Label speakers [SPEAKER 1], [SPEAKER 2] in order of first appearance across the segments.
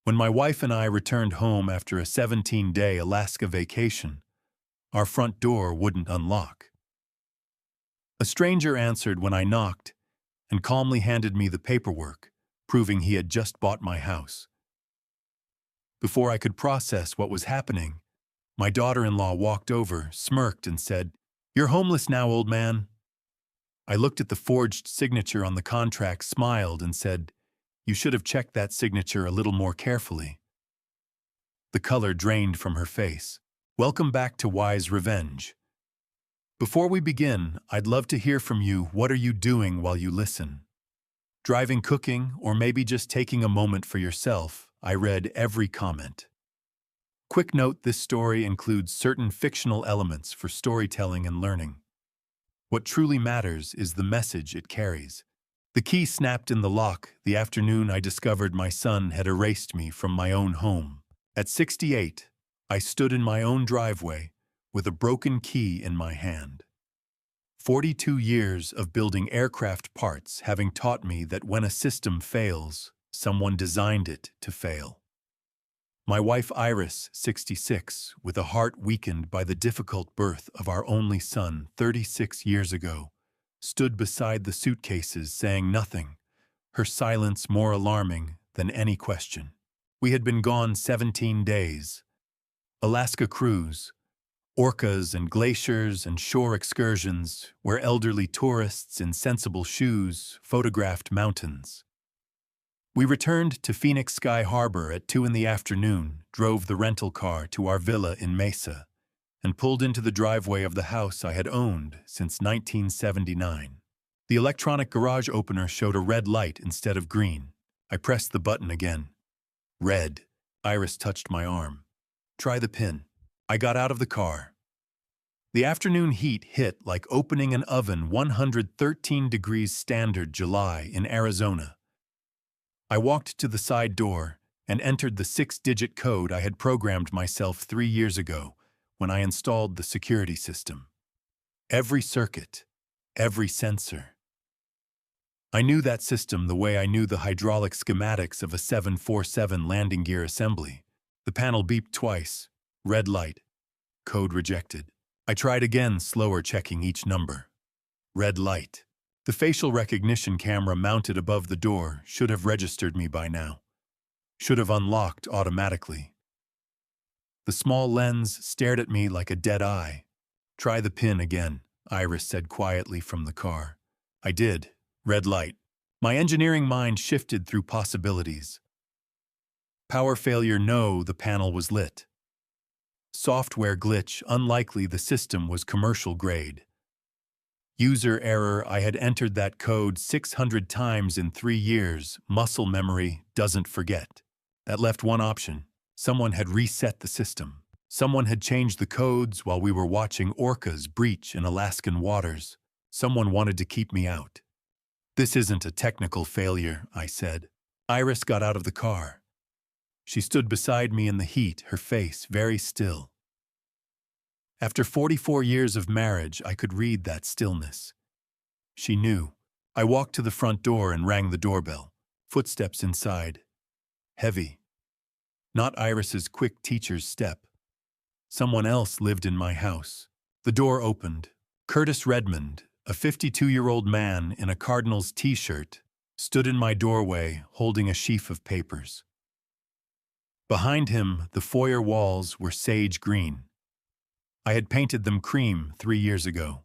[SPEAKER 1] When my wife and I returned home after a 17-day Alaska vacation, our front door wouldn't unlock. A stranger answered when I knocked and calmly handed me the paperwork, proving he had just bought my house. Before I could process what was happening, my daughter-in-law walked over, smirked, and said, "You're homeless now, old man." I looked at the forged signature on the contract, smiled, and said, "You should have checked that signature a little more carefully." The color drained from her face. Welcome back to Wise Revenge. Before we begin, I'd love to hear from you. What are you doing while you listen? Driving, cooking, or maybe just taking a moment for yourself? I read every comment. Quick note, this story includes certain fictional elements for storytelling and learning. What truly matters is the message it carries. The key snapped in the lock the afternoon I discovered my son had erased me from my own home. At 68, I stood in my own driveway with a broken key in my hand. 42 years of building aircraft parts having taught me that when a system fails, someone designed it to fail. My wife Iris, 66, with a heart weakened by the difficult birth of our only son 36 years ago, stood beside the suitcases saying nothing, her silence more alarming than any question. We had been gone 17 days. Alaska cruise, orcas and glaciers and shore excursions where elderly tourists in sensible shoes photographed mountains. We returned to Phoenix Sky Harbor at 2 in the afternoon, drove the rental car to our villa in Mesa, and pulled into the driveway of the house I had owned since 1979. The electronic garage opener showed a red light instead of green. I pressed the button again. Red. Iris touched my arm. Try the pin. I got out of the car. The afternoon heat hit like opening an oven, 113 degrees standard July in Arizona. I walked to the side door and entered the 6-digit code I had programmed myself 3 years ago when I installed the security system. Every circuit, every sensor. I knew that system the way I knew the hydraulic schematics of a 747 landing gear assembly. The panel beeped twice. Red light. Code rejected. I tried again, slower, checking each number. Red light. The facial recognition camera mounted above the door should have registered me by now. Should have unlocked automatically. The small lens stared at me like a dead eye. Try the pin again, Iris said quietly from the car. I did. Red light. My engineering mind shifted through possibilities. Power failure, no, the panel was lit. Software glitch, unlikely, the system was commercial grade. User error, I had entered that code 600 times in 3 years. Muscle memory doesn't forget. That left one option. Someone had reset the system. Someone had changed the codes while we were watching orcas breach in Alaskan waters. Someone wanted to keep me out. This isn't a technical failure, I said. Iris got out of the car. She stood beside me in the heat, her face very still. After 44 years of marriage, I could read that stillness. She knew. I walked to the front door and rang the doorbell. Footsteps inside. Heavy. Not Iris's quick teacher's step. Someone else lived in my house. The door opened. Curtis Redmond, a 52-year-old man in a Cardinals t-shirt, stood in my doorway holding a sheaf of papers. Behind him, the foyer walls were sage green. I had painted them cream 3 years ago.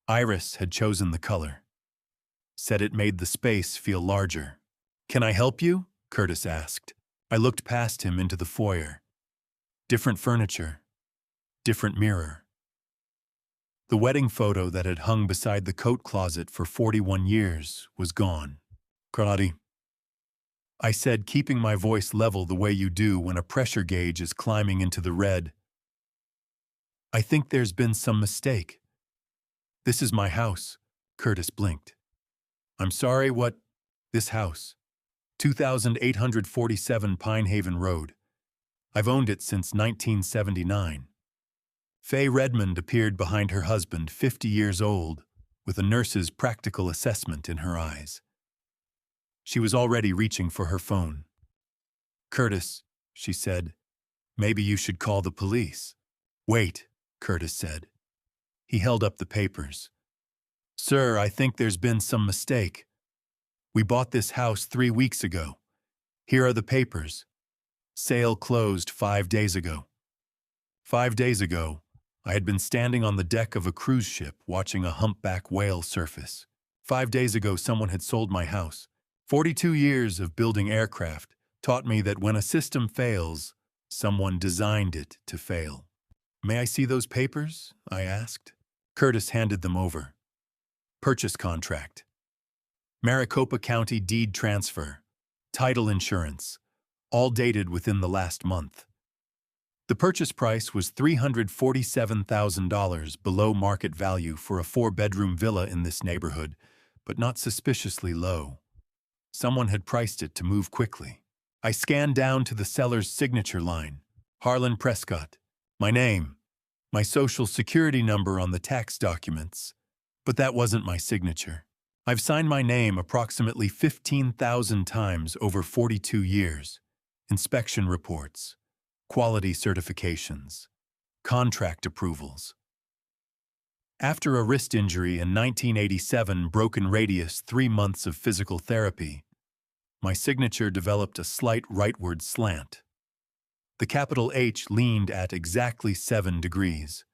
[SPEAKER 1] Iris had chosen the color. Said it made the space feel larger. "Can I help you?" Curtis asked. I looked past him into the foyer. Different furniture. Different mirror. The wedding photo that had hung beside the coat closet for 41 years was gone. "Karate," I said, keeping my voice level the way you do when a pressure gauge is climbing into the red. "I think there's been some mistake." "This is my house," Curtis blinked. "I'm sorry, what?" "This house. 2847 Pinehaven Road. I've owned it since 1979. Faye Redmond appeared behind her husband, 50 years old, with a nurse's practical assessment in her eyes. She was already reaching for her phone. Curtis, she said, maybe you should call the police. Wait, Curtis said. He held up the papers. Sir, I think there's been some mistake. We bought this house 3 weeks ago. Here are the papers. Sale closed 5 days ago. 5 days ago, I had been standing on the deck of a cruise ship watching a humpback whale surface. 5 days ago, someone had sold my house. 42 years of building aircraft taught me that when a system fails, someone designed it to fail. May I see those papers? I asked. Curtis handed them over. Purchase contract. Maricopa County deed transfer. Title insurance. All dated within the last month. The purchase price was $347,000 below market value for a 4-bedroom villa in this neighborhood, but not suspiciously low. Someone had priced it to move quickly. I scanned down to the seller's signature line. Harlan Prescott. My name. My social security number on the tax documents. But that wasn't my signature. I've signed my name approximately 15,000 times over 42 years. Inspection reports. Quality certifications, contract approvals. After a wrist injury in 1987, broken radius, 3 months of physical therapy, my signature developed a slight rightward slant. The capital H leaned at exactly 7 degrees.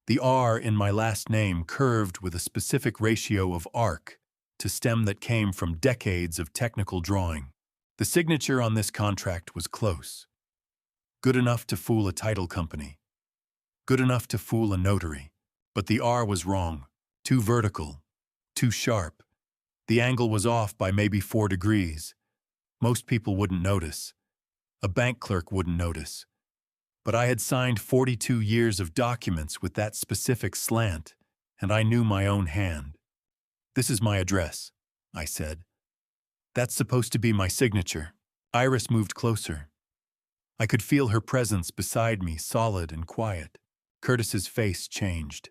[SPEAKER 1] The R in my last name curved with a specific ratio of arc to stem that came from decades of technical drawing. The signature on this contract was close. Good enough to fool a title company. Good enough to fool a notary. But the R was wrong. Too vertical. Too sharp. The angle was off by maybe 4 degrees. Most people wouldn't notice. A bank clerk wouldn't notice. But I had signed 42 years of documents with that specific slant, and I knew my own hand. This is my address, I said. That's supposed to be my signature. Iris moved closer. I could feel her presence beside me, solid and quiet. Curtis's face changed.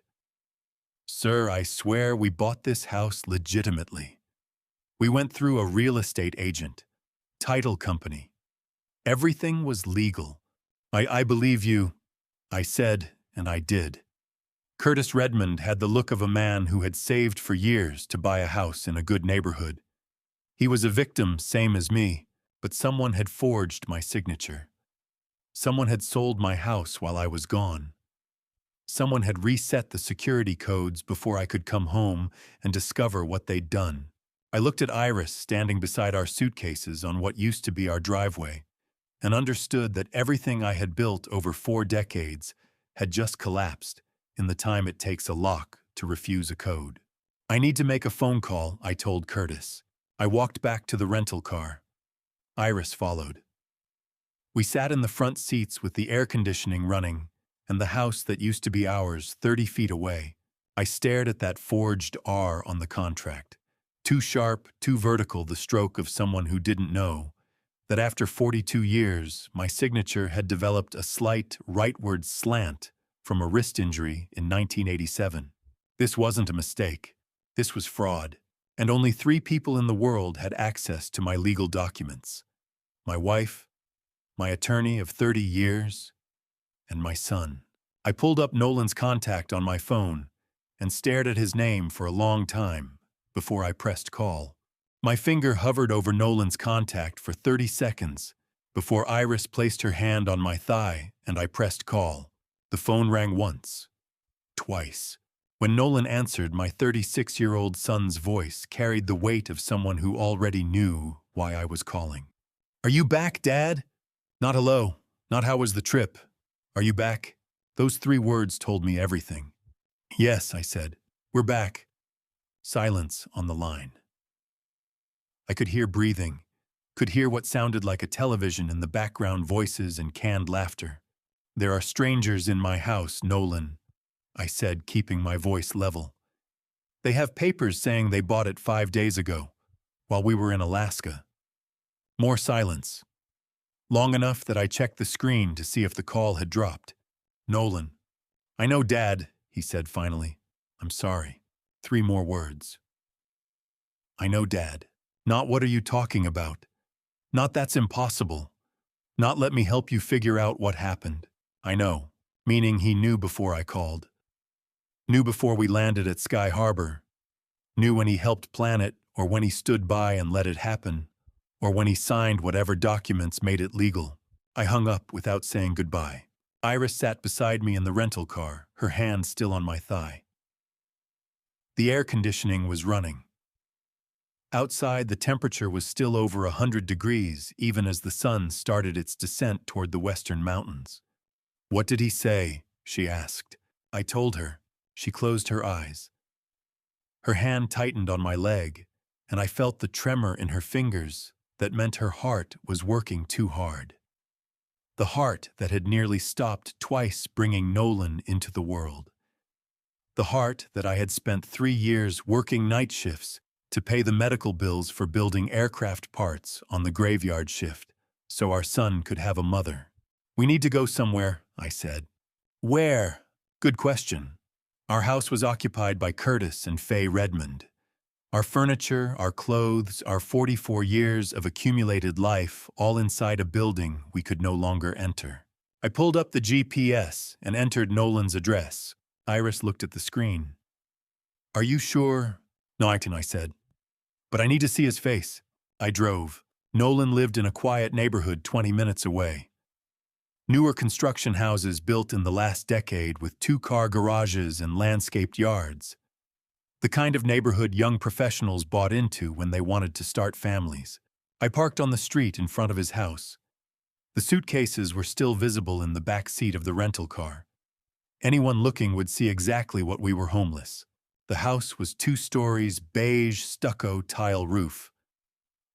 [SPEAKER 1] Sir, I swear we bought this house legitimately. We went through a real estate agent, title company. Everything was legal. I believe you, I said, and I did. Curtis Redmond had the look of a man who had saved for years to buy a house in a good neighborhood. He was a victim, same as me, but someone had forged my signature. Someone had sold my house while I was gone. Someone had reset the security codes before I could come home and discover what they'd done. I looked at Iris standing beside our suitcases on what used to be our driveway and understood that everything I had built over 4 decades had just collapsed in the time it takes a lock to refuse a code. I need to make a phone call, I told Curtis. I walked back to the rental car. Iris followed. We sat in the front seats with the air conditioning running and the house that used to be ours 30 feet away. I stared at that forged R on the contract. Too sharp, too vertical, the stroke of someone who didn't know that after 42 years, my signature had developed a slight rightward slant from a wrist injury in 1987. This wasn't a mistake. This was fraud. And only 3 people in the world had access to my legal documents. My wife, my attorney of 30 years, and my son. I pulled up Nolan's contact on my phone and stared at his name for a long time before I pressed call. My finger hovered over Nolan's contact for 30 seconds before Iris placed her hand on my thigh and I pressed call. The phone rang once, twice. When Nolan answered, my 36-year-old son's voice carried the weight of someone who already knew why I was calling. Are you back, Dad? Not hello, not how was the trip. Are you back? Those 3 words told me everything. Yes, I said. We're back. Silence on the line. I could hear breathing, could hear what sounded like a television in the background, voices and canned laughter. There are strangers in my house, Nolan, I said, keeping my voice level. They have papers saying they bought it 5 days ago, while we were in Alaska. More silence. Long enough that I checked the screen to see if the call had dropped. Nolan. I know, Dad, he said finally. I'm sorry. 3 more words. I know, Dad. Not what are you talking about? Not that's impossible. Not let me help you figure out what happened. I know, meaning he knew before I called. Knew before we landed at Sky Harbor. Knew when he helped plan it, or when he stood by and let it happen, or when he signed whatever documents made it legal. I hung up without saying goodbye. Iris sat beside me in the rental car, her hand still on my thigh. The air conditioning was running. Outside, the temperature was still over 100 degrees, even as the sun started its descent toward the western mountains. "What did he say?" she asked. I told her. She closed her eyes. Her hand tightened on my leg, and I felt the tremor in her fingers that meant her heart was working too hard. The heart that had nearly stopped twice bringing Nolan into the world. The heart that I had spent 3 years working night shifts to pay the medical bills for building aircraft parts on the graveyard shift so our son could have a mother. "We need to go somewhere," I said. "Where?" Good question. Our house was occupied by Curtis and Faye Redmond. Our furniture, our clothes, our 44 years of accumulated life, all inside a building we could no longer enter. I pulled up the GPS and entered Nolan's address. Iris looked at the screen. "Are you sure?" "No, I said. "But I need to see his face." I drove. Nolan lived in a quiet neighborhood 20 minutes away. Newer construction houses built in the last decade with 2-car garages and landscaped yards. The kind of neighborhood young professionals bought into when they wanted to start families. I parked on the street in front of his house. The suitcases were still visible in the back seat of the rental car. Anyone looking would see exactly what we were: homeless. The house was 2 stories, beige stucco tile roof.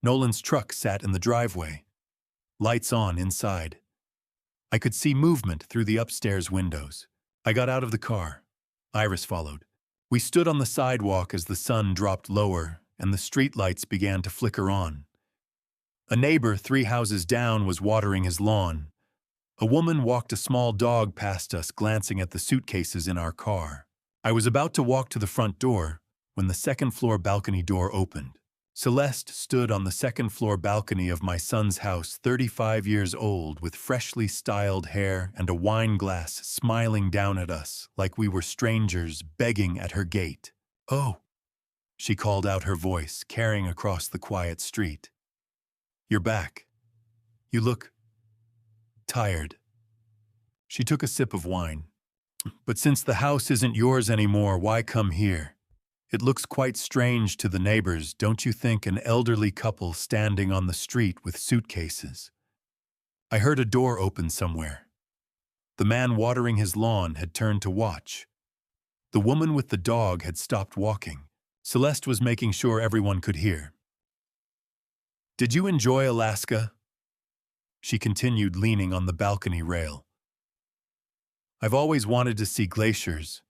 [SPEAKER 1] Nolan's truck sat in the driveway. Lights on inside. I could see movement through the upstairs windows. I got out of the car. Iris followed. We stood on the sidewalk as the sun dropped lower and the streetlights began to flicker on. A neighbor 3 houses down was watering his lawn. A woman walked a small dog past us, glancing at the suitcases in our car. I was about to walk to the front door when the second-floor balcony door opened. Celeste stood on the second-floor balcony of my son's house, 35 years old, with freshly styled hair and a wine glass, smiling down at us like we were strangers begging at her gate. "Oh," she called out, her voice carrying across the quiet street. "You're back. You look tired." She took a sip of wine. "But since the house isn't yours anymore, why come here? It looks quite strange to the neighbors, don't you think, an elderly couple standing on the street with suitcases?" I heard a door open somewhere. The man watering his lawn had turned to watch. The woman with the dog had stopped walking. Celeste was making sure everyone could hear. "Did you enjoy Alaska?" She continued, leaning on the balcony rail. "I've always wanted to see glaciers.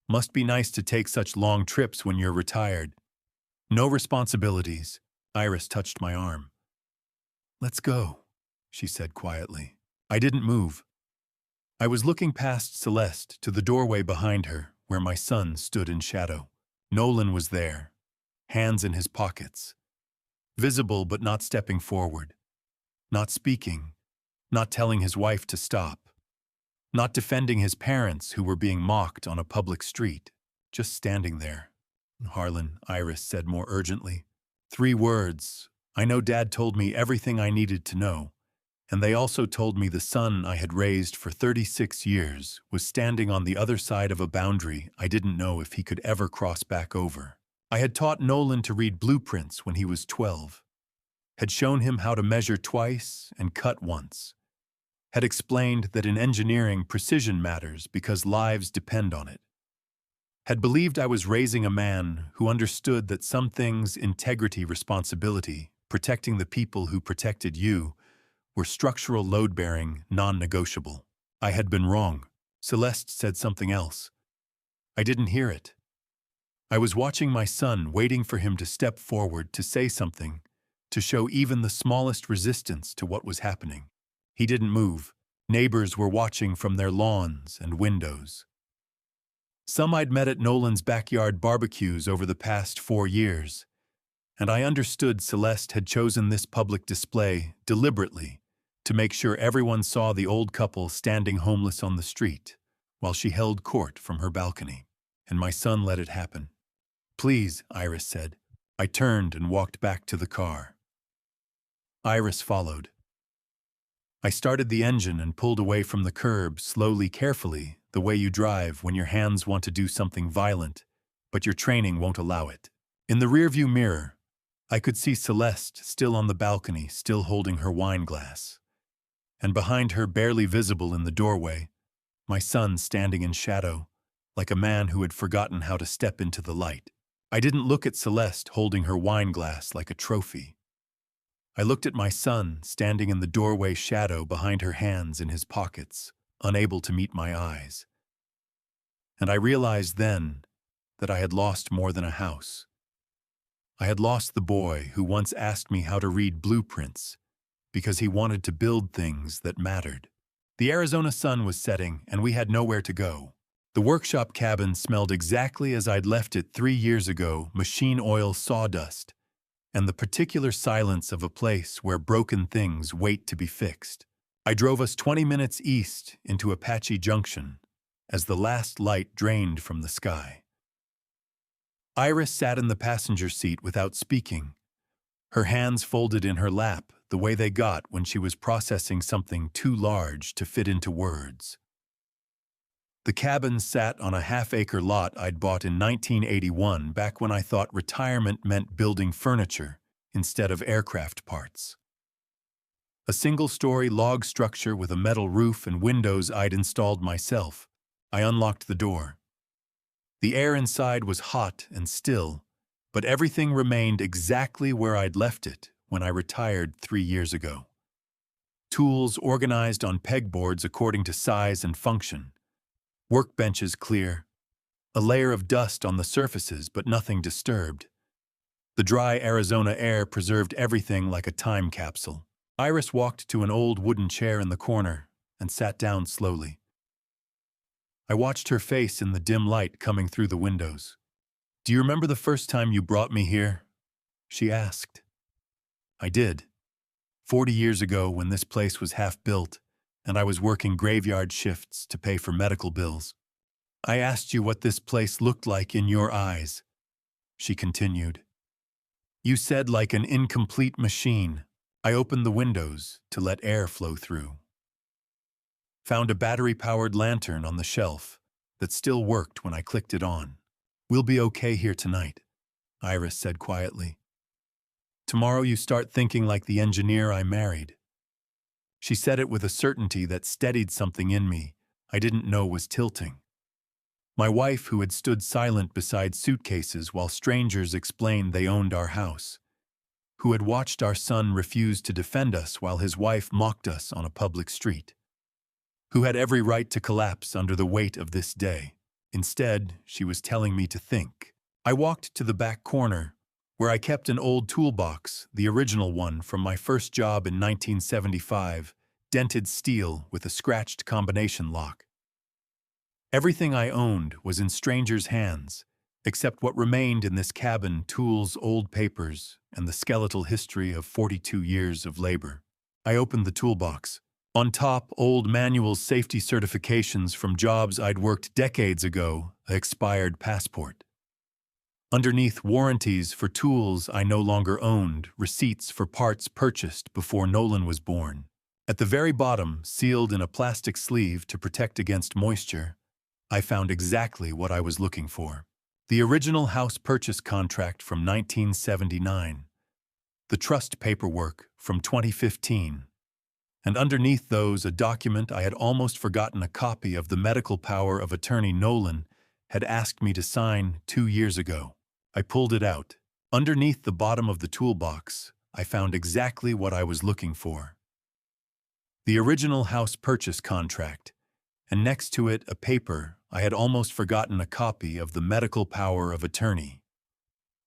[SPEAKER 1] Must be nice to take such long trips when you're retired. No responsibilities." Iris touched my arm. "Let's go," she said quietly. I didn't move. I was looking past Celeste to the doorway behind her, where my son stood in shadow. Nolan was there, hands in his pockets. Visible but not stepping forward. Not speaking. Not telling his wife to stop. Not defending his parents who were being mocked on a public street, just standing there. "Harlan," Iris said more urgently. 3 words. I know Dad told me everything I needed to know, and they also told me the son I had raised for 36 years was standing on the other side of a boundary I didn't know if he could ever cross back over. I had taught Nolan to read blueprints when he was 12, had shown him how to measure twice and cut once, had explained that in engineering precision matters because lives depend on it, had believed I was raising a man who understood that some things, integrity, responsibility, protecting the people who protected you, were structural, load-bearing, non-negotiable. I had been wrong. Celeste said something else. I didn't hear it. I was watching my son, waiting for him to step forward, to say something, to show even the smallest resistance to what was happening. He didn't move. Neighbors were watching from their lawns and windows. Some I'd met at Nolan's backyard barbecues over the past 4 years, and I understood Celeste had chosen this public display deliberately to make sure everyone saw the old couple standing homeless on the street while she held court from her balcony. And my son let it happen. "Please," Iris said. I turned and walked back to the car. Iris followed. I started the engine and pulled away from the curb, slowly, carefully, the way you drive when your hands want to do something violent, but your training won't allow it. In the rearview mirror, I could see Celeste still on the balcony, still holding her wine glass. And behind her, barely visible in the doorway, my son standing in shadow, like a man who had forgotten how to step into the light. I didn't look at Celeste holding her wine glass like a trophy. I looked at my son standing in the doorway shadow behind her hands in his pockets, unable to meet my eyes. And I realized then that I had lost more than a house. I had lost the boy who once asked me how to read blueprints because he wanted to build things that mattered. The Arizona sun was setting and we had nowhere to go. The workshop cabin smelled exactly as I'd left it 3 years ago, machine oil, sawdust, and the particular silence of a place where broken things wait to be fixed. I drove us 20 minutes east into Apache Junction as the last light drained from the sky. Iris sat in the passenger seat without speaking, her hands folded in her lap the way they got when she was processing something too large to fit into words. The cabin sat on a half-acre lot I'd bought in 1981, back when I thought retirement meant building furniture instead of aircraft parts. A single-story log structure with a metal roof and windows I'd installed myself. I unlocked the door. The air inside was hot and still, but everything remained exactly where I'd left it when I retired 3 years ago. Tools organized on pegboards according to size and function. Workbenches clear. A layer of dust on the surfaces, but nothing disturbed. The dry Arizona air preserved everything like a time capsule. Iris walked to an old wooden chair in the corner and sat down slowly. I watched her face in the dim light coming through the windows. "Do you remember the first time you brought me here?" she asked. I did. 40 years ago, when this place was half built, and I was working graveyard shifts to pay for medical bills. "I asked you what this place looked like in your eyes," she continued. "You said like an incomplete machine." I opened the windows to let air flow through. Found a battery-powered lantern on the shelf that still worked when I clicked it on. "We'll be okay here tonight," Iris said quietly. "Tomorrow you start thinking like the engineer I married." She said it with a certainty that steadied something in me I didn't know was tilting. My wife, who had stood silent beside suitcases while strangers explained they owned our house, who had watched our son refuse to defend us while his wife mocked us on a public street, who had every right to collapse under the weight of this day. Instead, she was telling me to think. I walked to the back corner, where I kept an old toolbox, the original one from my first job in 1975, dented steel with a scratched combination lock. Everything I owned was in strangers' hands, except what remained in this cabin: tools, old papers, and the skeletal history of 42 years of labor. I opened the toolbox. On top, old manual safety certifications from jobs I'd worked decades ago, an expired passport. Underneath, warranties for tools I no longer owned, receipts for parts purchased before Nolan was born. At the very bottom, sealed in a plastic sleeve to protect against moisture, I found exactly what I was looking for. The original house purchase contract from 1979, the trust paperwork from 2015, and underneath those a document I had almost forgotten a copy of: the medical power of attorney Nolan had asked me to sign 2 years ago. I pulled it out. Underneath the bottom of the toolbox, I found exactly what I was looking for: the original house purchase contract, and next to it a paper I had almost forgotten a copy of: the medical power of attorney.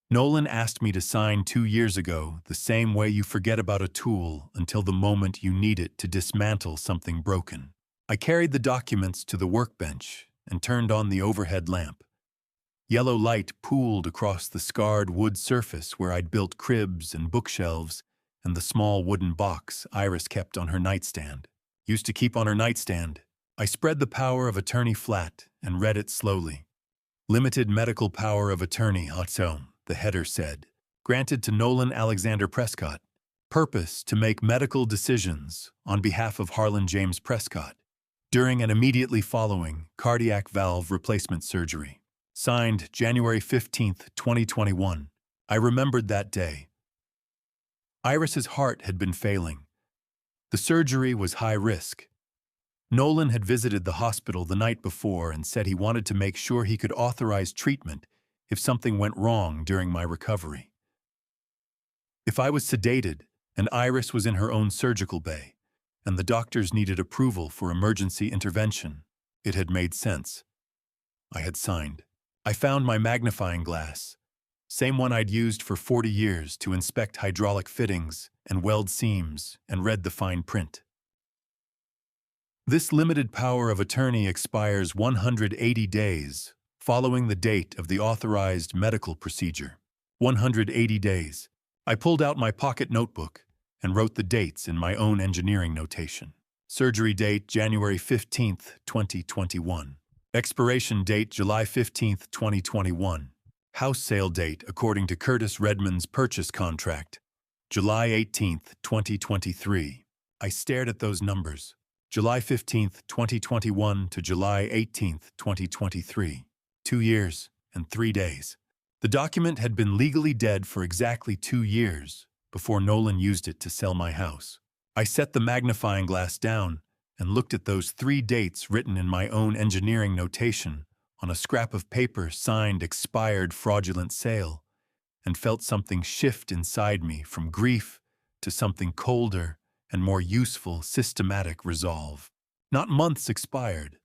[SPEAKER 1] Nolan asked me to sign 2 years ago, the same way you forget about a tool until the moment you need it to dismantle something broken. I carried the documents to the workbench and turned on the overhead lamp. Yellow light pooled across the scarred wood surface where I'd built cribs and bookshelves and the small wooden box Iris kept on her nightstand. Used to keep on her nightstand. I spread the power of attorney flat and read it slowly. Limited medical power of attorney, Hotome, the header said. Granted to Nolan Alexander Prescott. Purpose to make medical decisions on behalf of Harlan James Prescott during and immediately following cardiac valve replacement surgery. Signed January 15, 2021. I remembered that day. Iris's heart had been failing. The surgery was high risk. Nolan had visited the hospital the night before and said he wanted to make sure he could authorize treatment if something went wrong during my recovery. If I was sedated and Iris was in her own surgical bay, and the doctors needed approval for emergency intervention, it had made sense. I had signed. I found my magnifying glass, same one I'd used for 40 years to inspect hydraulic fittings and weld seams, and read the fine print. This limited power of attorney expires 180 days following the date of the authorized medical procedure. 180 days. I pulled out my pocket notebook and wrote the dates in my own engineering notation. Surgery date January 15, 2021. Expiration date July 15, 2021. House sale date according to Curtis Redmond's purchase contract, July 18, 2023. I stared at those numbers. July 15, 2021 to July 18, 2023. 2 years and 3 days. The document had been legally dead for exactly 2 years before Nolan used it to sell my house. I set the magnifying glass down and looked at those 3 dates written in my own engineering notation on a scrap of paper signed expired fraudulent sale, and felt something shift inside me from grief to something colder and more useful systematic resolve. Not months expired,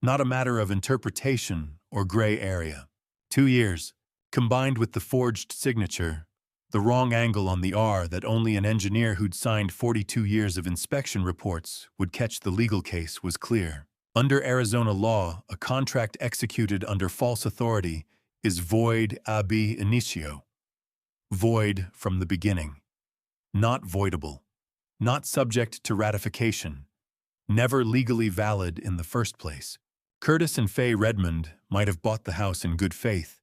[SPEAKER 1] not a matter of interpretation or gray area. 2 years, combined with the forged signature, the wrong angle on the R that only an engineer who'd signed 42 years of inspection reports would catch the legal case was clear. Under Arizona law, a contract executed under false authority is void ab initio. Void from the beginning. Not voidable. Not subject to ratification. Never legally valid in the first place. Curtis and Faye Redmond might have bought the house in good faith,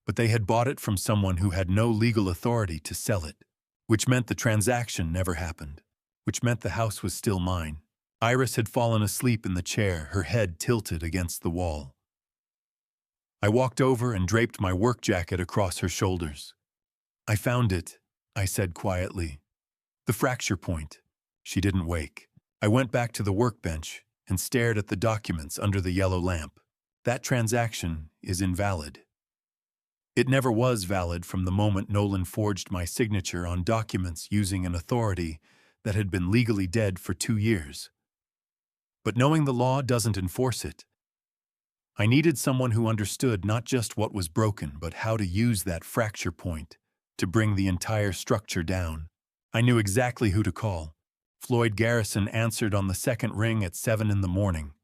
[SPEAKER 1] but they had bought it from someone who had no legal authority to sell it, which meant the transaction never happened, which meant the house was still mine. Iris had fallen asleep in the chair, her head tilted against the wall. I walked over and draped my work jacket across her shoulders. "I found it," I said quietly. "The fracture point." She didn't wake. I went back to the workbench and stared at the documents under the yellow lamp. "That transaction is invalid." It never was valid from the moment Nolan forged my signature on documents using an authority that had been legally dead for 2 years. But knowing the law doesn't enforce it. I needed someone who understood not just what was broken, but how to use that fracture point to bring the entire structure down. I knew exactly who to call. Floyd Garrison answered on the second ring at 7 in the morning,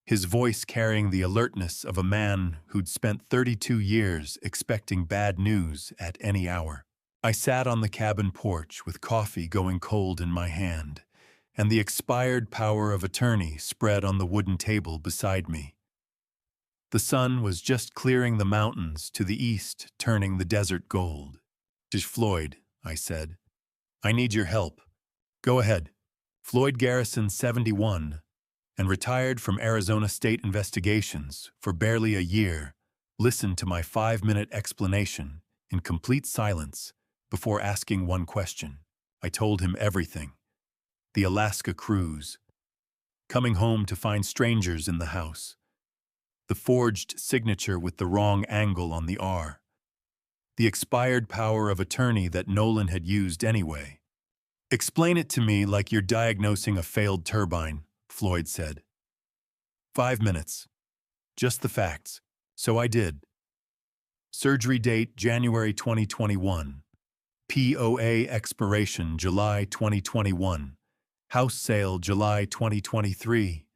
[SPEAKER 1] his voice carrying the alertness of a man who'd spent 32 years expecting bad news at any hour. I sat on the cabin porch with coffee going cold in my hand, and the expired power of attorney spread on the wooden table beside me. The sun was just clearing the mountains to the east, turning the desert gold. "Tish Floyd," I said. "I need your help." "Go ahead." Floyd Garrison, 71, and retired from Arizona State Investigations for barely a year, listened to my 5-minute explanation in complete silence before asking one question. I told him everything. The Alaska cruise. Coming home to find strangers in the house. The forged signature with the wrong angle on the R. The expired power of attorney that Nolan had used anyway. "Explain it to me like you're diagnosing a failed turbine," Floyd said. 5 minutes. Just the facts. So I did. Surgery date January 2021. POA expiration July 2021. House sale July 2023.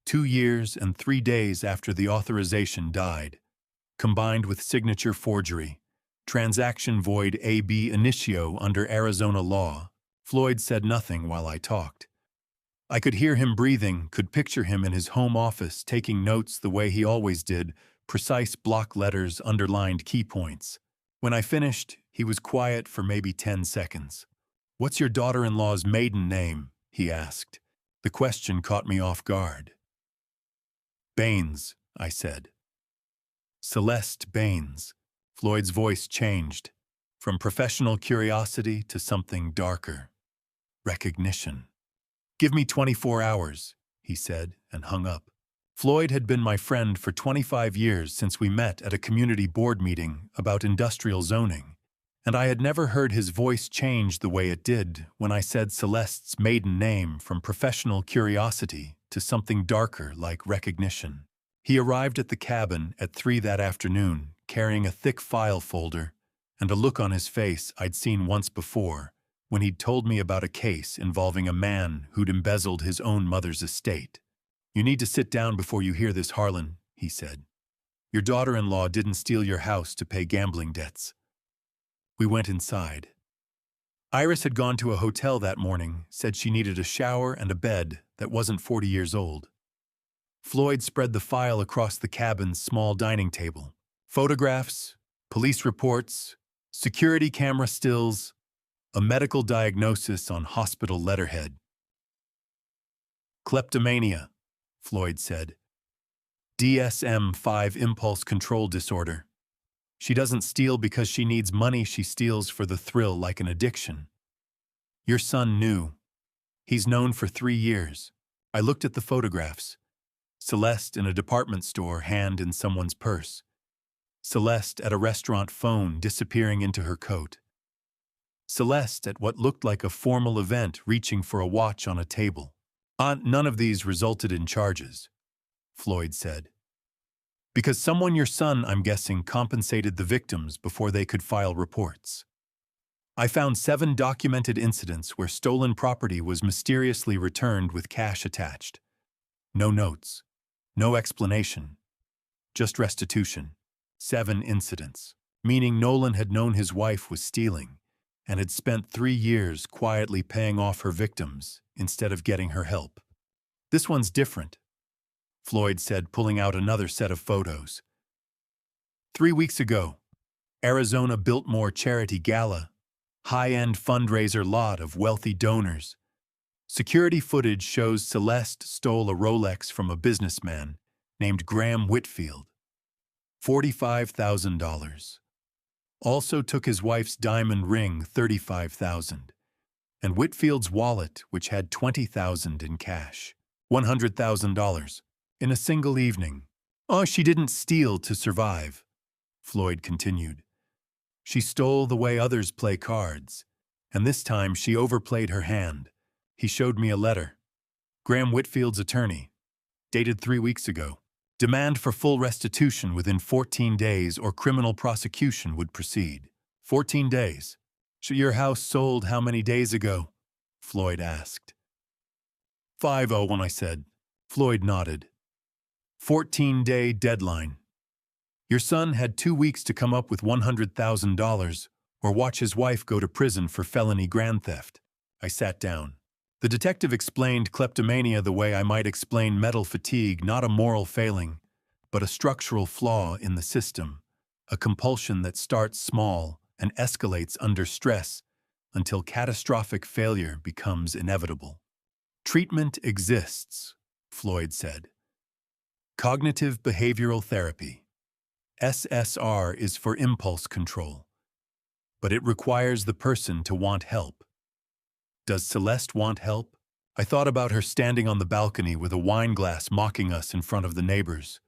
[SPEAKER 1] 2 years and 3 days after the authorization died. Combined with signature forgery. Transaction void ab initio under Arizona law. Floyd said nothing while I talked. I could hear him breathing, could picture him in his home office taking notes the way he always did, precise block letters, underlined key points. When I finished, he was quiet for maybe 10 seconds. "What's your daughter-in-law's maiden name?" he asked. The question caught me off guard. "Baines," I said. "Celeste Baines." Floyd's voice changed, from professional curiosity to something darker. Recognition. "Give me 24 hours, he said, and hung up. Floyd had been my friend for 25 years since we met at a community board meeting about industrial zoning, and I had never heard his voice change the way it did when I said Celeste's maiden name from professional curiosity to something darker like recognition. He arrived at the cabin at 3 that afternoon, carrying a thick file folder and a look on his face I'd seen once before, when he'd told me about a case involving a man who'd embezzled his own mother's estate. "You need to sit down before you hear this, Harlan," he said. "Your daughter-in-law didn't steal your house to pay gambling debts." We went inside. Iris had gone to a hotel that morning, said she needed a shower and a bed that wasn't 40 years old. Floyd spread the file across the cabin's small dining table. Photographs, police reports, security camera stills, a medical diagnosis on hospital letterhead. "Kleptomania," Floyd said. "DSM-5 impulse control disorder. She doesn't steal because she needs money, she steals for the thrill like an addiction. Your son knew. He's known for 3 years. I looked at the photographs. Celeste in a department store, hand in someone's purse. Celeste at a restaurant, phone disappearing into her coat. Celeste at what looked like a formal event, reaching for a watch on a table. None of these resulted in charges," Floyd said. "Because someone your son, I'm guessing, compensated the victims before they could file reports. I found 7 documented incidents where stolen property was mysteriously returned with cash attached. No notes, no explanation, just restitution. 7 incidents, meaning Nolan had known his wife was stealing and had spent 3 years quietly paying off her victims instead of getting her help. This one's different," Floyd said, pulling out another set of photos. 3 weeks ago, Arizona Biltmore Charity Gala, high-end fundraiser lot of wealthy donors. Security footage shows Celeste stole a Rolex from a businessman named Graham Whitfield. $45,000. Also took his wife's diamond ring, $35,000, and Whitfield's wallet, which had $20,000 in cash, $100,000, in a single evening. "Oh, she didn't steal to survive," Floyd continued. "She stole the way others play cards, and this time she overplayed her hand." He showed me a letter. Graham Whitfield's attorney, dated 3 weeks ago. Demand for full restitution within 14 days or criminal prosecution would proceed. 14 days. "Your house sold how many days ago?" Floyd asked. 5-01, I said. Floyd nodded. 14-day deadline. Your son had 2 weeks to come up with $100,000 or watch his wife go to prison for felony grand theft. I sat down. The detective explained kleptomania the way I might explain mental fatigue, not a moral failing, but a structural flaw in the system, a compulsion that starts small and escalates under stress until catastrophic failure becomes inevitable. "Treatment exists," Floyd said. "Cognitive behavioral therapy. SSR is for impulse control, but it requires the person to want help. Does Celeste want help? I thought about her standing on the balcony with a wine glass mocking us in front of the neighbors.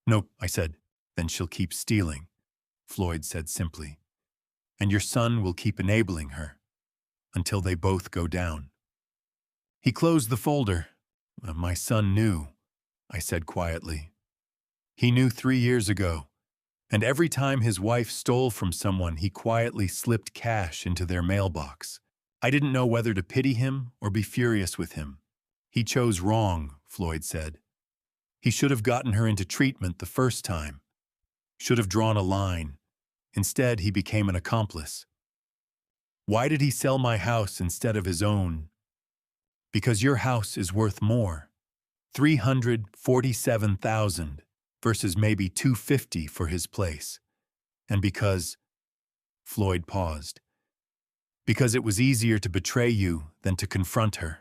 [SPEAKER 1] "Nope," I said. "Then she'll keep stealing," Floyd said simply. "And your son will keep enabling her until they both go down." He closed the folder. "My son knew," I said quietly. "He knew 3 years ago, and every time his wife stole from someone, he quietly slipped cash into their mailbox. I didn't know whether to pity him or be furious with him. He chose wrong," Floyd said. "He should have gotten her into treatment the first time. Should have drawn a line. Instead, he became an accomplice." Why did he sell my house instead of his own? Because your house is worth more. 347,000 versus maybe 250 for his place. And because, Floyd paused, because it was easier to betray you than to confront her.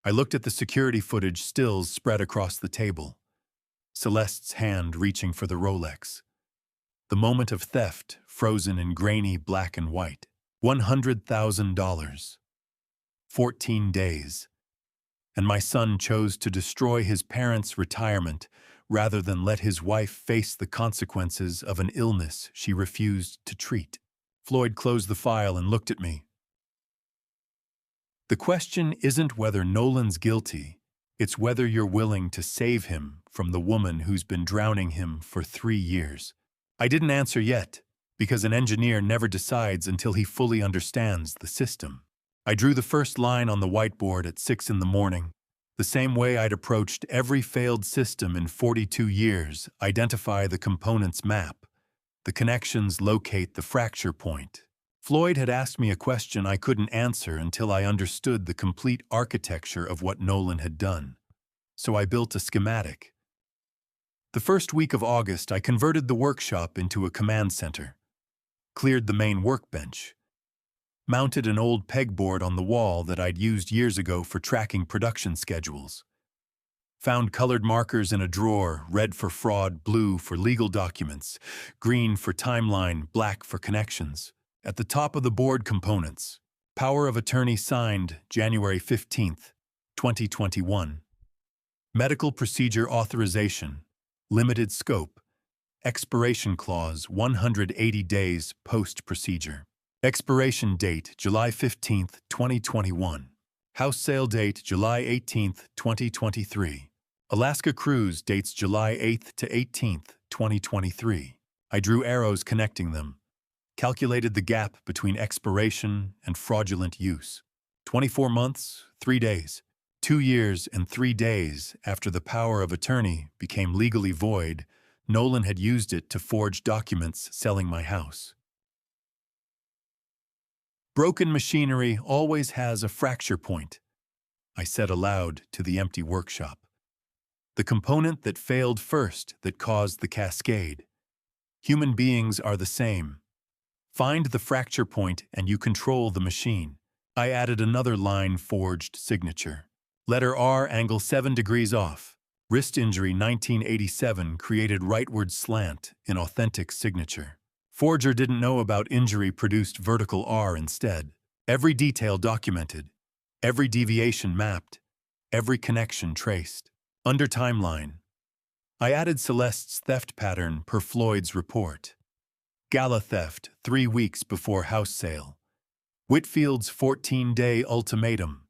[SPEAKER 1] I looked at the security footage stills spread across the table. Celeste's hand reaching for the Rolex. The moment of theft frozen in grainy black and white. $100,000. 14 days. And my son chose to destroy his parents' retirement rather than let his wife face the consequences of an illness she refused to treat. Floyd closed the file and looked at me. The question isn't whether Nolan's guilty, it's whether you're willing to save him from the woman who's been drowning him for 3 years. I didn't answer yet, because an engineer never decides until he fully understands the system. I drew the first line on the whiteboard at 6 in the morning, the same way I'd approached every failed system in 42 years, identify the components map, the connections locate the fracture point. Floyd had asked me a question I couldn't answer until I understood the complete architecture of what Nolan had done. So I built a schematic. The first week of August, I converted the workshop into a command center, cleared the main workbench, mounted an old pegboard on the wall that I'd used years ago for tracking production schedules, found colored markers in a drawer, red for fraud, blue for legal documents, green for timeline, black for connections. At the top of the board, components. Power of attorney signed January 15th, 2021. Medical procedure authorization. Limited scope. Expiration clause 180 days post-procedure. Expiration date July 15th, 2021. House sale date July 18th, 2023. Alaska cruise dates July 8th to 18th, 2023. I drew arrows connecting them. Calculated the gap between expiration and fraudulent use. 24 months, 3 days. 2 years and 3 days after the power of attorney became legally void, Nolan had used it to forge documents selling my house. Broken machinery always has a fracture point, I said aloud to the empty workshop. The component that failed first that caused the cascade. Human beings are the same. Find the fracture point and you control the machine. I added another line forged signature. Letter R, angle 7 degrees off. Wrist injury 1987 created rightward slant in authentic signature. Forger didn't know about injury produced vertical R instead. Every detail documented. Every deviation mapped. Every connection traced. Under timeline. I added Celeste's theft pattern per Floyd's report. Gala theft 3 weeks before house sale. Whitfield's 14-day ultimatum.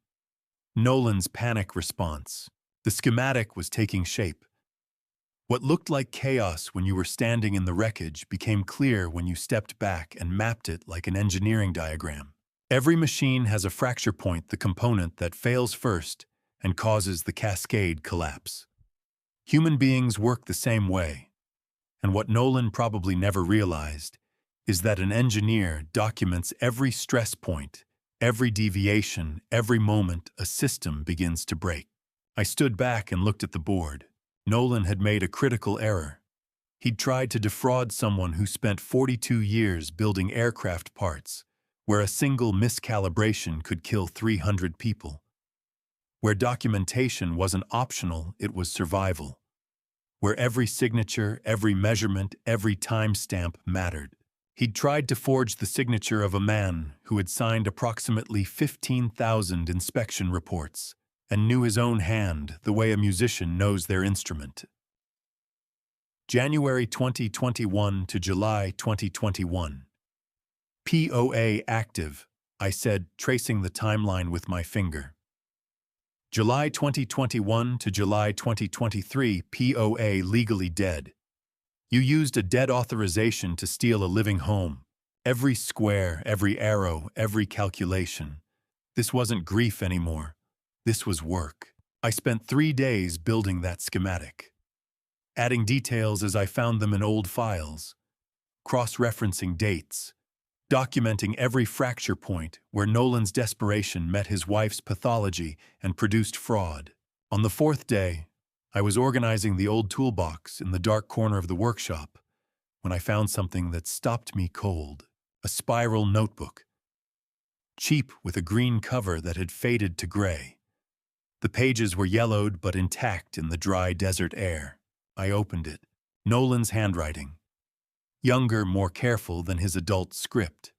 [SPEAKER 1] Nolan's panic response. The schematic was taking shape. What looked like chaos when you were standing in the wreckage became clear when you stepped back and mapped it like an engineering diagram. Every machine has a fracture point, the component that fails first and causes the cascade collapse. Human beings work the same way. And what Nolan probably never realized is that an engineer documents every stress point, every deviation, every moment a system begins to break. I stood back and looked at the board. Nolan had made a critical error. He'd tried to defraud someone who spent 42 years building aircraft parts, where a single miscalibration could kill 300 people. Where documentation wasn't optional, it was survival. Where every signature, every measurement, every timestamp mattered. He'd tried to forge the signature of a man who had signed approximately 15,000 inspection reports and knew his own hand the way a musician knows their instrument. January 2021 to July 2021. POA active, I said, tracing the timeline with my finger. July 2021 to July 2023, POA legally dead. You used a dead authorization to steal a living home. Every square, every arrow, every calculation. This wasn't grief anymore. This was work. I spent 3 days building that schematic, adding details as I found them in old files, cross-referencing dates, documenting every fracture point where Nolan's desperation met his wife's pathology and produced fraud. On the fourth day, I was organizing the old toolbox in the dark corner of the workshop when I found something that stopped me cold. A spiral notebook, cheap with a green cover that had faded to gray. The pages were yellowed but intact in the dry desert air. I opened it. Nolan's handwriting. Younger, more careful than his adult script.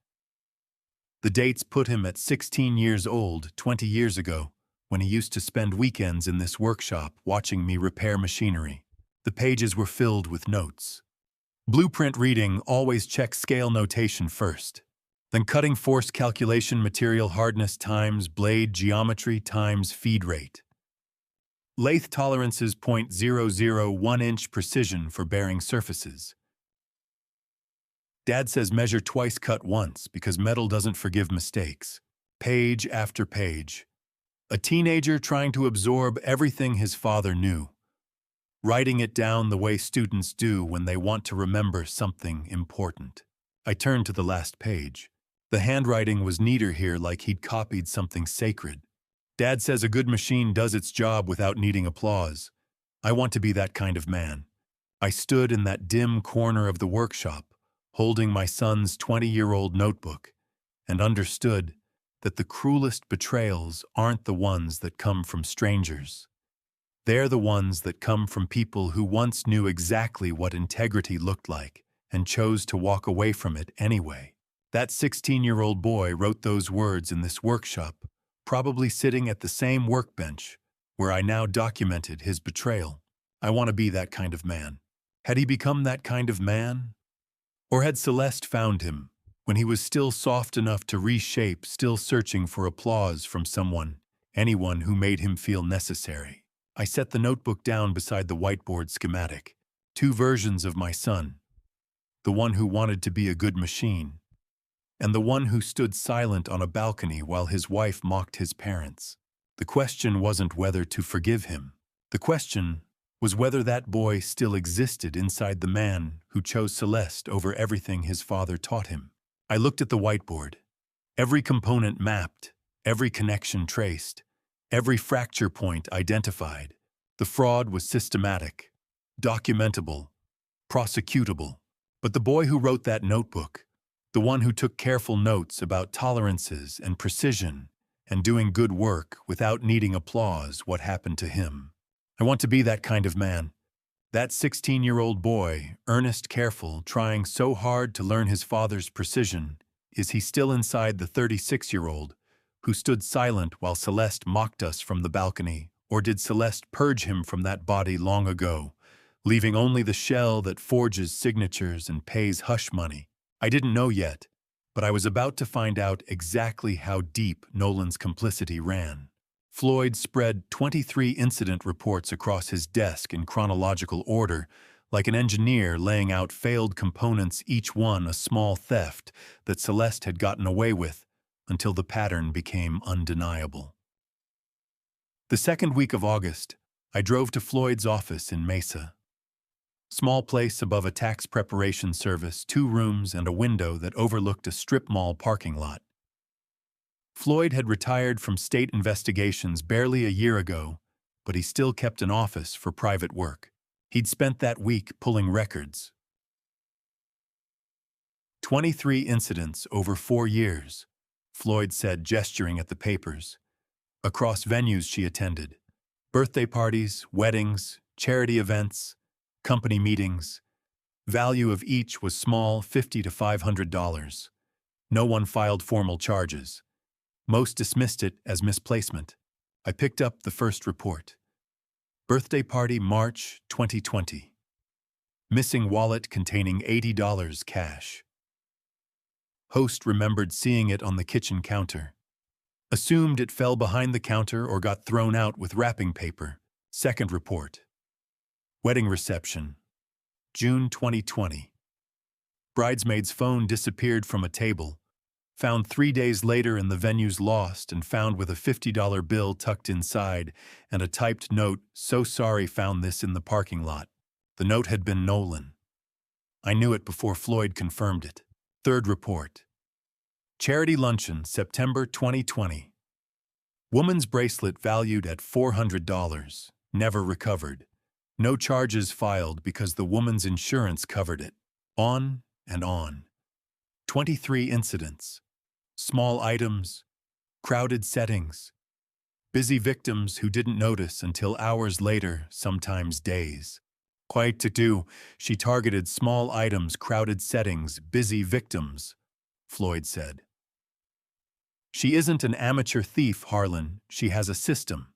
[SPEAKER 1] The dates put him at 16 years old 20 years ago, when he used to spend weekends in this workshop watching me repair machinery. The pages were filled with notes. Blueprint reading: always check scale notation first. Then cutting force calculation: material hardness times blade geometry times feed rate. Lathe tolerances: 0.001 inch precision for bearing surfaces. Dad says measure twice, cut once, because metal doesn't forgive mistakes. Page after page. A teenager trying to absorb everything his father knew, writing it down the way students do when they want to remember something important. I turned to the last page. The handwriting was neater here, like he'd copied something sacred. Dad says a good machine does its job without needing applause. I want to be that kind of man. I stood in that dim corner of the workshop, holding my son's 20-year-old notebook, and understood that the cruelest betrayals aren't the ones that come from strangers. They're the ones that come from people who once knew exactly what integrity looked like and chose to walk away from it anyway. That 16-year-old boy wrote those words in this workshop, probably sitting at the same workbench where I now documented his betrayal. I want to be that kind of man. Had he become that kind of man? Or had Celeste found him when he was still soft enough to reshape, still searching for applause from someone, anyone who made him feel necessary? I set the notebook down beside the whiteboard schematic. Two versions of my son. The one who wanted to be a good machine, and the one who stood silent on a balcony while his wife mocked his parents. The question wasn't whether to forgive him. The question was whether that boy still existed inside the man who chose Celeste over everything his father taught him. I looked at the whiteboard. Every component mapped, every connection traced, every fracture point identified. The fraud was systematic, documentable, prosecutable. But the boy who wrote that notebook, the one who took careful notes about tolerances and precision and doing good work without needing applause, what happened to him? I want to be that kind of man. That 16-year-old boy, earnest, careful, trying so hard to learn his father's precision. Is he still inside the 36-year-old who stood silent while Celeste mocked us from the balcony? Or did Celeste purge him from that body long ago, leaving only the shell that forges signatures and pays hush money? I didn't know yet, but I was about to find out exactly how deep Nolan's complicity ran. Floyd spread 23 incident reports across his desk in chronological order, like an engineer laying out failed components, each one a small theft that Celeste had gotten away with, until the pattern became undeniable. The second week of August, I drove to Floyd's office in Mesa. Small place above a tax preparation service, 2 rooms and a window that overlooked a strip mall parking lot. Floyd had retired from state investigations barely a year ago, but he still kept an office for private work. He'd spent that week pulling records. 23 incidents over 4 years, Floyd said, gesturing at the papers. Across venues she attended. Birthday parties, weddings, charity events, company meetings. Value of each was small, $50 to $500. No one filed formal charges. Most dismissed it as misplacement. I picked up the first report. Birthday party, March 2020. Missing wallet containing $80 cash. Host remembered seeing it on the kitchen counter. Assumed it fell behind the counter or got thrown out with wrapping paper. Second report. Wedding reception, June 2020. Bridesmaid's phone disappeared from a table. Found 3 days later in the venue's lost and found with a $50 bill tucked inside and a typed note, "So sorry, found this in the parking lot." The note had been Nolan. I knew it before Floyd confirmed it. Third report. Charity Luncheon, September 2020. Woman's bracelet valued at $400, never recovered. No charges filed because the woman's insurance covered it. On and on. 23 incidents. Small items, crowded settings, busy victims who didn't notice until hours later, sometimes days. Quite to do, she targeted small items, crowded settings, busy victims, Floyd said. She isn't an amateur thief, Harlan. She has a system.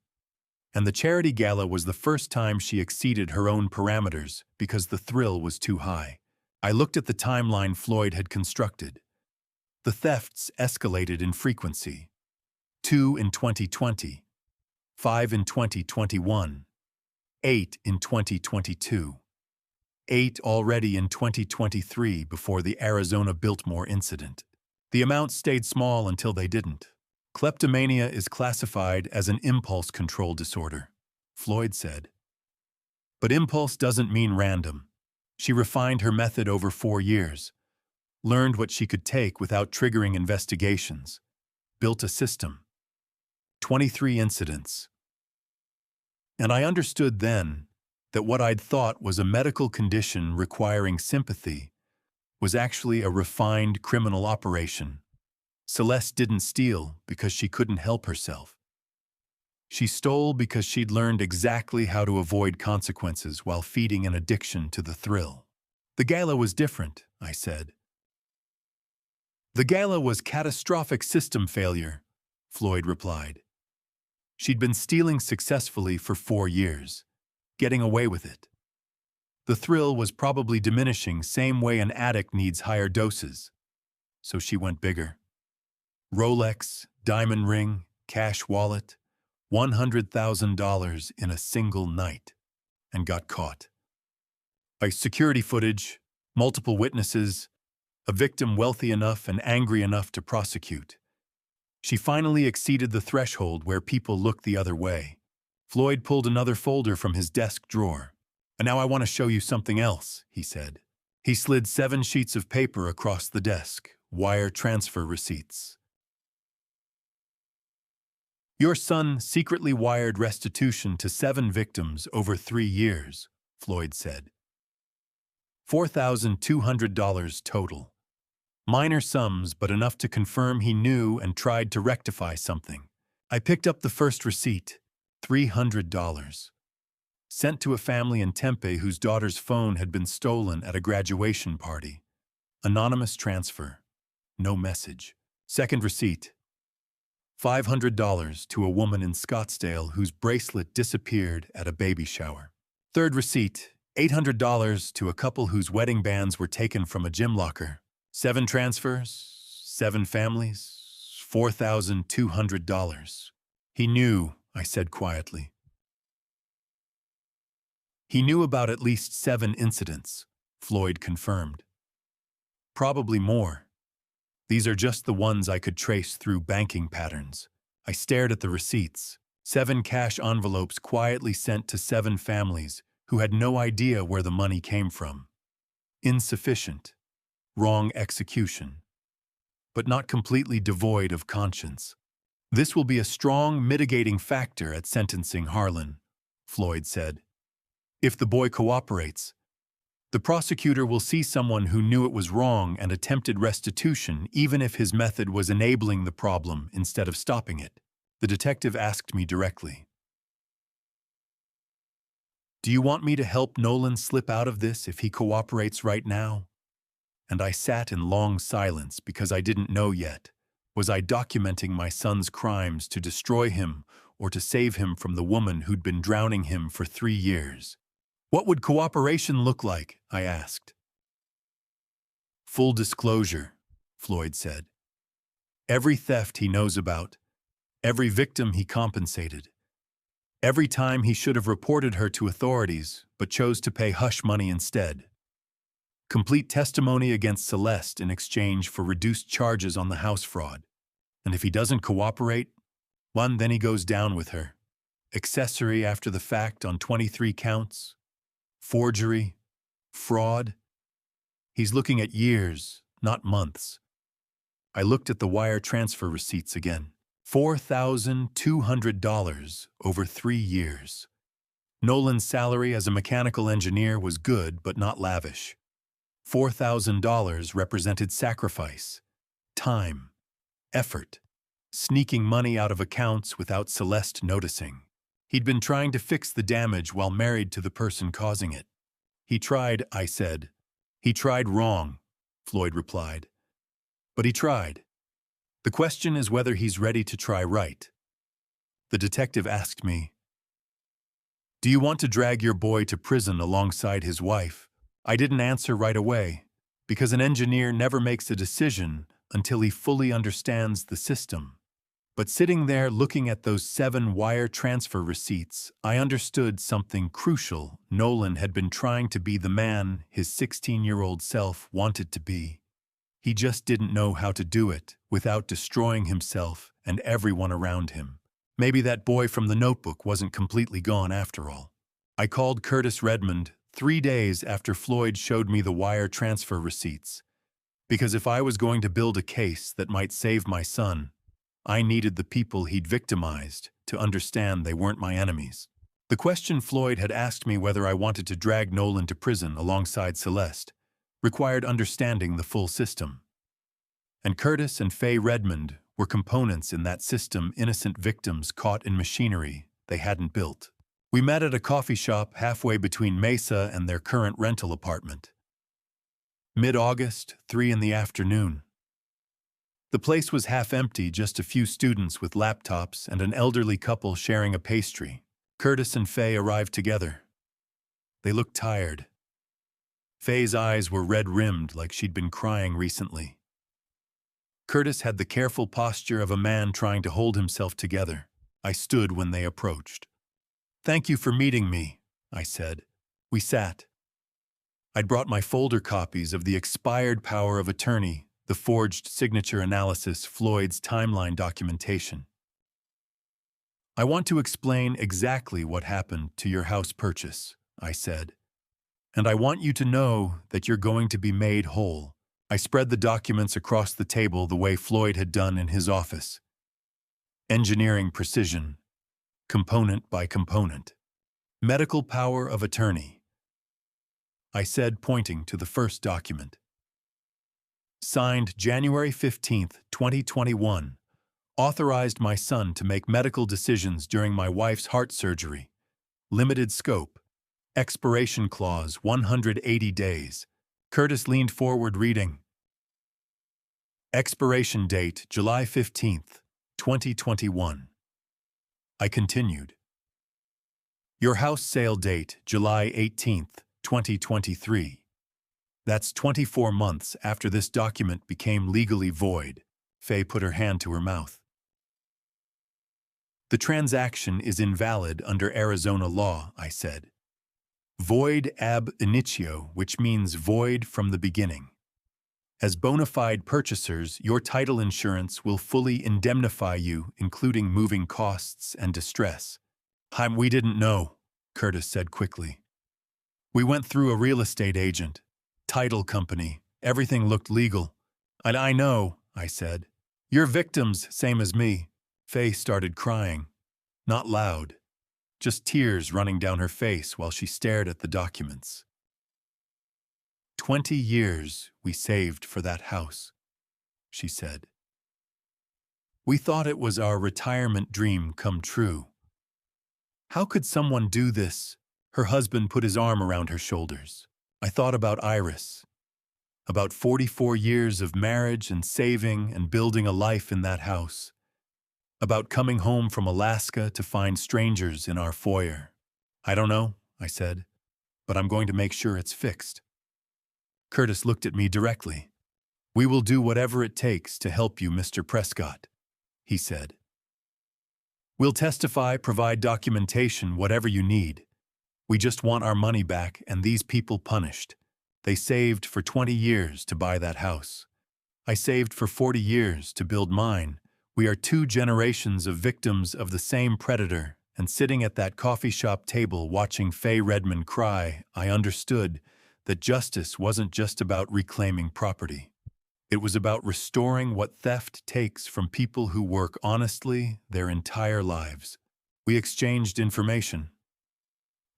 [SPEAKER 1] And the charity gala was the first time she exceeded her own parameters because the thrill was too high. I looked at the timeline Floyd had constructed. The thefts escalated in frequency. 2 in 2020, 5 in 2021, 8 in 2022, 8 already in 2023 before the Arizona Biltmore incident. The amount stayed small until they didn't. Kleptomania is classified as an impulse control disorder, Floyd said. But impulse doesn't mean random. She refined her method over 4 years, learned what she could take without triggering investigations, built a system. 23 incidents. And I understood then that what I'd thought was a medical condition requiring sympathy was actually a refined criminal operation. Celeste didn't steal because she couldn't help herself. She stole because she'd learned exactly how to avoid consequences while feeding an addiction to the thrill. The gala was different, I said. The gala was catastrophic system failure, Floyd replied. She'd been stealing successfully for 4 years, getting away with it. The thrill was probably diminishing, same way an addict needs higher doses. So she went bigger. Rolex, diamond ring, cash wallet, $100,000 in a single night, and got caught. By security footage, multiple witnesses, a victim wealthy enough and angry enough to prosecute. She finally exceeded the threshold where people looked the other way. Floyd pulled another folder from his desk drawer. And now I want to show you something else, he said. He slid 7 sheets of paper across the desk, wire transfer receipts. Your son secretly wired restitution to 7 victims over 3 years, Floyd said. $4,200 total. Minor sums, but enough to confirm he knew and tried to rectify something. I picked up the first receipt, $300. Sent to a family in Tempe whose daughter's phone had been stolen at a graduation party. Anonymous transfer. No message. Second receipt, $500 to a woman in Scottsdale whose bracelet disappeared at a baby shower. Third receipt, $800 to a couple whose wedding bands were taken from a gym locker. 7 transfers, 7 families, $4,200. He knew, I said quietly. He knew about at least 7 incidents, Floyd confirmed. Probably more. These are just the ones I could trace through banking patterns. I stared at the receipts. 7 cash envelopes quietly sent to 7 families who had no idea where the money came from. Insufficient. Wrong execution. But not completely devoid of conscience. This will be a strong mitigating factor at sentencing, Harlan, Floyd said. If the boy cooperates, the prosecutor will see someone who knew it was wrong and attempted restitution even if his method was enabling the problem instead of stopping it. The detective asked me directly. Do you want me to help Nolan slip out of this if he cooperates right now? And I sat in long silence because I didn't know yet. Was I documenting my son's crimes to destroy him or to save him from the woman who'd been drowning him for 3 years? What would cooperation look like? I asked. Full disclosure, Floyd said. Every theft he knows about, every victim he compensated, every time he should have reported her to authorities but chose to pay hush money instead. Complete testimony against Celeste in exchange for reduced charges on the house fraud. And if he doesn't cooperate, then he goes down with her. Accessory after the fact on 23 counts. Forgery. Fraud. He's looking at years, not months. I looked at the wire transfer receipts again. $4,200 over 3 years. Nolan's salary as a mechanical engineer was good but not lavish. $4,000 represented sacrifice, time, effort, sneaking money out of accounts without Celeste noticing. He'd been trying to fix the damage while married to the person causing it. He tried, I said. He tried wrong, Floyd replied. But he tried. The question is whether he's ready to try right. The detective asked me, "Do you want to drag your boy to prison alongside his wife?" I didn't answer right away, because an engineer never makes a decision until he fully understands the system. But sitting there looking at those 7 wire transfer receipts, I understood something crucial. Nolan had been trying to be the man his 16-year-old self wanted to be. He just didn't know how to do it without destroying himself and everyone around him. Maybe that boy from the notebook wasn't completely gone after all. I called Curtis Redmond 3 days after Floyd showed me the wire transfer receipts, because if I was going to build a case that might save my son, I needed the people he'd victimized to understand they weren't my enemies. The question Floyd had asked me whether I wanted to drag Nolan to prison alongside Celeste required understanding the full system. And Curtis and Faye Redmond were components in that system, innocent victims caught in machinery they hadn't built. We met at a coffee shop halfway between Mesa and their current rental apartment. Mid-August, 3 in the afternoon. The place was half empty, just a few students with laptops and an elderly couple sharing a pastry. Curtis and Faye arrived together. They looked tired. Faye's eyes were red-rimmed like she'd been crying recently. Curtis had the careful posture of a man trying to hold himself together. I stood when they approached. "Thank you for meeting me," I said. We sat. I'd brought my folder copies of the expired power of attorney, the forged signature analysis, Floyd's timeline documentation. "I want to explain exactly what happened to your house purchase," I said. "And I want you to know that you're going to be made whole." I spread the documents across the table the way Floyd had done in his office. Engineering precision, component by component. Medical power of attorney, I said, pointing to the first document. Signed January 15th, 2021. Authorized my son to make medical decisions during my wife's heart surgery. Limited scope. Expiration clause 180 days. Curtis leaned forward reading. Expiration date July 15th, 2021. I continued. Your house sale date July 18th, 2023. That's 24 months after this document became legally void. Faye put her hand to her mouth. The transaction is invalid under Arizona law, I said. Void ab initio, which means void from the beginning. As bona fide purchasers, your title insurance will fully indemnify you, including moving costs and distress. We didn't know, Curtis said quickly. We went through a real estate agent, title company. Everything looked legal. And I know, I said. You're victims, same as me. Faye started crying. Not loud. Just tears running down her face while she stared at the documents. 20 years we saved for that house, she said. We thought it was our retirement dream come true. How could someone do this? Her husband put his arm around her shoulders. I thought about Iris, about 44 years of marriage and saving and building a life in that house. About coming home from Alaska to find strangers in our foyer. I don't know, I said, but I'm going to make sure it's fixed. Curtis looked at me directly. We will do whatever it takes to help you, Mr. Prescott, he said. We'll testify, provide documentation, whatever you need. We just want our money back and these people punished. They saved for 20 years to buy that house. I saved for 40 years to build mine. We are 2 generations of victims of the same predator, and sitting at that coffee shop table watching Faye Redmond cry, I understood that justice wasn't just about reclaiming property. It was about restoring what theft takes from people who work honestly their entire lives. We exchanged information.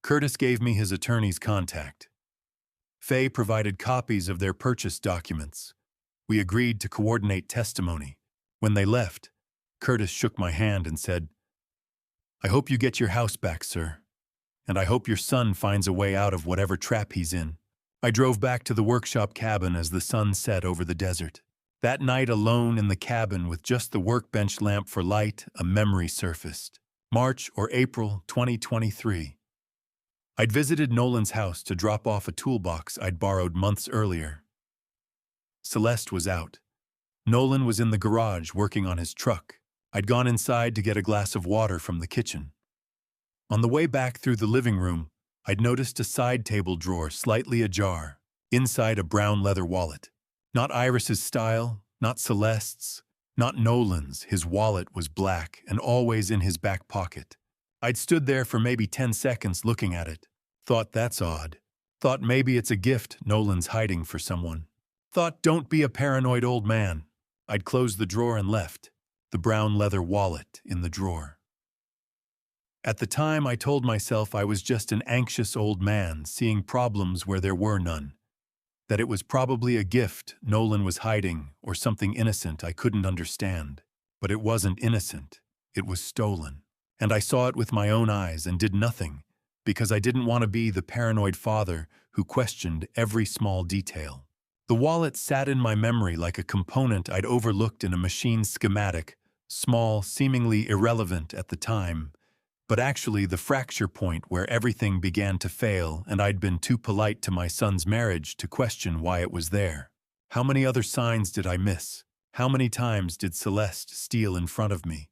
[SPEAKER 1] Curtis gave me his attorney's contact. Faye provided copies of their purchase documents. We agreed to coordinate testimony. When they left, Curtis shook my hand and said, "I hope you get your house back, sir. And I hope your son finds a way out of whatever trap he's in." I drove back to the workshop cabin as the sun set over the desert. That night, alone in the cabin with just the workbench lamp for light, a memory surfaced. March or April 2023. I'd visited Nolan's house to drop off a toolbox I'd borrowed months earlier. Celeste was out. Nolan was in the garage working on his truck. I'd gone inside to get a glass of water from the kitchen. On the way back through the living room, I'd noticed a side table drawer slightly ajar, inside a brown leather wallet. Not Iris's style, not Celeste's, not Nolan's. His wallet was black and always in his back pocket. I'd stood there for maybe 10 seconds looking at it. Thought that's odd. Thought maybe it's a gift Nolan's hiding for someone. Thought don't be a paranoid old man. I'd closed the drawer and left, the brown leather wallet in the drawer. At the time, I told myself I was just an anxious old man seeing problems where there were none. That it was probably a gift Nolan was hiding or something innocent I couldn't understand. But it wasn't innocent. It was stolen. And I saw it with my own eyes and did nothing because I didn't want to be the paranoid father who questioned every small detail. The wallet sat in my memory like a component I'd overlooked in a machine schematic, small, seemingly irrelevant at the time, but actually the fracture point where everything began to fail and I'd been too polite to my son's marriage to question why it was there. How many other signs did I miss? How many times did Celeste steal in front of me?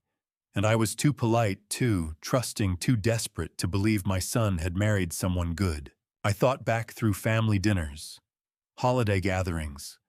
[SPEAKER 1] And I was too polite, too trusting, too desperate to believe my son had married someone good. I thought back through family dinners, holiday gatherings,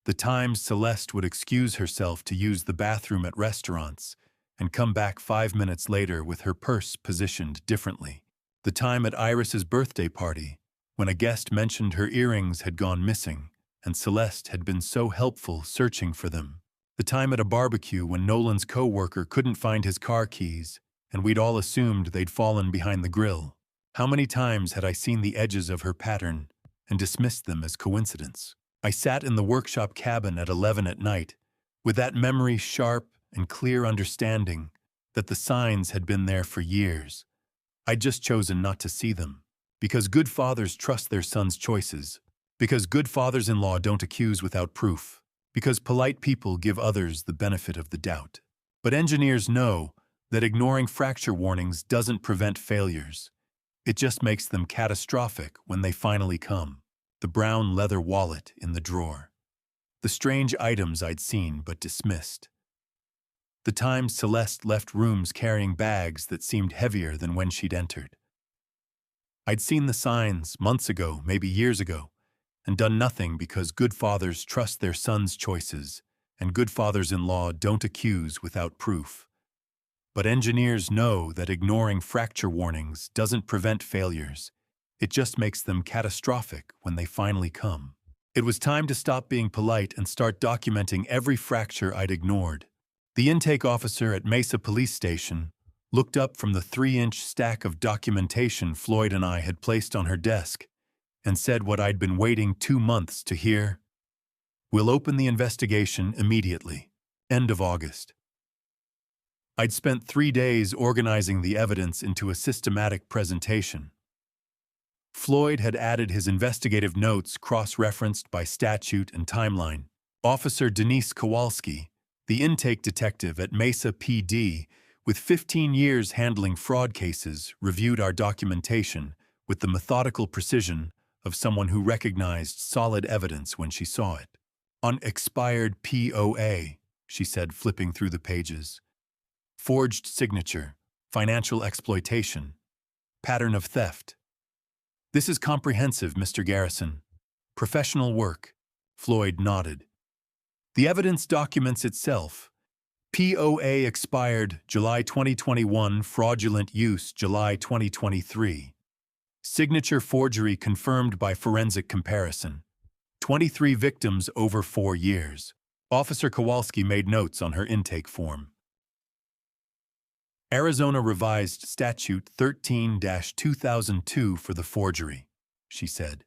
[SPEAKER 1] the times Celeste would excuse herself to use the bathroom at restaurants and come back 5 minutes later with her purse positioned differently. The time at Iris's birthday party, when a guest mentioned her earrings had gone missing, and Celeste had been so helpful searching for them. The time at a barbecue when Nolan's co-worker couldn't find his car keys, and we'd all assumed they'd fallen behind the grill. How many times had I seen the edges of her pattern and dismissed them as coincidence? I sat in the workshop cabin at 11 at night, with that memory sharp and clear understanding that the signs had been there for years. I'd just chosen not to see them. Because good fathers trust their sons' choices. Because good fathers-in-law don't accuse without proof. Because polite people give others the benefit of the doubt. But engineers know that ignoring fracture warnings doesn't prevent failures. It just makes them catastrophic when they finally come. The brown leather wallet in the drawer. The strange items I'd seen but dismissed. The times Celeste left rooms carrying bags that seemed heavier than when she'd entered. I'd seen the signs months ago, maybe years ago, and done nothing because good fathers trust their sons' choices, and good fathers-in-law don't accuse without proof. But engineers know that ignoring fracture warnings doesn't prevent failures. It just makes them catastrophic when they finally come. It was time to stop being polite and start documenting every fracture I'd ignored. The intake officer at Mesa Police Station looked up from the 3-inch stack of documentation Floyd and I had placed on her desk and said what I'd been waiting 2 months to hear. "We'll open the investigation immediately. End of August." I'd spent 3 days organizing the evidence into a systematic presentation. Floyd had added his investigative notes cross-referenced by statute and timeline. Officer Denise Kowalski, the intake detective at Mesa PD, with 15 years handling fraud cases, reviewed our documentation with the methodical precision of someone who recognized solid evidence when she saw it. "On expired POA," she said, flipping through the pages. "Forged signature, financial exploitation, pattern of theft." "This is comprehensive, Mr. Garrison. Professional work." Floyd nodded. "The evidence documents itself. POA expired July 2021, fraudulent use July 2023. Signature forgery confirmed by forensic comparison. 23 victims over 4 years. Officer Kowalski made notes on her intake form. Arizona Revised Statute 13-2002 for the forgery, she said.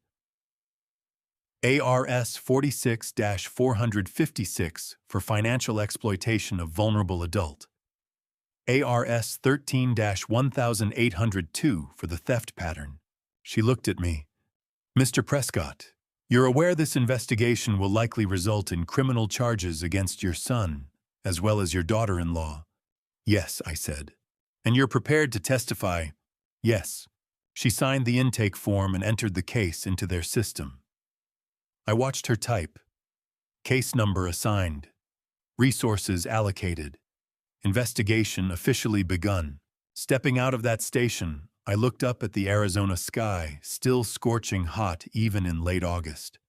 [SPEAKER 1] ARS 46-456 for financial exploitation of vulnerable adult. ARS 13-1802 for the theft pattern. She looked at me. Mr. Prescott, you're aware this investigation will likely result in criminal charges against your son, as well as your daughter-in-law. Yes, I said. And you're prepared to testify? Yes. She signed the intake form and entered the case into their system. I watched her type. Case number assigned. Resources allocated. Investigation officially begun. Stepping out of that station, I looked up at the Arizona sky, still scorching hot even in late August.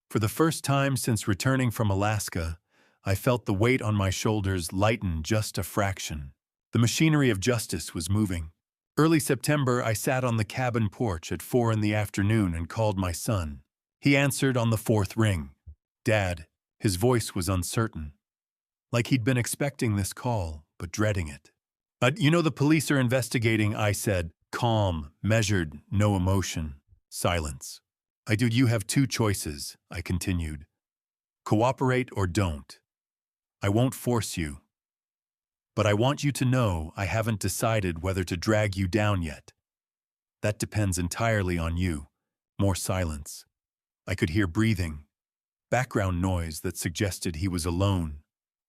[SPEAKER 1] For the first time since returning from Alaska, I felt the weight on my shoulders lighten just a fraction. The machinery of justice was moving. Early September, I sat on the cabin porch at 4 in the afternoon and called my son. He answered on the 4th ring. Dad. His voice was uncertain. Like he'd been expecting this call, but dreading it. You know the police are investigating, I said. Calm, measured, no emotion. Silence. Dude, you have 2 choices, I continued. Cooperate or don't. I won't force you. But I want you to know I haven't decided whether to drag you down yet. That depends entirely on you. More silence. I could hear breathing. Background noise that suggested he was alone.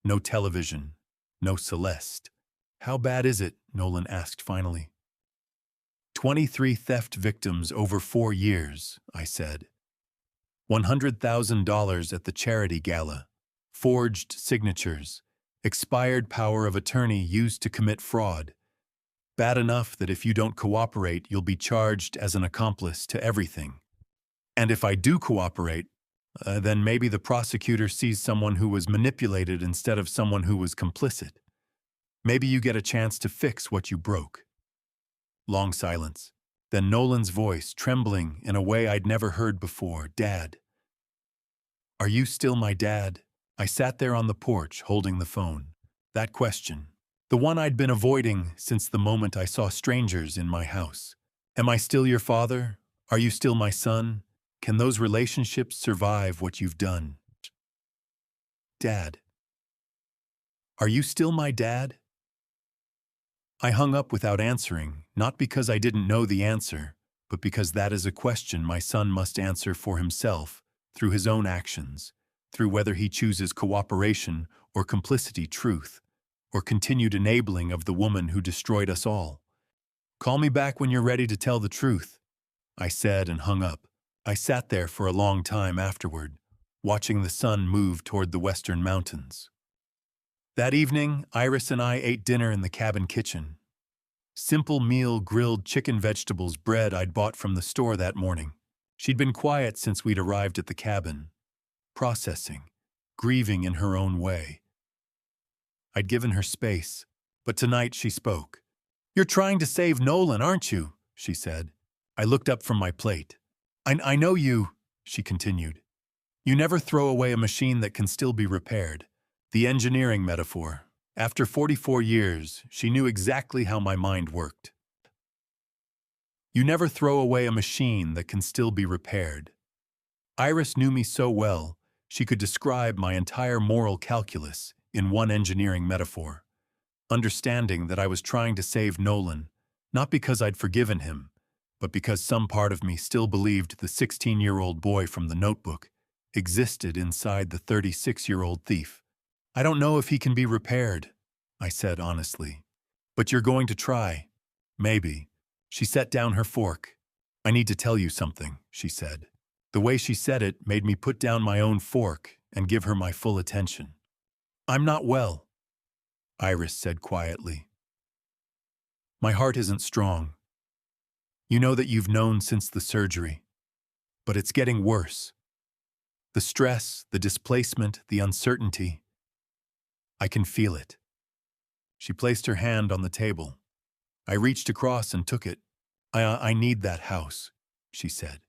[SPEAKER 1] No television. No Celeste. How bad is it? Nolan asked finally. 23 theft victims over 4 years, I said. $100,000 at the charity gala. Forged signatures. Expired power of attorney used to commit fraud. Bad enough that if you don't cooperate, you'll be charged as an accomplice to everything. And if I do cooperate, then maybe the prosecutor sees someone who was manipulated instead of someone who was complicit. Maybe you get a chance to fix what you broke. Long silence. Then Nolan's voice, trembling in a way I'd never heard before. Dad. Are you still my dad? I sat there on the porch, holding the phone. That question. The one I'd been avoiding since the moment I saw strangers in my house. Am I still your father? Are you still my son? Can those relationships survive what you've done? Dad. Are you still my dad? I hung up without answering, not because I didn't know the answer, but because that is a question my son must answer for himself, through his own actions, through whether he chooses cooperation or complicity, truth, or continued enabling of the woman who destroyed us all. Call me back when you're ready to tell the truth, I said and hung up. I sat there for a long time afterward, watching the sun move toward the western mountains. That evening, Iris and I ate dinner in the cabin kitchen. Simple meal, grilled chicken, vegetables, bread I'd bought from the store that morning. She'd been quiet since we'd arrived at the cabin, processing, grieving in her own way. I'd given her space, but tonight she spoke. You're trying to save Nolan, aren't you? She said. I looked up from my plate. I know you, she continued. You never throw away a machine that can still be repaired. The engineering metaphor. After 44 years, she knew exactly how my mind worked. You never throw away a machine that can still be repaired. Iris knew me so well, she could describe my entire moral calculus in one engineering metaphor. Understanding that I was trying to save Nolan, not because I'd forgiven him, but because some part of me still believed the 16-year-old boy from the notebook existed inside the 36-year-old thief. I don't know if he can be repaired, I said honestly. But you're going to try. Maybe. She set down her fork. I need to tell you something, she said. The way she said it made me put down my own fork and give her my full attention. I'm not well, Iris said quietly. My heart isn't strong. You know that you've known since the surgery. But it's getting worse. The stress, the displacement, the uncertainty. I can feel it. She placed her hand on the table. I reached across and took it. I need that house, she said.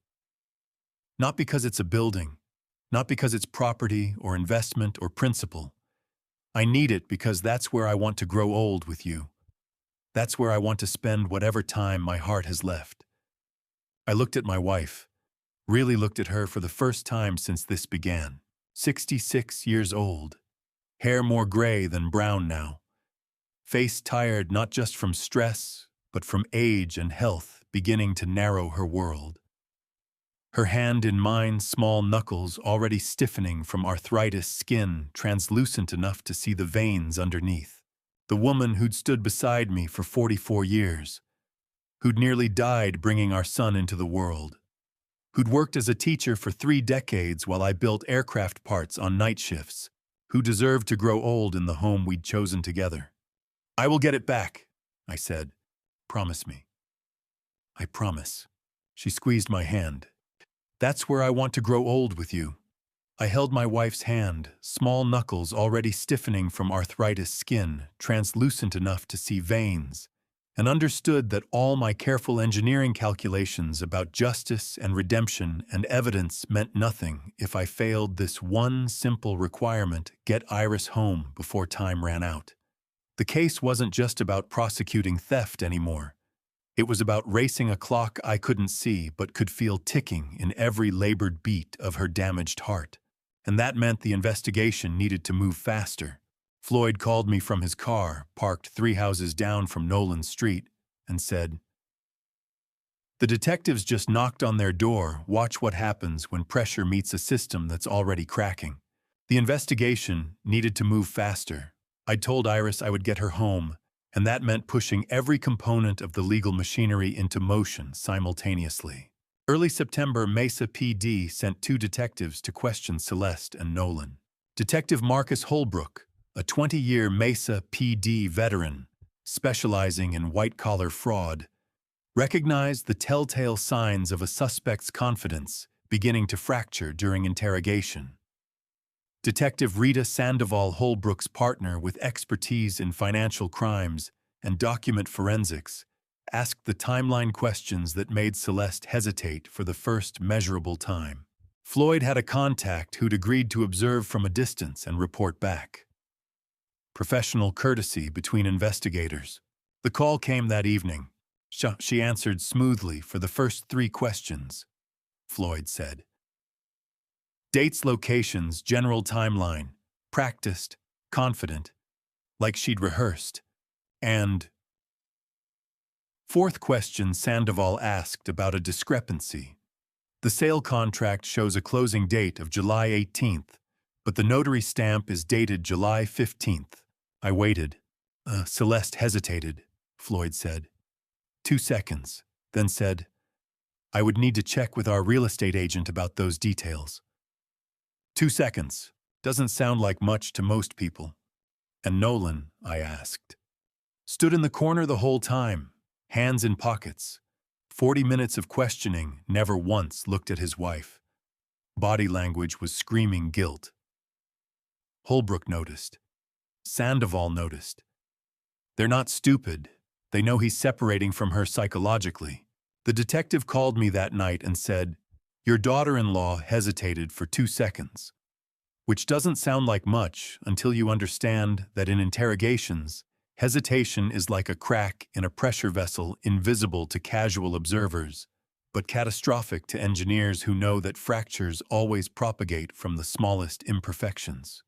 [SPEAKER 1] Not because it's a building, not because it's property or investment or principal. I need it because that's where I want to grow old with you. That's where I want to spend whatever time my heart has left. I looked at my wife, really looked at her for the first time since this began. 66 years old, hair more gray than brown now, face tired not just from stress, but from age and health beginning to narrow her world. Her hand in mine, small knuckles already stiffening from arthritis, skin translucent enough to see the veins underneath. The woman who'd stood beside me for 44 years, who'd nearly died bringing our son into the world, who'd worked as a teacher for 3 decades while I built aircraft parts on night shifts, who deserved to grow old in the home we'd chosen together. I will get it back, I said. Promise me. I promise. She squeezed my hand. That's where I want to grow old with you. I held my wife's hand, small knuckles already stiffening from arthritis, skin translucent enough to see veins, and understood that all my careful engineering calculations about justice and redemption and evidence meant nothing if I failed this one simple requirement: get Iris home before time ran out. The case wasn't just about prosecuting theft anymore. It was about racing a clock I couldn't see but could feel ticking in every labored beat of her damaged heart. And that meant the investigation needed to move faster. Floyd called me from his car, parked 3 houses down from Nolan Street, and said, "The detectives just knocked on their door. Watch what happens when pressure meets a system that's already cracking." The investigation needed to move faster. I told Iris I would get her home, and that meant pushing every component of the legal machinery into motion simultaneously. Early September, Mesa PD sent 2 detectives to question Celeste and Nolan. Detective Marcus Holbrook, a 20-year Mesa PD veteran specializing in white-collar fraud, recognized the telltale signs of a suspect's confidence beginning to fracture during interrogation. Detective Rita Sandoval, Holbrook's partner with expertise in financial crimes and document forensics, asked the timeline questions that made Celeste hesitate for the first measurable time. Floyd had a contact who'd agreed to observe from a distance and report back. Professional courtesy between investigators. The call came that evening. She answered smoothly for the first 3 questions. Floyd said, "Dates, locations, general timeline, practiced, confident, like she'd rehearsed." And 4th question, Sandoval asked about a discrepancy. "The sale contract shows a closing date of July 18th, but the notary stamp is dated July 15th. I waited. Celeste hesitated, Floyd said. 2 seconds, then said, "I would need to check with our real estate agent about those details." 2 seconds. Doesn't sound like much to most people. "And Nolan," I asked. Stood in the corner the whole time, hands in pockets. 40 minutes of questioning, never once looked at his wife. Body language was screaming guilt. Holbrook noticed. Sandoval noticed. They're not stupid. They know he's separating from her psychologically. The detective called me that night and said, "Your daughter-in-law hesitated for 2 seconds." Which doesn't sound like much until you understand that in interrogations, hesitation is like a crack in a pressure vessel, invisible to casual observers, but catastrophic to engineers who know that fractures always propagate from the smallest imperfections.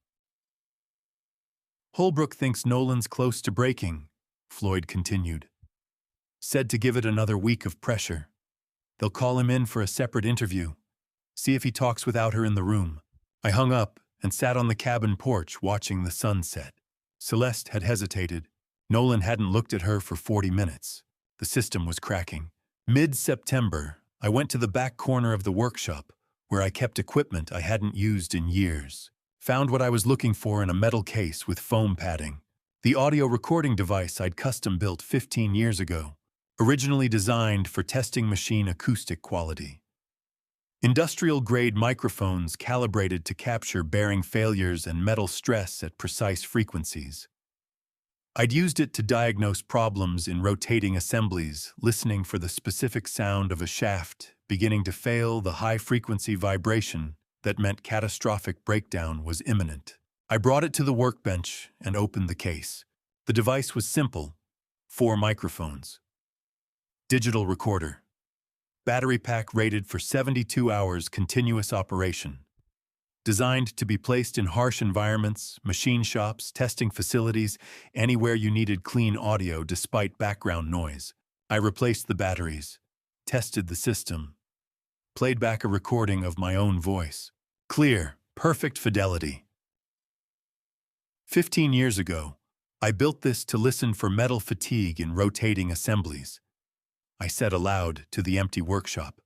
[SPEAKER 1] "Holbrook thinks Nolan's close to breaking," Floyd continued. "Said to give it another week of pressure. They'll call him in for a separate interview. See if he talks without her in the room." I hung up and sat on the cabin porch watching the sun set. Celeste had hesitated. Nolan hadn't looked at her for 40 minutes. The system was cracking. Mid-September, I went to the back corner of the workshop, where I kept equipment I hadn't used in years. Found what I was looking for in a metal case with foam padding. The audio recording device I'd custom-built 15 years ago, originally designed for testing machine acoustic quality. Industrial-grade microphones calibrated to capture bearing failures and metal stress at precise frequencies. I'd used it to diagnose problems in rotating assemblies, listening for the specific sound of a shaft beginning to fail, the high-frequency vibration that meant catastrophic breakdown was imminent. I brought it to the workbench and opened the case. The device was simple: 4 microphones. Digital recorder. Battery pack rated for 72 hours continuous operation. Designed to be placed in harsh environments, machine shops, testing facilities, anywhere you needed clean audio despite background noise. I replaced the batteries, tested the system, played back a recording of my own voice. Clear, perfect fidelity. 15 years ago, I built this to listen for metal fatigue in rotating assemblies. I said aloud to the empty workshop.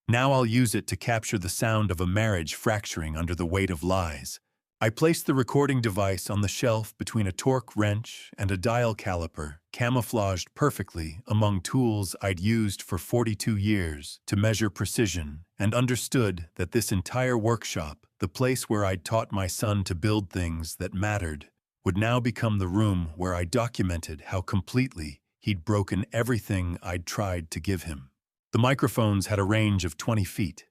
[SPEAKER 1] Now I'll use it to capture the sound of a marriage fracturing under the weight of lies. I placed the recording device on the shelf between a torque wrench and a dial caliper, camouflaged perfectly among tools I'd used for 42 years to measure precision, and understood that this entire workshop, the place where I'd taught my son to build things that mattered, would now become the room where I documented how completely he'd broken everything I'd tried to give him. The microphones had a range of 20 feet.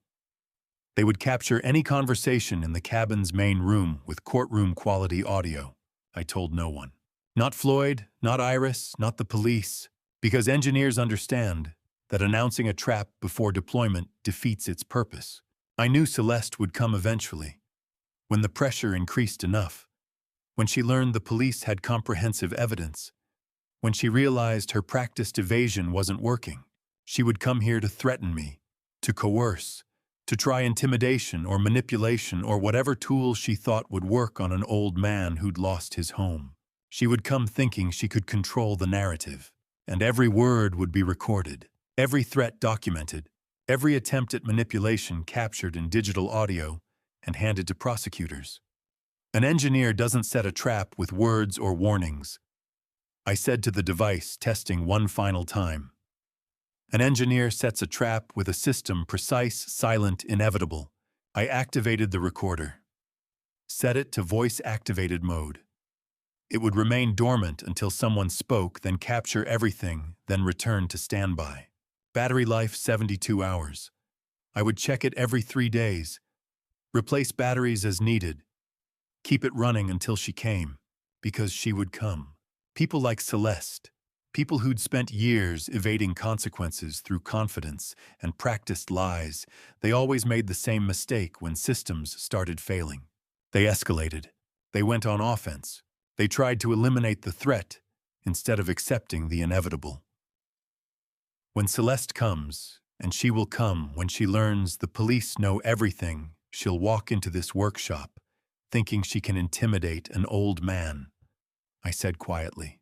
[SPEAKER 1] They would capture any conversation in the cabin's main room with courtroom-quality audio. I told no one. Not Floyd, not Iris, not the police, because engineers understand that announcing a trap before deployment defeats its purpose. I knew Celeste would come eventually, when the pressure increased enough, when she learned the police had comprehensive evidence, when she realized her practiced evasion wasn't working. She would come here to threaten me, to coerce, to try intimidation or manipulation or whatever tool she thought would work on an old man who'd lost his home. She would come thinking she could control the narrative, and every word would be recorded, every threat documented, every attempt at manipulation captured in digital audio and handed to prosecutors. An engineer doesn't set a trap with words or warnings. I said to the device, testing one final time. An engineer sets a trap with a system precise, silent, inevitable. I activated the recorder. Set it to voice-activated mode. It would remain dormant until someone spoke, then capture everything, then return to standby. Battery life 72 hours. I would check it every 3 days. Replace batteries as needed. Keep it running until she came, because she would come. People like Celeste. People who'd spent years evading consequences through confidence and practiced lies, they always made the same mistake when systems started failing. They escalated. They went on offense. They tried to eliminate the threat instead of accepting the inevitable. When Celeste comes, and she will come when she learns the police know everything, she'll walk into this workshop, thinking she can intimidate an old man, I said quietly.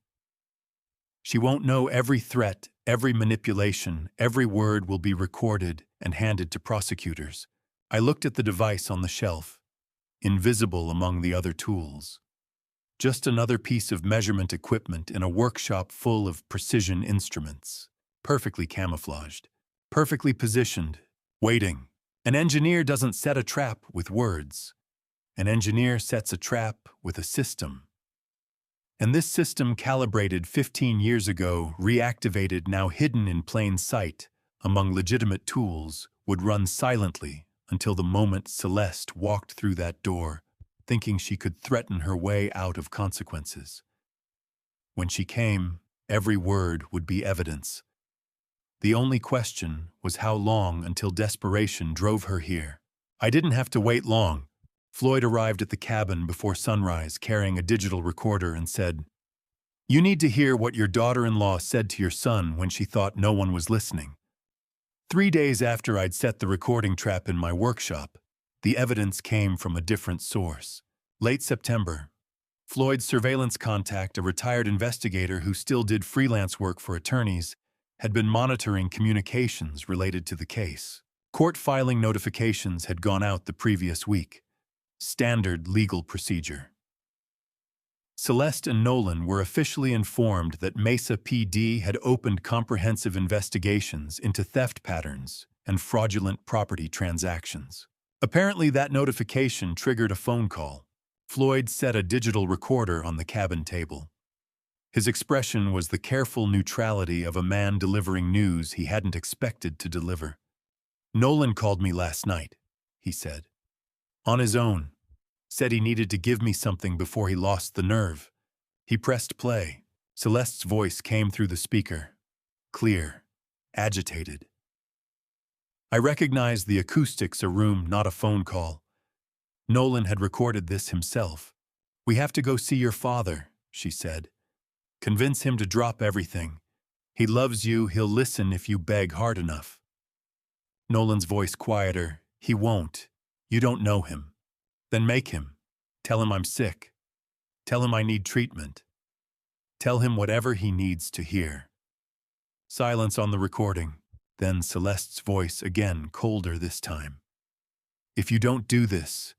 [SPEAKER 1] She won't know every threat, every manipulation, every word will be recorded and handed to prosecutors. I looked at the device on the shelf, invisible among the other tools. Just another piece of measurement equipment in a workshop full of precision instruments, perfectly camouflaged, perfectly positioned, waiting. An engineer doesn't set a trap with words. An engineer sets a trap with a system. And this system, calibrated 15 years ago, reactivated, now hidden in plain sight among legitimate tools, would run silently until the moment Celeste walked through that door, thinking she could threaten her way out of consequences. When she came, every word would be evidence. The only question was how long until desperation drove her here. I didn't have to wait long. Floyd arrived at the cabin before sunrise carrying a digital recorder and said, "You need to hear what your daughter-in-law said to your son when she thought no one was listening." 3 days after I'd set the recording trap in my workshop, the evidence came from a different source. Late September, Floyd's surveillance contact, a retired investigator who still did freelance work for attorneys, had been monitoring communications related to the case. Court filing notifications had gone out the previous week. Standard legal procedure. Celeste and Nolan were officially informed that Mesa PD had opened comprehensive investigations into theft patterns and fraudulent property transactions. Apparently, that notification triggered a phone call. Floyd set a digital recorder on the cabin table. His expression was the careful neutrality of a man delivering news he hadn't expected to deliver. Nolan called me last night, he said. On his own. Said he needed to give me something before he lost the nerve. He pressed play. Celeste's voice came through the speaker. Clear. Agitated. I recognized the acoustics a room, not a phone call. Nolan had recorded this himself. We have to go see your father, she said. Convince him to drop everything. He loves you, he'll listen if you beg hard enough. Nolan's voice quieter. He won't. You don't know him. Then make him. Tell him I'm sick. Tell him I need treatment. Tell him whatever he needs to hear. Silence on the recording. Then Celeste's voice again, colder this time. If you don't do this,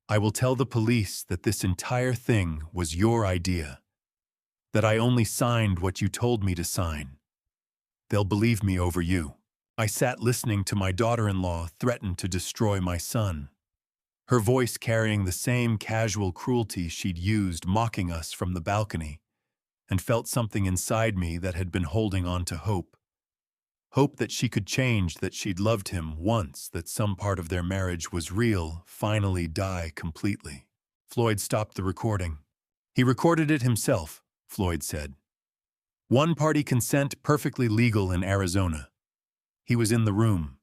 [SPEAKER 1] I will tell the police that this entire thing was your idea. That I only signed what you told me to sign. They'll believe me over you. I sat listening to my daughter-in-law threaten to destroy my son. Her voice carrying the same casual cruelty she'd used mocking us from the balcony, and felt something inside me that had been holding on to hope. Hope that she could change, that she'd loved him once, that some part of their marriage was real, finally die completely. Floyd stopped the recording. He recorded it himself, Floyd said. One-party consent perfectly legal in Arizona. He was in the room.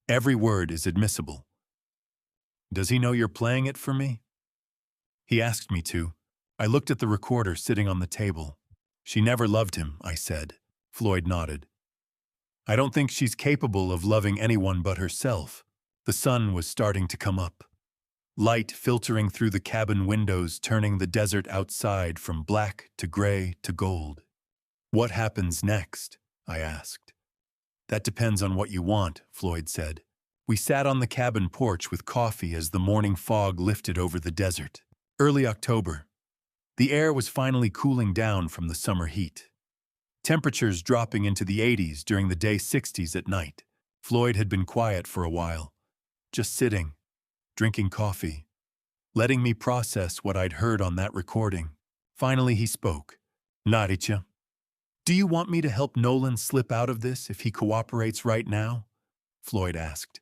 [SPEAKER 1] Every word is admissible. Does he know you're playing it for me? He asked me to. I looked at the recorder sitting on the table. She never loved him, I said. Floyd nodded. I don't think she's capable of loving anyone but herself. The sun was starting to come up. Light filtering through the cabin windows, turning the desert outside from black to gray to gold. What happens next? I asked. That depends on what you want, Floyd said. We sat on the cabin porch with coffee as the morning fog lifted over the desert. Early October. The air was finally cooling down from the summer heat. Temperatures dropping into the 80s during the day, 60s at night. Floyd had been quiet for a while, just sitting, drinking coffee, letting me process what I'd heard on that recording. Finally he spoke. Naricha, do you want me to help Nolan slip out of this if he cooperates right now? Floyd asked.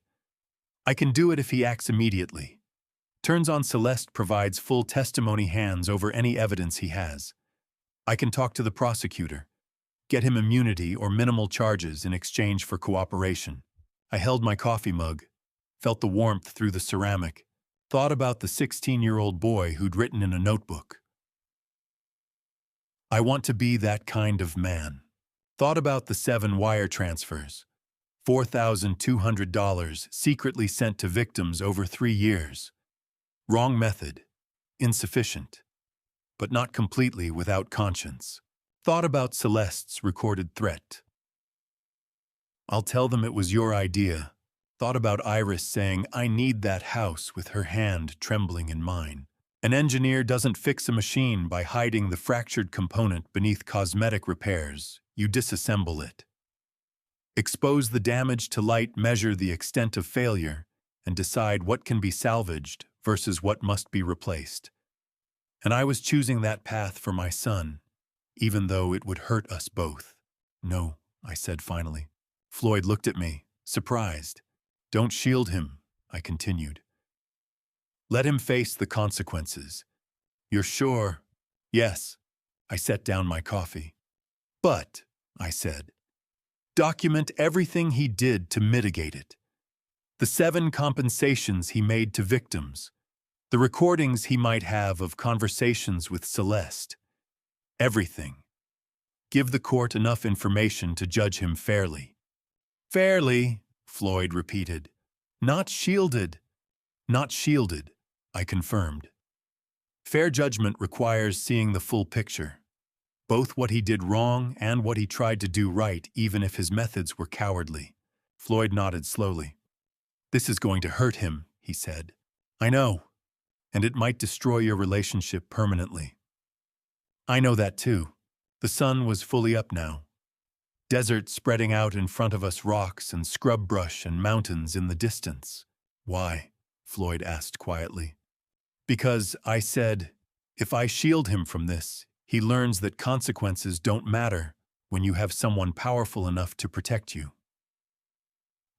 [SPEAKER 1] I can do it if he acts immediately. Turns on Celeste provides full testimony hands over any evidence he has. I can talk to the prosecutor. Get him immunity or minimal charges in exchange for cooperation. I held my coffee mug, felt the warmth through the ceramic, thought about the 16-year-old boy who'd written in a notebook. I want to be that kind of man. Thought about the 7 wire transfers, $4,200 secretly sent to victims over 3 years. Wrong method, insufficient, but not completely without conscience. Thought about Celeste's recorded threat. I'll tell them it was your idea. Thought about Iris saying, I need that house, with her hand trembling in mine. An engineer doesn't fix a machine by hiding the fractured component beneath cosmetic repairs. You disassemble it. Expose the damage to light, measure the extent of failure, and decide what can be salvaged versus what must be replaced. And I was choosing that path for my son, even though it would hurt us both. No, I said finally. Floyd looked at me, surprised. Don't shield him, I continued. Let him face the consequences. You're sure? Yes. I set down my coffee. But, I said, document everything he did to mitigate it. The 7 compensations he made to victims. The recordings he might have of conversations with Celeste. Everything. Give the court enough information to judge him fairly. Fairly, Floyd repeated. Not shielded. Not shielded, I confirmed. Fair judgment requires seeing the full picture. Both what he did wrong and what he tried to do right, even if his methods were cowardly. Floyd nodded slowly. This is going to hurt him, he said. I know, and it might destroy your relationship permanently. I know that too. The sun was fully up now. Desert spreading out in front of us, rocks and scrub brush and mountains in the distance. Why? Floyd asked quietly. Because, I said, if I shield him from this, he learns that consequences don't matter when you have someone powerful enough to protect you.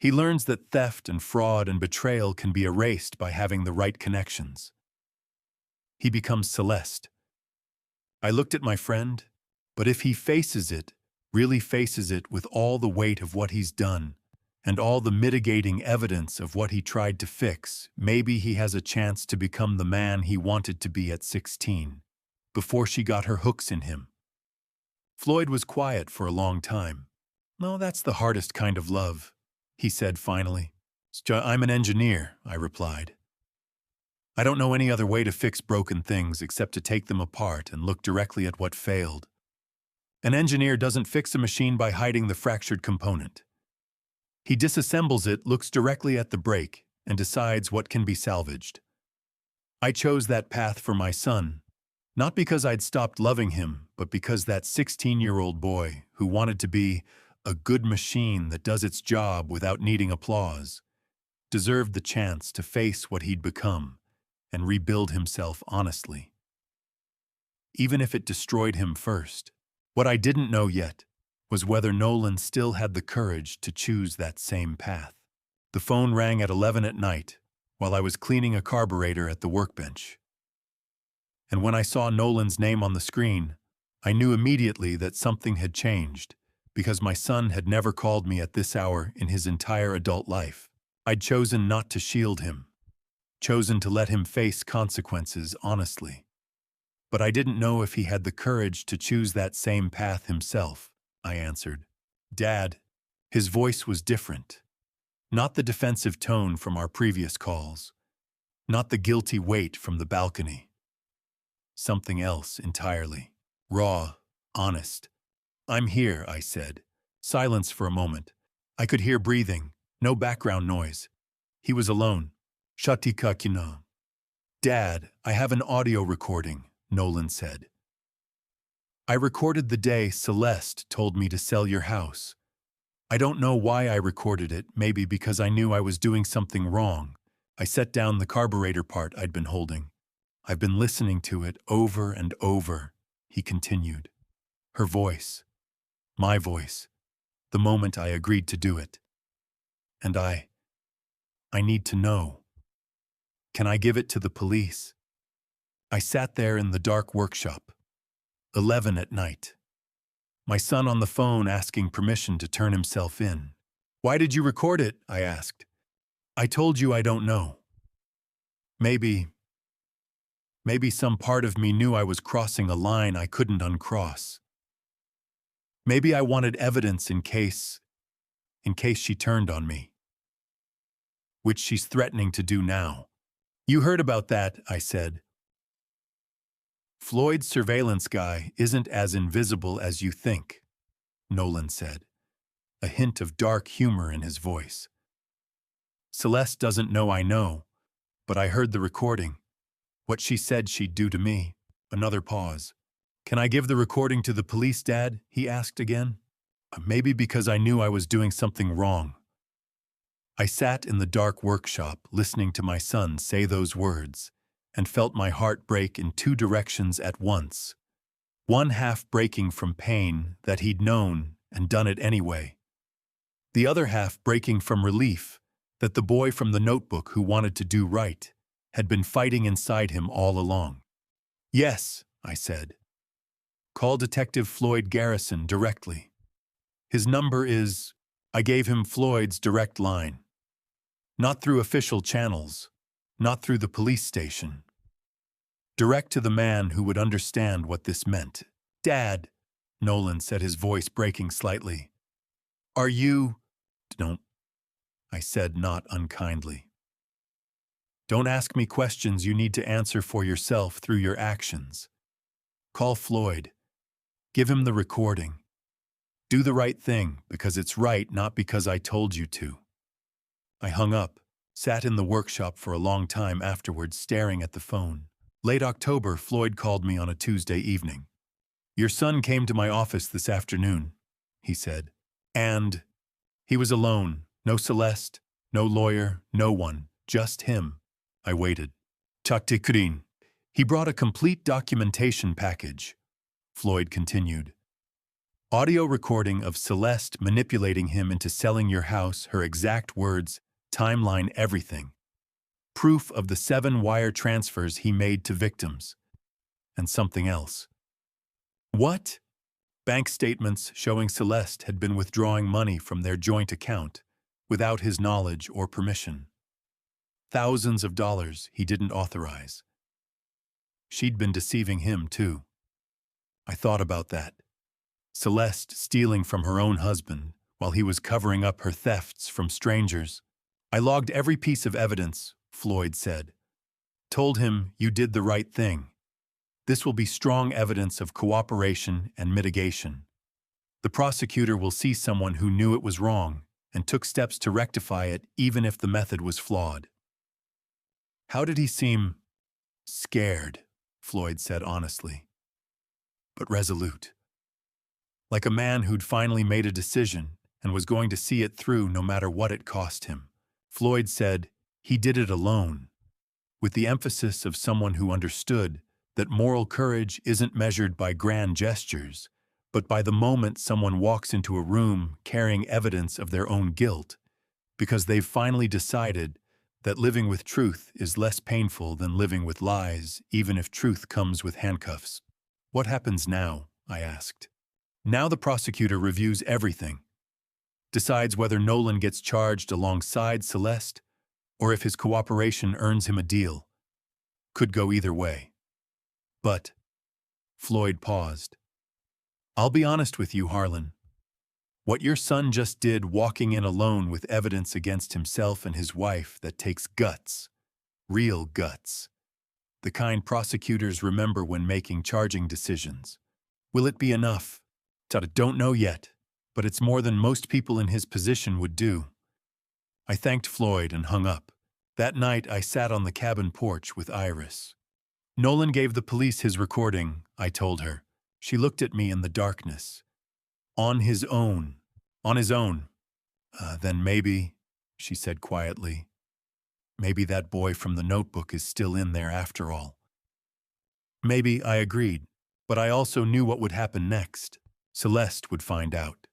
[SPEAKER 1] He learns that theft and fraud and betrayal can be erased by having the right connections. He becomes Celeste. I looked at my friend, but if he faces it, really faces it with all the weight of what he's done, and all the mitigating evidence of what he tried to fix, maybe he has a chance to become the man he wanted to be at 16, before she got her hooks in him. Floyd was quiet for a long time. "No, that's the hardest kind of love," he said finally. "I'm an engineer," I replied. "I don't know any other way to fix broken things except to take them apart and look directly at what failed. An engineer doesn't fix a machine by hiding the fractured component. He disassembles it, looks directly at the break, and decides what can be salvaged. I chose that path for my son, not because I'd stopped loving him, but because that 16-year-old boy who wanted to be a good machine that does its job without needing applause deserved the chance to face what he'd become and rebuild himself honestly. Even if it destroyed him first. What I didn't know yet was whether Nolan still had the courage to choose that same path. The phone rang at 11 at night while I was cleaning a carburetor at the workbench. And when I saw Nolan's name on the screen, I knew immediately that something had changed, because my son had never called me at this hour in his entire adult life. I'd chosen not to shield him, chosen to let him face consequences honestly. But I didn't know if he had the courage to choose that same path himself, I answered. "Dad." His voice was different. Not the defensive tone from our previous calls. Not the guilty weight from the balcony. Something else entirely. Raw, honest. "I'm here," I said. Silence for a moment. I could hear breathing, no background noise. He was alone. "Shatikakina." "Dad, I have an audio recording," Nolan said. "I recorded the day Celeste told me to sell your house. I don't know why I recorded it, maybe because I knew I was doing something wrong. I set down the carburetor part I'd been holding. I've been listening to it over and over," he continued. Her voice. My voice. The moment I agreed to do it. "And I need to know. Can I give it to the police?" I sat there in the dark workshop. 11 at night. My son on the phone asking permission to turn himself in. "Why did you record it?" I asked. "I told you I don't know. Maybe some part of me knew I was crossing a line I couldn't uncross. Maybe I wanted evidence in case she turned on me. Which she's threatening to do now." "You heard about that," I said. "Floyd's surveillance guy isn't as invisible as you think," Nolan said, a hint of dark humor in his voice. "Celeste doesn't know I know, but I heard the recording. What she said she'd do to me." Another pause. "Can I give the recording to the police, Dad?" he asked again. Maybe because I knew I was doing something wrong. I sat in the dark workshop listening to my son say those words, and felt my heart break in two directions at once. One half breaking from pain that he'd known and done it anyway. The other half breaking from relief that the boy from the notebook who wanted to do right had been fighting inside him all along. "Yes," I said. "Call Detective Floyd Garrison directly. His number is..." I gave him Floyd's direct line. Not through official channels, not through the police station. Direct to the man who would understand what this meant. "Dad," Nolan said, his voice breaking slightly. "Are you..." "Don't," I said, not unkindly. "Don't ask me questions you need to answer for yourself through your actions. Call Floyd. Give him the recording. Do the right thing because it's right, not because I told you to." I hung up, sat in the workshop for a long time afterwards, staring at the phone. Late October, Floyd called me on a Tuesday evening. "Your son came to my office this afternoon," he said. And he was alone. No Celeste, no lawyer, no one. Just him. I waited. "Taktikrin." "He brought a complete documentation package," Floyd continued. Audio recording of Celeste manipulating him into selling your house, her exact words, timeline, everything. Proof of the 7 wire transfers he made to victims. And something else. What? Bank statements showing Celeste had been withdrawing money from their joint account without his knowledge or permission. Thousands of dollars he didn't authorize. She'd been deceiving him, too. I thought about that. Celeste stealing from her own husband while he was covering up her thefts from strangers. I logged every piece of evidence, Floyd said. Told him you did the right thing. This will be strong evidence of cooperation and mitigation. The prosecutor will see someone who knew it was wrong and took steps to rectify it even if the method was flawed. How did he seem? Scared, Floyd said honestly, but resolute. Like a man who'd finally made a decision and was going to see it through no matter what it cost him. Floyd said he did it alone, with the emphasis of someone who understood that moral courage isn't measured by grand gestures, but by the moment someone walks into a room carrying evidence of their own guilt, because they've finally decided that living with truth is less painful than living with lies, even if truth comes with handcuffs. What happens now? I asked. Now the prosecutor reviews everything, decides whether Nolan gets charged alongside Celeste, or if his cooperation earns him a deal. Could go either way. But, Floyd paused. I'll be honest with you, Harlan. What your son just did, walking in alone with evidence against himself and his wife, that takes guts. Real guts. The kind prosecutors remember when making charging decisions. Will it be enough? Don't know yet, but it's more than most people in his position would do. I thanked Floyd and hung up. That night I sat on the cabin porch with Iris. Nolan gave the police his recording, I told her. She looked at me in the darkness. On his own. On his own. Then maybe, she said quietly, maybe that boy from the notebook is still in there after all. Maybe, I agreed, but I also knew what would happen next. Celeste would find out.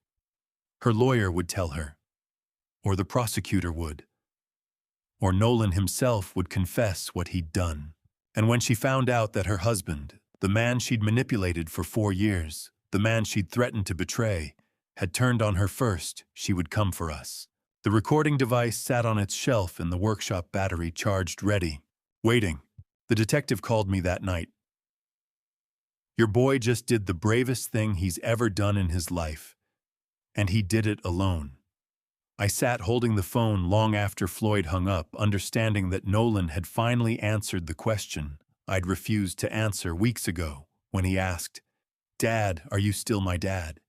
[SPEAKER 1] Her lawyer would tell her. Or the prosecutor would. Or Nolan himself would confess what he'd done. And when she found out that her husband, the man she'd manipulated for 4 years, the man she'd threatened to betray, had turned on her first, she would come for us. The recording device sat on its shelf in the workshop, battery charged, ready, waiting. The detective called me that night. Your boy just did the bravest thing he's ever done in his life. And he did it alone. I sat holding the phone long after Floyd hung up, understanding that Nolan had finally answered the question I'd refused to answer weeks ago when he asked, "Dad, are you still my dad?"